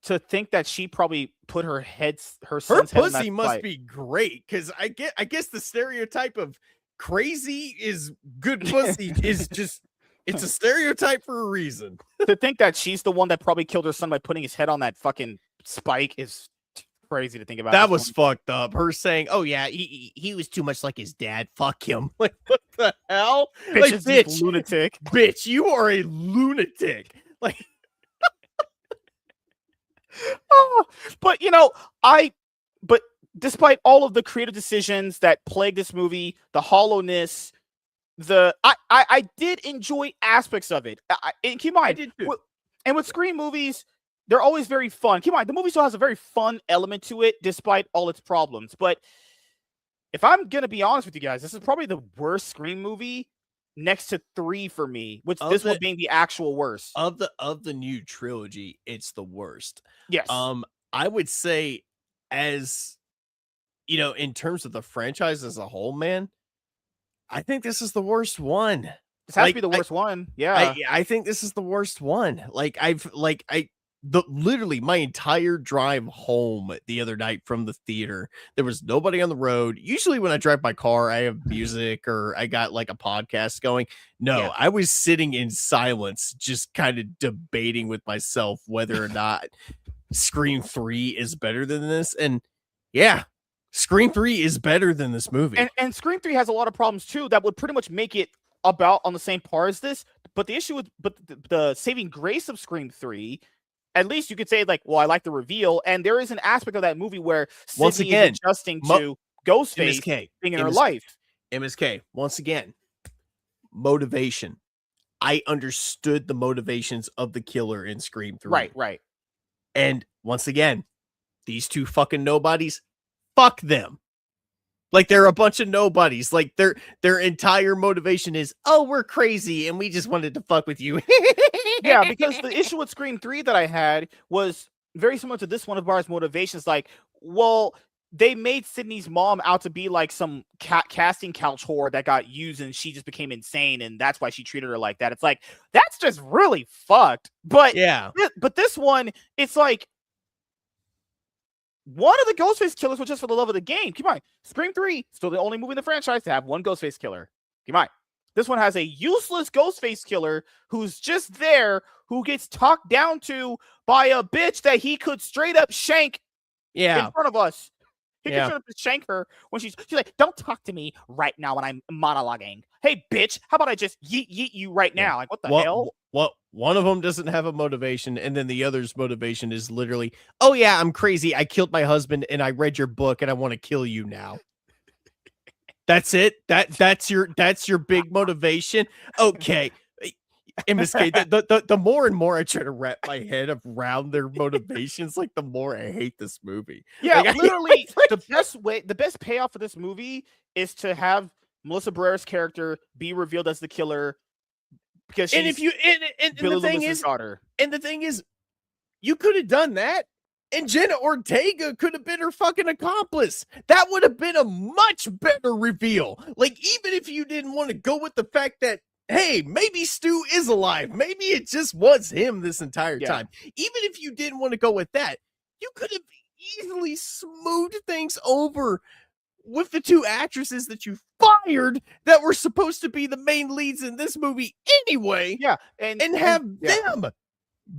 To think that she probably put her Her son's head on pussy that must fight. be great because I guess the stereotype of crazy is good pussy is just it's a stereotype for a reason. To think that she's the one that probably killed her son by putting his head on that fucking spike is crazy to think about. That was fucked up. Her saying, "Oh yeah, he was too much like his dad. Fuck him." Like what the hell? Like, bitch, lunatic. Bitch, you are a lunatic. Like, but but despite all of the creative decisions that plague this movie, the hollowness, I did enjoy aspects of it. And keep in mind, I did too. And with Scream movies, they're always very fun. Keep in mind, the movie still has a very fun element to it, despite all its problems. But if I'm gonna be honest with you guys, this is probably the worst Scream movie next to 3 for me, with this one being the actual worst. Of the new trilogy, it's the worst. Yes. I would say, as you know, in terms of the franchise as a whole, man, I think this is the worst one. This has to be the worst one. Yeah. I think this is the worst one. Literally my entire drive home the other night from the theater, there was nobody on the road. Usually when I drive my car, I have music or I got like a podcast going. No, Yeah. I was sitting in silence, just kind of debating with myself whether or not Scream 3 is better than this. And yeah, Scream 3 is better than this movie. And Scream 3 has a lot of problems too that would pretty much make it about on the same par as this. But the issue with the saving grace of Scream 3, at least you could say, like, well, I like the reveal, and there is an aspect of that movie where Once Sydney again, is adjusting to Ghostface MSK, being in her life. MSK, once again, motivation. I understood the motivations of the killer in Scream 3. Right. And once again, these two fucking nobodies, fuck them. Like, they're a bunch of nobodies. Like, their entire motivation is, oh, we're crazy and we just wanted to fuck with you. Yeah, because the issue with Scream 3 that I had was very similar to this one of ours motivations. Like, well, they made Sydney's mom out to be like some casting couch whore that got used and she just became insane, and that's why she treated her like that. It's like, that's just really fucked. But yeah, but this one, it's like, one of the Ghostface killers was just for the love of the game. Keep in mind, Scream 3, still the only movie in the franchise to have one Ghostface killer. Keep in mind, this one has a useless Ghostface killer who's just there, who gets talked down to by a bitch that he could straight up shank in front of us. He could straight up shank her when she's like, don't talk to me right now when I'm monologuing. Hey, bitch, how about I just yeet you right now? Like, what the hell? What? One of them doesn't have a motivation, and then the other's motivation is literally, oh yeah, I'm crazy. I killed my husband, and I read your book, and I want to kill you now. That's it. That's your big motivation. Okay. MSK, the more and more I try to wrap my head around their motivations, like the more I hate this movie. Yeah, like, literally, the best payoff for this movie is to have Melissa Barrera's character be revealed as the killer, because she's Billy Loomis's daughter. And the thing is, you could have done that, and Jenna Ortega could have been her fucking accomplice. That would have been a much better reveal. Like, even if you didn't want to go with the fact that, hey, maybe Stu is alive. Maybe it just was him this entire time. Even if you didn't want to go with that, you could have easily smoothed things over with the two actresses that you fired that were supposed to be the main leads in this movie anyway. Yeah. And have them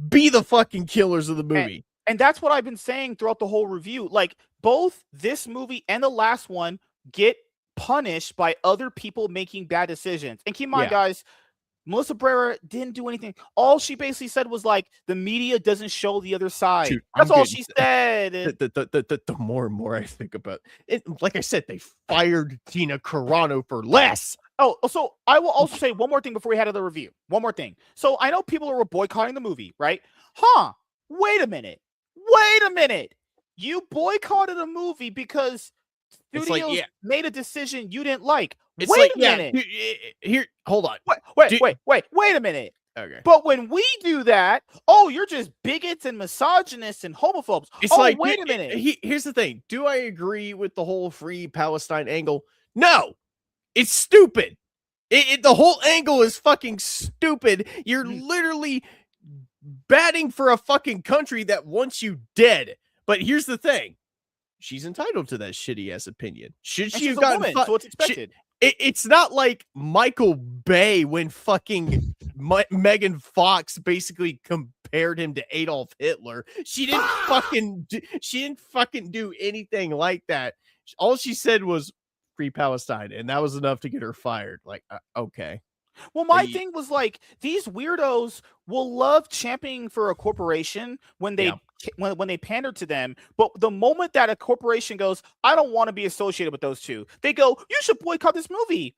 be the fucking killers of the movie. And that's what I've been saying throughout the whole review. Like, both this movie and the last one get punished by other people making bad decisions. And keep in mind, guys, Melissa Barrera didn't do anything. All she basically said was like, the media doesn't show the other side. Dude, that's all she said. The more and more I think about it, like I said, they fired Tina Carano for less. Oh, so I will also say one more thing before we head to the review. One more thing. So I know people are boycotting the movie, right? wait a minute. Wait a minute. You boycotted a movie because It's like, studios yeah. made a decision you didn't like. It's Wait like, a yeah, minute. here, hold on. Wait Do- a minute. Okay. But when we do that, oh, you're just bigots and misogynists and homophobes. It's oh, like, wait a minute. Here's the thing. Do I agree with the whole free Palestine angle? No, it's stupid. The whole angle is fucking stupid. You're literally batting for a fucking country that wants you dead. But here's the thing. She's entitled to that shitty ass opinion. Should she have gotten woman, so it's expected. It's not like Michael Bay when fucking Megan Fox basically compared him to Adolf Hitler. She didn't fucking do anything like that. All she said was free Palestine, and that was enough to get her fired. Like, okay. Well, my thing was like, these weirdos will love championing for a corporation when they when they pander to them, but the moment that a corporation goes, I don't want to be associated with those two, they go, you should boycott this movie.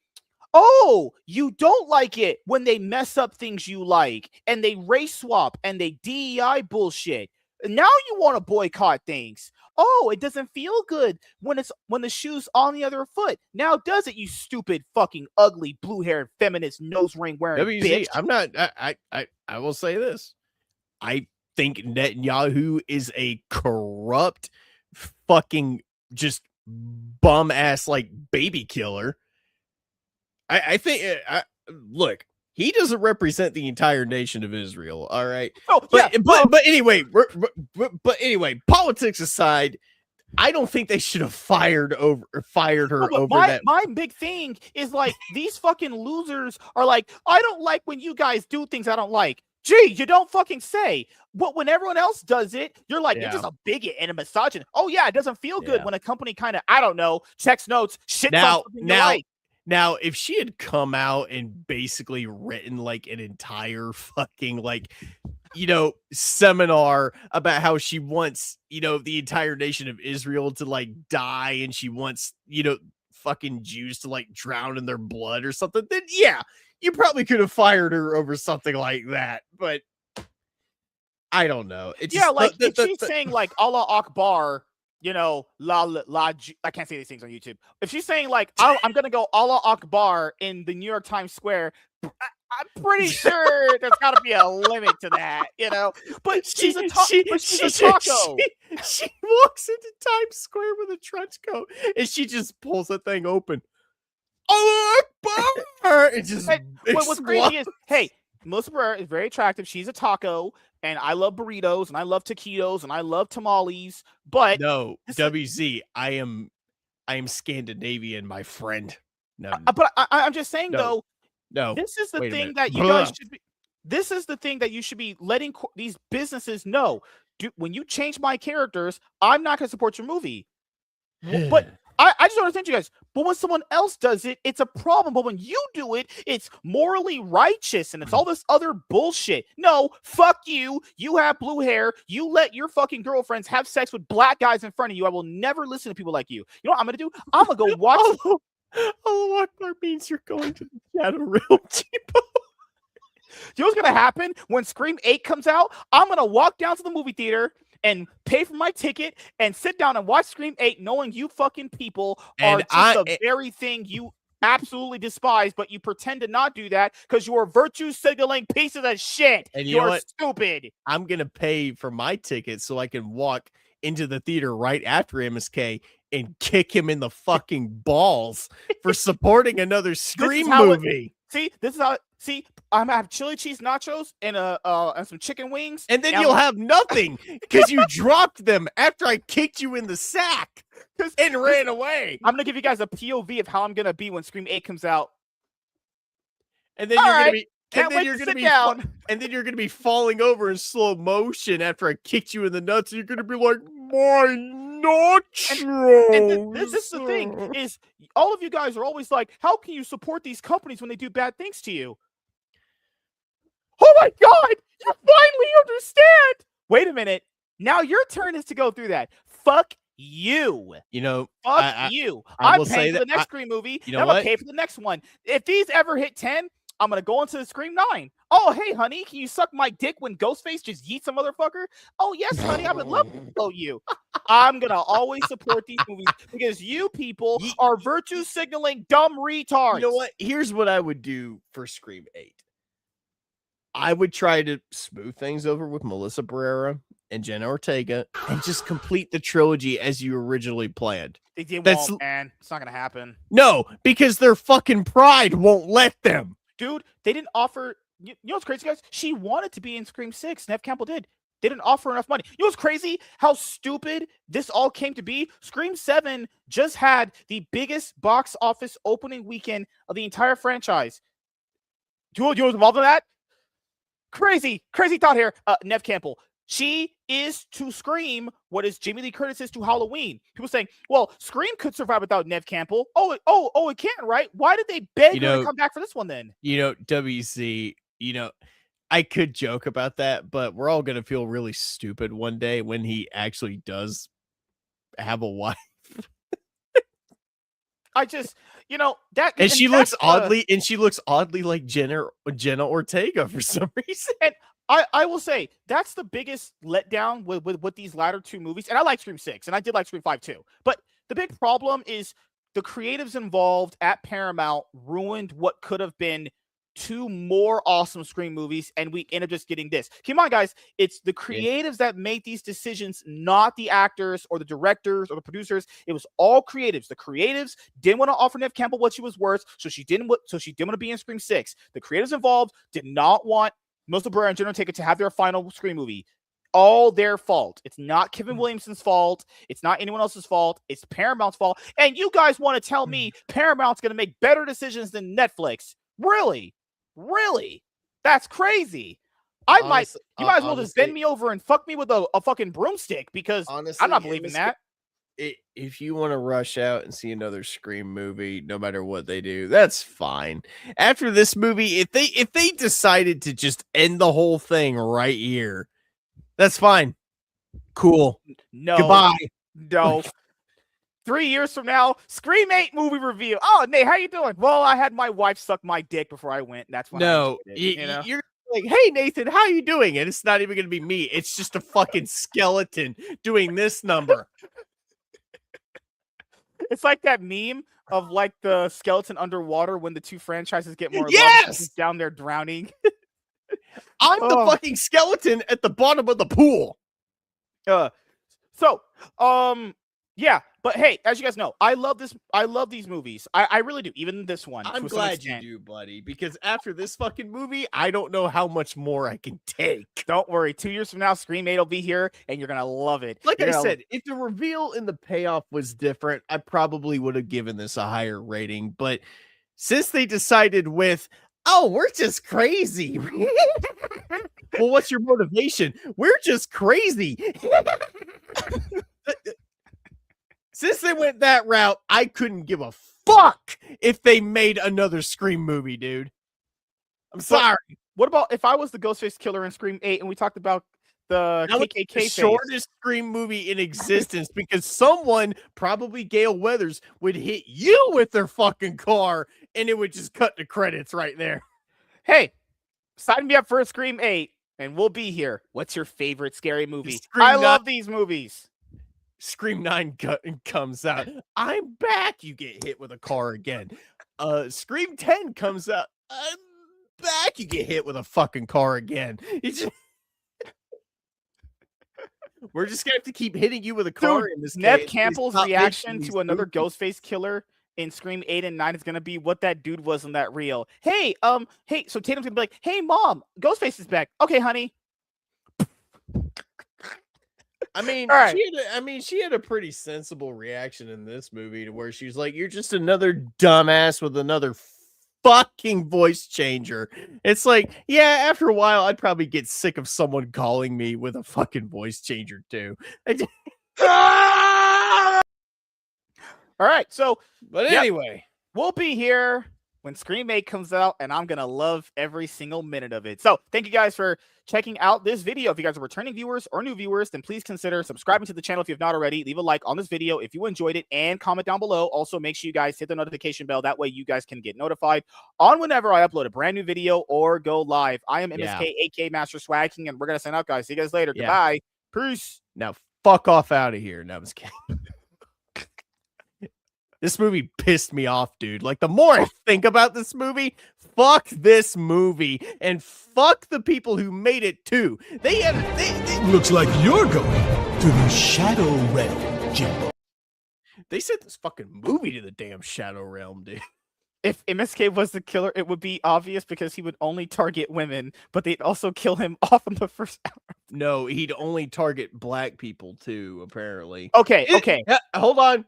Oh, you don't like it when they mess up things you like, and they race swap and they DEI bullshit. Now you want to boycott things. Oh, it doesn't feel good when the shoe's on the other foot. Now does it, you stupid fucking ugly blue-haired feminist nose ring wearing bitch? I'm not. I will say this. I think Netanyahu is a corrupt, fucking just bum ass like baby killer. I think. Look. He doesn't represent the entire nation of Israel, all right? Oh, but anyway, but anyway, politics aside, I don't think they should have fired her over that. My big thing is like, these fucking losers are like, I don't like when you guys do things I don't like. Gee, you don't fucking say. But when everyone else does it, you're like, you're just a bigot and a misogynist. Oh yeah, it doesn't feel good when a company kind of, I don't know, checks notes, shits on something you like. Now, if she had come out and basically written like an entire fucking like, seminar about how she wants, the entire nation of Israel to like die, and she wants, fucking Jews to like drown in their blood or something, then yeah, you probably could have fired her over something like that. But I don't know. It's if she's saying like Allah Akbar, I can't say these things on YouTube. If she's saying like, I'm going to go Allah Akbar in the New York Times Square, I'm pretty sure there's got to be a limit to that, But she's a taco. She walks into Times Square with a trench coat and she just pulls that thing open. Allah Akbar! It just what's crazy is, hey, Melissa Barrera is very attractive. She's a taco, and I love burritos, and I love taquitos, and I love tamales. But no, WZ, I am Scandinavian, my friend. No, but I'm just saying though. No, this is the thing that you guys should be. This is the thing that you should be letting these businesses know. When you change my characters, I'm not going to support your movie. But I just don't understand you guys. But when someone else does it, it's a problem. But when you do it, it's morally righteous and it's all this other bullshit. No, fuck you. You have blue hair. You let your fucking girlfriends have sex with black guys in front of you. I will never listen to people like you. You know what I'm going to do? I'm going to go watch. Allah Akbar means you're going to the Shadow Realm, Chipo. You know what's going to happen when Scream 8 comes out? I'm going to walk down to the movie theater and pay for my ticket and sit down and watch Scream 8 knowing you fucking people are just the very thing you absolutely despise, but you pretend to not do that because you are virtue signaling pieces of shit. And you're stupid. I'm going to pay for my ticket so I can walk into the theater right after MSK and kick him in the fucking balls for supporting another Scream movie. I'm gonna have chili cheese nachos and some chicken wings, and then you'll have nothing because you dropped them after I kicked you in the sack and ran away. I'm gonna give you guys a POV of how I'm gonna be when Scream 8 comes out, and then you're gonna be falling over in slow motion after I kicked you in the nuts, and you're gonna be like, my nachos. And this is the thing: is all of you guys are always like, how can you support these companies when they do bad things to you? Oh my God, you finally understand. Wait a minute. Now your turn is to go through that. Fuck you. Fuck you. I'm paying for the next Scream movie. I'm going to pay for the next one. If these ever hit 10, I'm gonna go into the Scream 9. Oh, hey, honey, can you suck my dick when Ghostface just yeets some motherfucker? Oh, yes, honey, I would love to blow you. I'm gonna always support these movies because you people are virtue signaling dumb retards. You know what? Here's what I would do for Scream 8. I would try to smooth things over with Melissa Barrera and Jenna Ortega and just complete the trilogy as you originally planned. It won't, man. It's not gonna happen. No, because their fucking pride won't let them. Dude, they didn't offer. You know what's crazy, guys? She wanted to be in Scream 6. Neve Campbell did. They didn't offer enough money. You know what's crazy? How stupid this all came to be? Scream 7 just had the biggest box office opening weekend of the entire franchise. Do you know involved in that? Crazy thought here. Neve Campbell. She is to Scream what is Jamie Lee Curtis is to Halloween. People saying, well, Scream could survive without Neve Campbell. Oh, it can't, right? Why did they beg her to come back for this one then? WC, I could joke about that, but we're all going to feel really stupid one day when he actually does have a wife. I just, that, and she looks oddly like Jenna Ortega for some reason. And I will say that's the biggest letdown with these latter two movies. And I like Scream 6 and I did like Scream 5 too. But the big problem is the creatives involved at Paramount ruined what could have been two more awesome Scream movies, and we end up just getting this. Keep in mind, guys, it's the creatives that make these decisions, not the actors or the directors or the producers. It was all creatives. The creatives didn't want to offer Neve Campbell what she was worth, so she didn't want to be in Scream 6. The creatives involved did not want Melissa Barrera and Jenna Ortega to have their final Scream movie. All their fault. It's not Kevin Williamson's fault. It's not anyone else's fault. It's Paramount's fault. And you guys want to tell me Paramount's going to make better decisions than Netflix? Really? That's crazy. You might as well just bend me over and fuck me with a fucking broomstick because honestly, I'm not believing that. If you want to rush out and see another Scream movie, no matter what they do, that's fine. After this movie, if they decided to just end the whole thing right here, that's fine. Cool. No. Goodbye. No. 3 years from now, Scream 8 movie review. Oh, Nate, how you doing? Well, I had my wife suck my dick before I went. And that's why. You're like, hey, Nathan, how you doing? And it's not even going to be me. It's just a fucking skeleton doing this number. It's like that meme of like the skeleton underwater when the two franchises get more yes! down there drowning. I'm the fucking skeleton at the bottom of the pool. Yeah, but hey, as you guys know, I love these movies. I really do. Even this one. I'm glad you do, buddy, because after this fucking movie, I don't know how much more I can take. Don't worry. 2 years from now, Scream 8 will be here, and you're going to love it. Like I said, if the reveal and the payoff was different, I probably would have given this a higher rating. But since they decided with, oh, we're just crazy. Well, what's your motivation? We're just crazy. Since they went that route, I couldn't give a fuck if they made another Scream movie, dude. I'm sorry. What about if I was the Ghostface killer in Scream 8 and we talked about the KKK the shortest Scream movie in existence because someone, probably Gale Weathers, would hit you with their fucking car and it would just cut the credits right there. Hey, sign me up for a Scream 8 and we'll be here. What's your favorite scary movie? I love these movies. Scream 9 comes out. I'm back. You get hit with a car again. Scream 10 comes out. I'm back. You get hit with a fucking car again. We're just gonna have to keep hitting you with a car. Dude, in this Neve Campbell's reaction to another Ghostface killer in Scream 8 and 9 is gonna be what that dude was in that reel. Hey, so Tatum's gonna be like, "Hey, mom, Ghostface is back." Okay, honey. I mean, right. she had a pretty sensible reaction in this movie to where she's like, "You're just another dumbass with another fucking voice changer." It's like, yeah, after a while, I'd probably get sick of someone calling me with a fucking voice changer too. All right, so but anyway, we'll be here when Scream 8 comes out, and I'm going to love every single minute of it. So thank you guys for checking out this video. If you guys are returning viewers or new viewers, then please consider subscribing to the channel if you have not already. Leave a like on this video if you enjoyed it, and comment down below. Also, make sure you guys hit the notification bell. That way you guys can get notified on whenever I upload a brand new video or go live. I am MSK, aka Master Swag King, and we're going to sign out, guys. See you guys later. Yeah. Goodbye. Peace. Now fuck off out of here. No, I'm just kidding. This movie pissed me off, dude. Like, the more I think about this movie, fuck this movie, and fuck the people who made it too. They Looks like you're going to the Shadow Realm, Jimbo. They sent this fucking movie to the damn Shadow Realm, dude. If MSK was the killer, it would be obvious because he would only target women, but they'd also kill him off in the first hour. No, he'd only target black people too, apparently. Okay, okay. Hold on.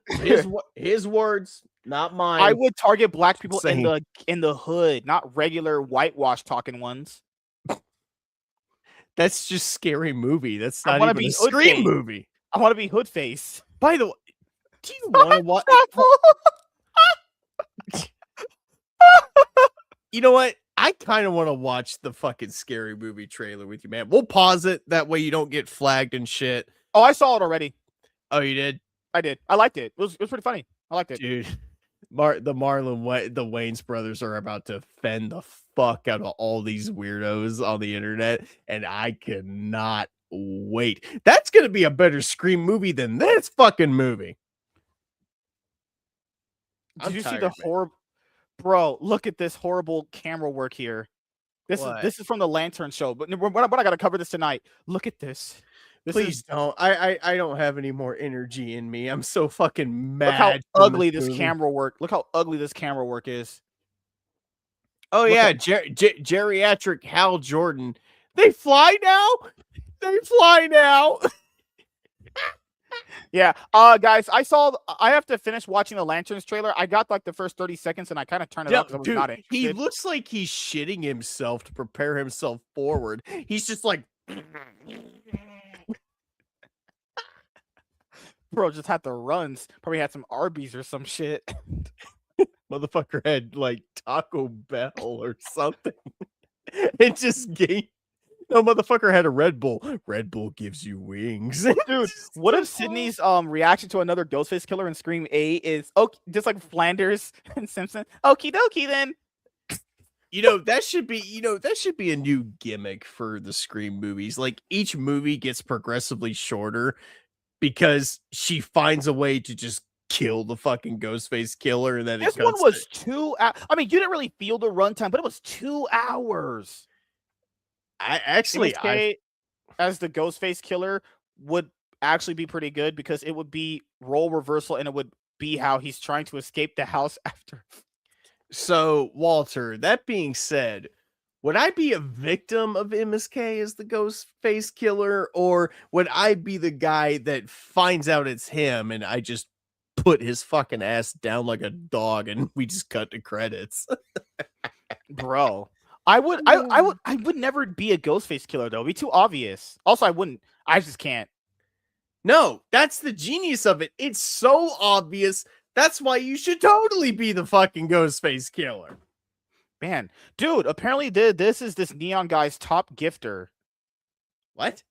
His words, not mine. I would target black people Same. in the hood, not regular whitewash talking ones. That's just Scary Movie. That's I not wanna even be a hood Scream face. movie. I want to be hood face. By the way, do you want to watch? You know what? I kind of want to watch the fucking Scary Movie trailer with you, man. We'll pause it. That way you don't get flagged and shit. Oh, I saw it already. Oh, you did? I did. I liked it. It was pretty funny. I liked it. Dude, the Wayans brothers are about to fend the fuck out of all these weirdos on the internet, and I cannot wait. That's going to be a better Scream movie than this fucking movie. Did you see the horrible... Bro, look at this horrible camera work here. This is from the Lantern show, but I got to cover this tonight. Look at this. Please don't. I don't have any more energy in me. I'm so fucking mad. Look how ugly this movie. camera work. Look how ugly this camera work is. Oh Look yeah, at- geriatric Hal Jordan. They fly now. They fly now. Yeah. Guys, I have to finish watching the Lanterns trailer. I got like the first 30 seconds and I kind of turned it off because I was Dude, not interested. he looks like he's shitting himself to prepare himself forward. He's just like, Bro just had the runs. Probably had some Arby's or some shit. motherfucker had like Taco Bell or something. It just gave. No, motherfucker had a Red Bull. Red Bull gives you wings. Dude, what if Sydney's reaction to another Ghostface killer in Scream 8 is just like Flanders and Simpson? Okie dokie then. That should be a new gimmick for the Scream movies. Like, each movie gets progressively shorter because she finds a way to just kill the fucking Ghostface killer, and then This one was 2 hours. I mean, you didn't really feel the runtime, but it was 2 hours. MSK as the Ghostface killer would actually be pretty good because it would be role reversal and it would be how he's trying to escape the house after. So, Walter, that being said, would I be a victim of MSK as the Ghostface killer, or would I be the guy that finds out it's him and I just put his fucking ass down like a dog and we just cut to credits? Bro. I would never be a Ghostface killer though. It'd be too obvious. Also, I just can't. No, that's the genius of it. It's so obvious. That's why you should totally be the fucking Ghostface killer. Man, dude, apparently this is this neon guy's top gifter. What?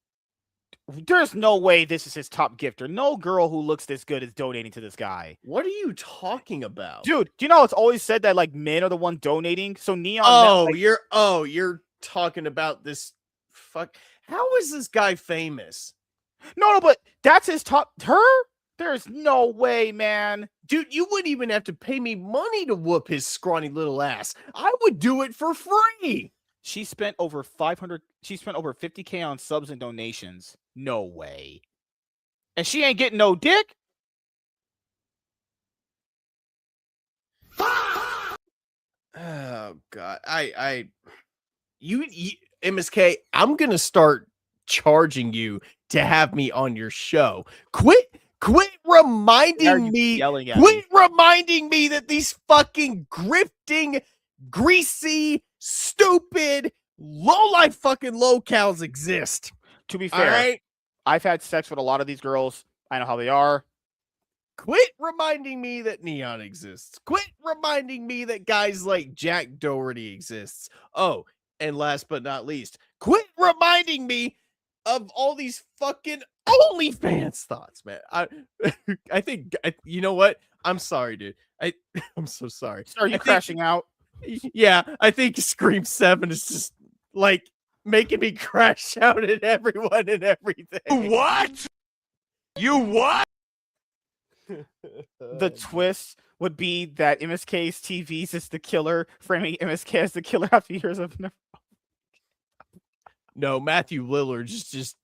There's no way this is his top gifter. No girl who looks this good is donating to this guy. What are you talking about? Dude, do you know it's always said that like men are the one donating? So neon. You're talking about this fuck. How is this guy famous? No, but that's his top. Her? There's no way, man. Dude, you wouldn't even have to pay me money to whoop his scrawny little ass. I would do it for free. She spent over 500. She spent over 50K on subs and donations. No way. And she ain't getting no dick. Oh God, you MSK. I'm gonna start charging you to have me on your show. Quit reminding me. Yelling at Quit reminding me that these fucking grifting, greasy, stupid, low-life fucking locales exist. To be All fair, right? I've had sex with a lot of these girls. I know how they are. Quit reminding me that Neon exists. Quit reminding me that guys like Jack Doherty exists. Oh, and last but not least, quit reminding me of all these fucking OnlyFans thoughts, man. I think you know what? I'm sorry, dude. I'm so sorry. Are you crashing out? Yeah, I think Scream 7 is just like making me crash out at everyone and everything. What? You what? The twist would be that MSK's TVs is the killer, framing MSK as the killer after years of never. No, Matthew Lillard is just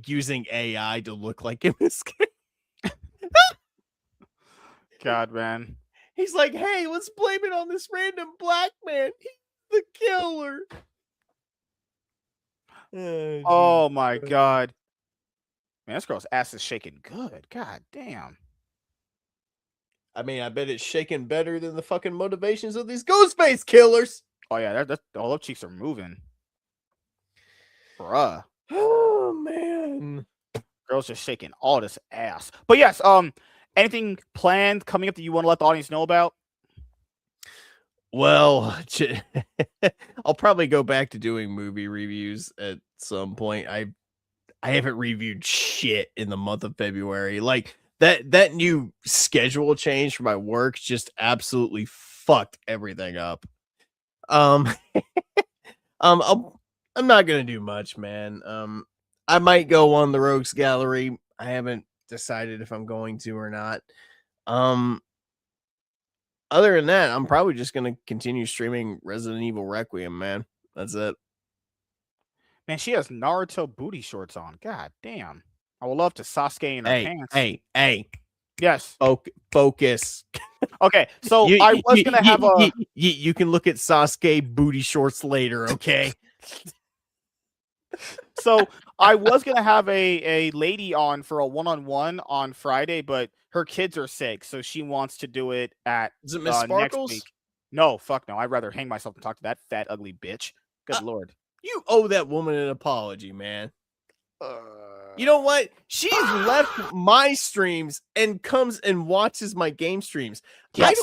using AI to look like MSK. God, man. He's like, hey, let's blame it on this random black man. He's the killer. Oh my God. Man, this girl's ass is shaking good. God damn. I mean, I bet it's shaking better than the fucking motivations of these Ghostface killers. Oh yeah, that's all up cheeks are moving. Bruh. Oh man. Girl's just shaking all this ass. But yes, anything planned coming up that you want to let the audience know about? Well, I'll probably go back to doing movie reviews at some point. I haven't reviewed shit in the month of February. Like that new schedule change for my work just absolutely fucked everything up. I'm not gonna do much, man. I might go on the Rogues Gallery. I haven't decided if I'm going to or not. Other than that, I'm probably just gonna continue streaming Resident Evil Requiem, man. That's it. Man, she has Naruto booty shorts on. God damn. I would love to Sasuke in her pants. Hey. Yes. Focus. Okay, so I was gonna have a. You can look at Sasuke booty shorts later, okay? So I was gonna have a lady on for a one-on-one on Friday, but her kids are sick, so she wants to do it at Is it Miss next Sparkles? week. No, fuck no. I'd rather hang myself and talk to that fat, ugly bitch. Good lord. You owe that woman an apology, man. You know what? She's left my streams and comes and watches my game streams. Yes.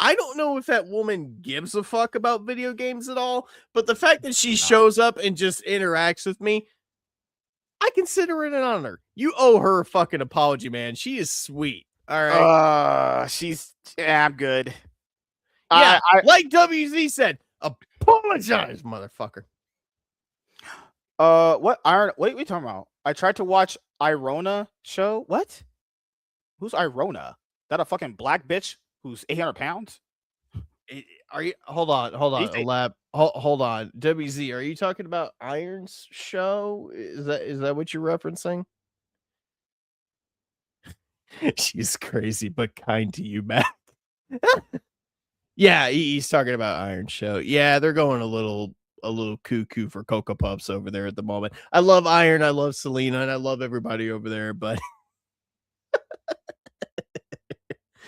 I don't know if that woman gives a fuck about video games at all, but the fact that she shows up and just interacts with me, I consider it an honor. You owe her a fucking apology, man. She is sweet. All right. I'm good. Yeah, like WZ said, apologize, motherfucker. What are you talking about? I tried to watch Irona show. What? Who's Irona? That a fucking black bitch who's 800 pounds? Are you? Hold on. Hold on. WZ, are you talking about Iron's show? Is that what you're referencing? She's crazy but kind to you, Matt. Yeah, he's talking about Iron show. Yeah, they're going a little cuckoo for Cocoa Puffs over there at the moment. I love Iron, I love Selena, and I love everybody over there, but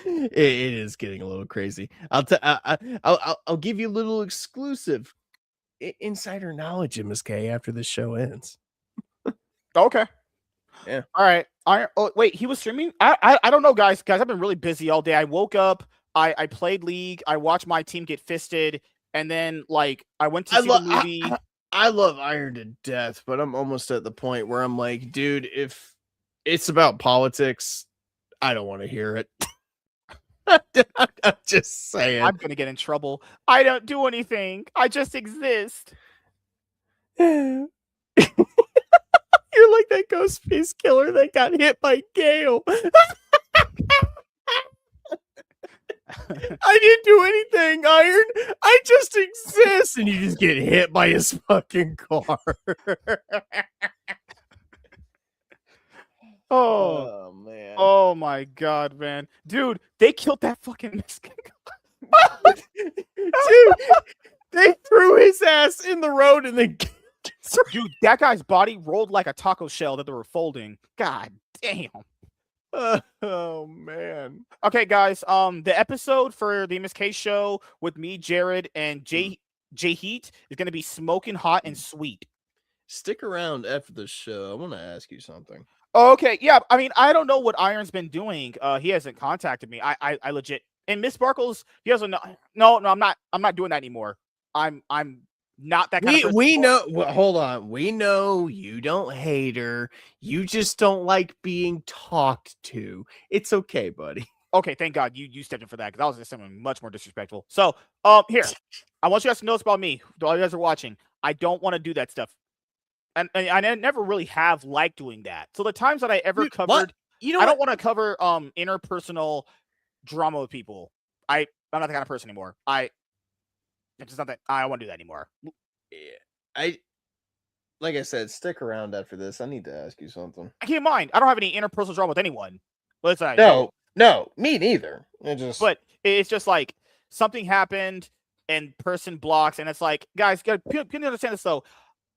it is getting a little crazy. I'll give you a little exclusive insider knowledge, MSK, after this show ends. Okay. Yeah. All right. Oh wait, he was streaming. I don't know, guys. I've been really busy all day. I woke up. I played League. I watched my team get fisted. And then, like, I went to see the movie. I love Iron to death, but I'm almost at the point where I'm like, dude, if it's about politics, I don't want to hear it. I'm just saying. I'm going to get in trouble. I don't do anything. I just exist. You're like that Ghostface killer that got hit by Gale. I didn't do anything, Iron. I just exist, and you just get hit by his fucking car. Oh man. Oh my god, man. Dude, they killed that fucking Mexican guy. Dude, they threw his ass in the road and then dude, that guy's body rolled like a taco shell that they were folding. God damn. Oh man. Okay, guys. The episode for the MSK show with me, Jared, and Jay Heat is gonna be smoking hot and sweet. Stick around after the show. I want to ask you something. Okay, yeah. I mean, I don't know what Iron's been doing. He hasn't contacted me. I legit. And Miss Sparkles, he doesn't know. No, I'm not. I'm not doing that anymore. I'm not that kind of person. We know. Well, hold on. We know you don't hate her. You just don't like being talked to. It's okay, buddy. Okay, thank God you stepped in for that because that was just something much more disrespectful. So, here, I want you guys to know this about me. All you guys are watching, I don't want to do that stuff, and I never really have liked doing that. So the times that I ever Dude, covered, what? You know I don't what? want to cover interpersonal drama with people. I'm not that kind of person anymore. It's just not that I don't want to do that anymore. I like I said, stick around after this. I need to ask you something. Keep in mind, I don't have any interpersonal drama with anyone. Listen, No, me neither. It just but it's just like something happened and person blocks, and it's like, guys, can you understand this though?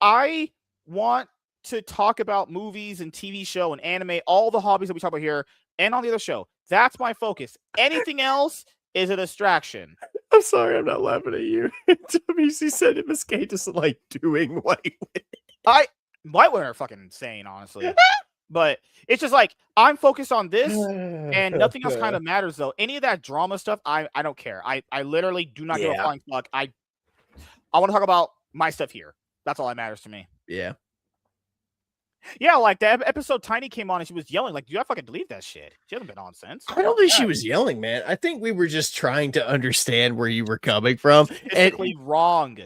I want to talk about movies and TV show and anime, all the hobbies that we talk about here and on the other show. That's my focus. Anything else is a distraction. I'm sorry, I'm not laughing at you. WC said MSK doesn't like doing white women. White women are fucking insane, honestly. But it's just like I'm focused on this and nothing else kind of matters though. Any of that drama stuff, I don't care. I literally do not give a flying fuck. I want to talk about my stuff here. That's all that matters to me. Yeah. Yeah, like that episode Tiny came on and she was yelling, like, dude, I fucking delete that shit. She hasn't been on since. I don't think she was yelling, man. I think we were just trying to understand where you were coming from. Statistically wrong.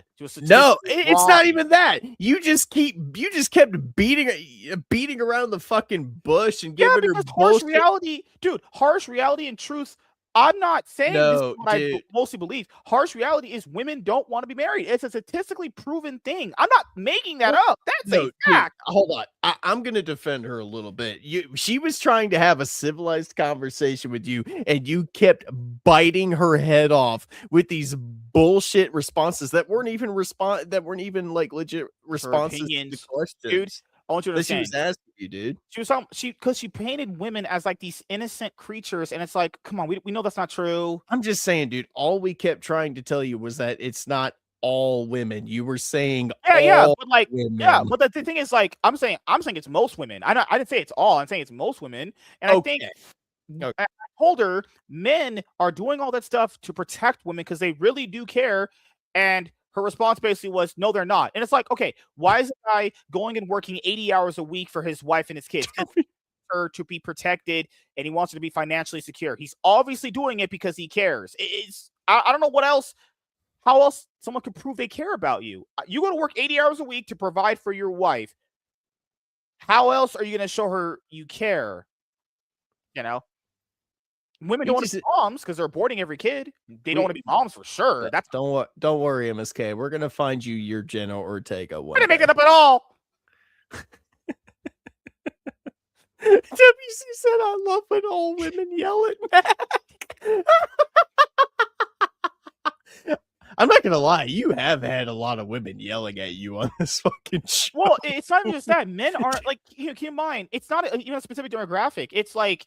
No, it's not even that. You just kept beating around the fucking bush and giving her harsh reality, dude. Harsh reality and truth. I'm not saying this is what I mostly believe. Harsh reality is women don't want to be married. It's a statistically proven thing. I'm not making that up. That's a fact. Dude, hold on. I'm going to defend her a little bit. She was trying to have a civilized conversation with you, and you kept biting her head off with these bullshit responses that weren't even like legit responses to the questions. Dude, I want you to understand. She was asking you, dude. She painted women as like these innocent creatures, and it's like, come on, we know that's not true. I'm just saying, dude. All we kept trying to tell you was that it's not all women. You were saying, but the thing is, like, I'm saying it's most women. I didn't say it's all. I'm saying it's most women, and I think. I told her men are doing all that stuff to protect women because they really do care, and her response basically was, no, they're not. And it's like, okay, why is a guy going and working 80 hours a week for his wife and his kids? Her to be protected, and he wants her to be financially secure. He's obviously doing it because he cares. I don't know what else, how else someone could prove they care about you. You go to work 80 hours a week to provide for your wife. How else are you going to show her you care? You know? Women don't want to be moms because they're aborting every kid. They don't want to be moms for sure. That's don't worry, MSK. We're gonna find you your Jenna Ortega one. I didn't make it up at all. WC said, "I love when all women yell at me." I'm not gonna lie, you have had a lot of women yelling at you on this fucking show. Well, it's not even just that. Men aren't like, keep in mind, it's not even a specific demographic. It's like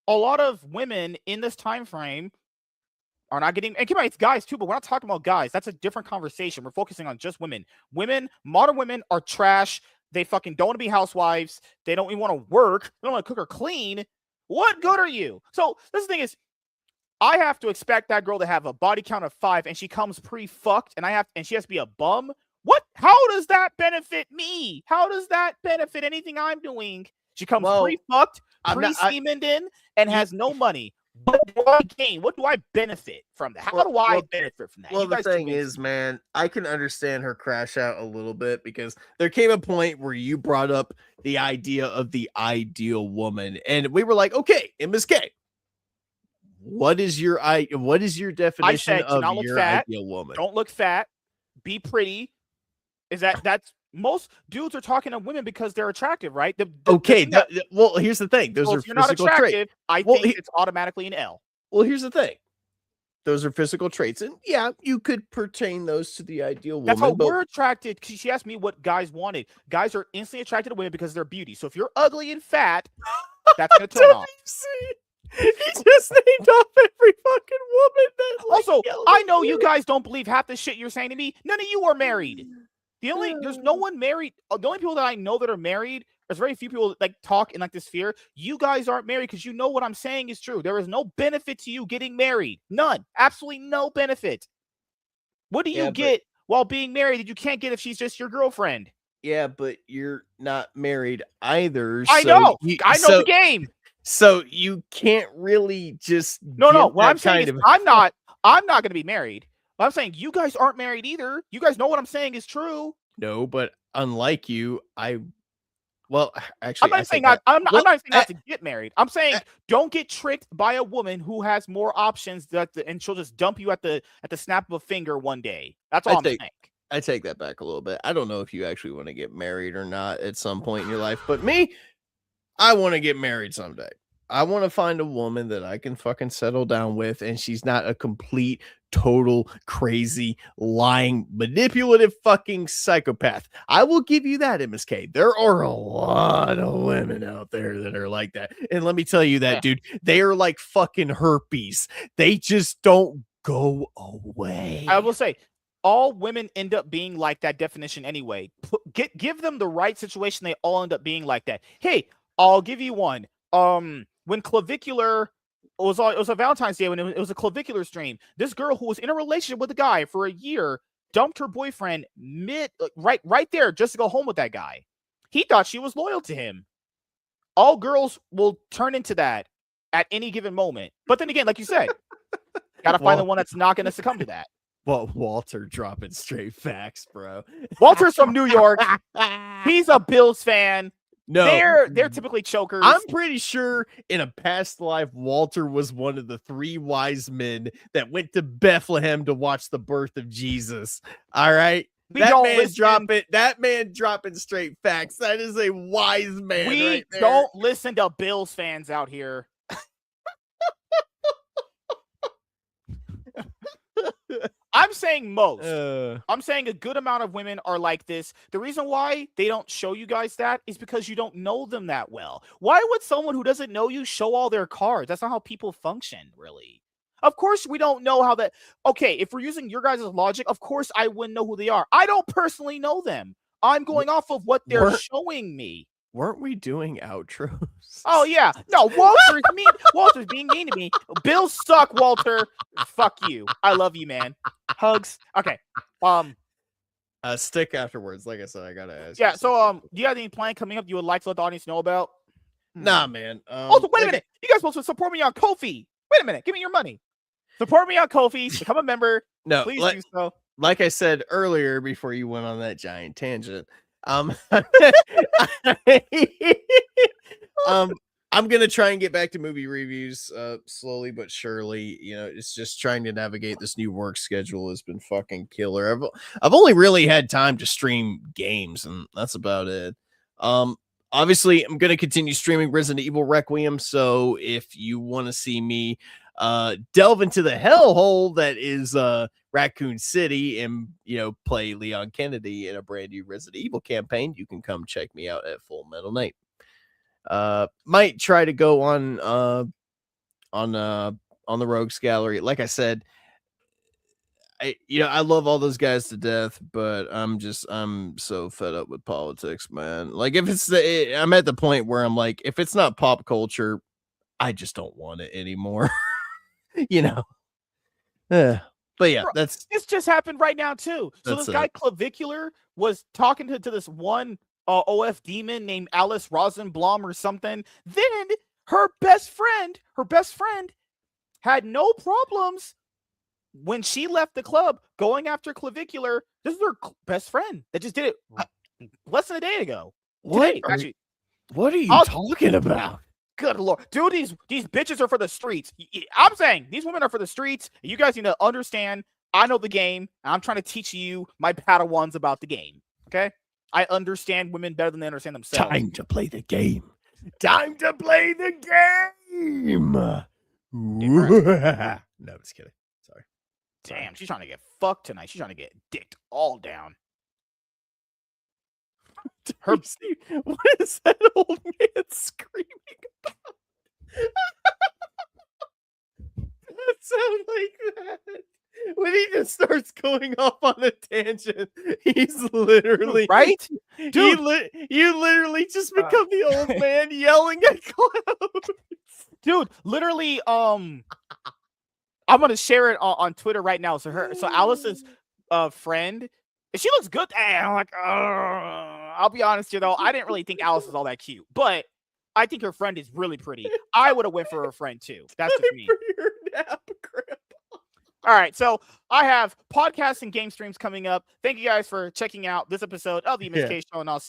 a lot of women in this time frame are not getting, and keep in mind, it's guys too, but we're not talking about guys. That's a different conversation. We're focusing on just women. Modern women are trash. They fucking don't want to be housewives. They don't even want to work. They don't want to cook or clean. What good are you? So this thing is, I have to expect that girl to have a body count of 5, and she comes pre-fucked, and she has to be a bum. What? How does that benefit me? How does that benefit anything I'm doing? She comes pre-fucked, pre-semened in, and has no money. What do I gain? What do I benefit from that? How do I benefit from that? Well, the thing is, man, I can understand her crash out a little bit because there came a point where you brought up the idea of the ideal woman, and we were like, okay, MSK, what is your definition of your ideal woman? Don't look fat. Be pretty. That's most dudes are talking to women because they're attractive, right? Well, here's the thing. Those are if you're not physical attractive, traits. I think it's automatically an L. Well, here's the thing. Those are physical traits, and yeah, you could pertain those to the ideal woman. That's how we're attracted. She asked me what guys wanted. Guys are instantly attracted to women because of their beauty. So if you're ugly and fat, that's gonna turn off. He just named off every fucking woman that. Also, I know you guys don't believe half the shit you're saying to me. None of you are married. There's no one married. The only people that I know that are married There's very few people that, like, talk in like this fear. You guys aren't married because you know what I'm saying is true. There is no benefit to you getting married. None. Absolutely no benefit. What do you get while being married that you can't get if she's just your girlfriend? Yeah, but you're not married either. I So know. I know the game. So you can't really just No. give What that I'm saying kind is of I'm not going to be married. But I'm saying you guys aren't married either. You guys know what I'm saying is true. no, but unlike you, I'm actually I not saying take that. I'm Well, not saying not to get married. I'm saying don't get tricked by a woman who has more options and she'll just dump you at the snap of a finger one day. That's all I'm saying. I take that back a little bit. I don't know if you actually want to get married or not at some point in your life, but me, I want to get married someday. I want to find a woman that I can fucking settle down with, and she's not a complete, total, crazy, lying, manipulative fucking psychopath. I will give you that, MSK. There are a lot of women out there that are like that. And let me tell you that, dude, they are like fucking herpes. They just don't go away. I will say, all women end up being like that definition anyway. Give them the right situation, they all end up being like that. Hey, I'll give you one. When clavicular it was a Valentine's Day when it was a clavicular stream. This girl who was in a relationship with a guy for a year dumped her boyfriend right there just to go home with that guy. He thought she was loyal to him. All girls will turn into that at any given moment. But then again, like you said, gotta find the one that's not gonna succumb to that. Well, Walter dropping straight facts, bro. Walter's from New York. He's a Bills fan. No, they're typically chokers. I'm pretty sure in a past life, Walter was one of the 3 wise men that went to Bethlehem to watch the birth of Jesus. All right. That man dropping straight facts. That is a wise man. We don't listen to Bills fans out here. I'm saying most. I'm saying a good amount of women are like this. The reason why they don't show you guys that is because you don't know them that well. Why would someone who doesn't know you show all their cards? That's not how people function, really. Of course, we don't know how that. Okay, if we're using your guys' logic, of course I wouldn't know who they are. I don't personally know them. I'm going off of what they're showing me. Weren't we doing outros? Oh yeah, no, Walter's being mean to me. Bills suck, Walter. Fuck you. I love you, man. Hugs. Okay. Stick afterwards. Like I said, I gotta ask. Yeah. So, do you have any plan coming up you would like to let the audience know about? Nah, man. Also, wait a minute. You guys supposed to support me on Ko-fi. Wait a minute. Give me your money. Support me on Ko-fi. Become a member. No, please do so. Like I said earlier, before you went on that giant tangent. I'm gonna try and get back to movie reviews slowly but surely. You know, it's just trying to navigate this new work schedule has been fucking killer. I've only really had time to stream games, and that's about it. Obviously, I'm gonna continue streaming Resident Evil Requiem. So if you want to see me delve into the hellhole that is Raccoon City and, you know, play Leon Kennedy in a brand new Resident Evil campaign, you can come check me out at Full Metal Night. Might try to go on the Rogues Gallery. Like I said, I love all those guys to death, but I'm so fed up with politics, man. Like, if I'm at the point where I'm like, if it's not pop culture, I just don't want it anymore. You know. But yeah, this just happened right now too. So this guy Clavicular was talking to this one OF demon named Alice Rosenblum or something. Then her best friend had no problems when she left the club going after Clavicular. This is her best friend that just did it less than a day ago. What are you talking about? Good Lord. Dude, these bitches are for the streets. I'm saying these women are for the streets. You guys need to understand. I know the game. I'm trying to teach you, my Padawans, about the game. Okay? I understand women better than they understand themselves. Time to play the game. Time to play the game. No, just kidding. Sorry. Damn, she's trying to get fucked tonight. She's trying to get dicked all down. What is that old man screaming about? That sound like that. when he just starts going off on a tangent, he's literally Right? Dude, Dude. you literally just become the old man yelling at clouds. Dude, literally, I'm gonna share it on Twitter right now. So Alice's friend, she looks good. And I'm like, I'll be honest, I didn't really think Alice was all that cute, but I think her friend is really pretty. I would have went for her friend too. That's just me. For your nap, Grandpa. All right, so I have podcasts and game streams coming up. Thank you guys for checking out this episode of the MSK Show, and I'll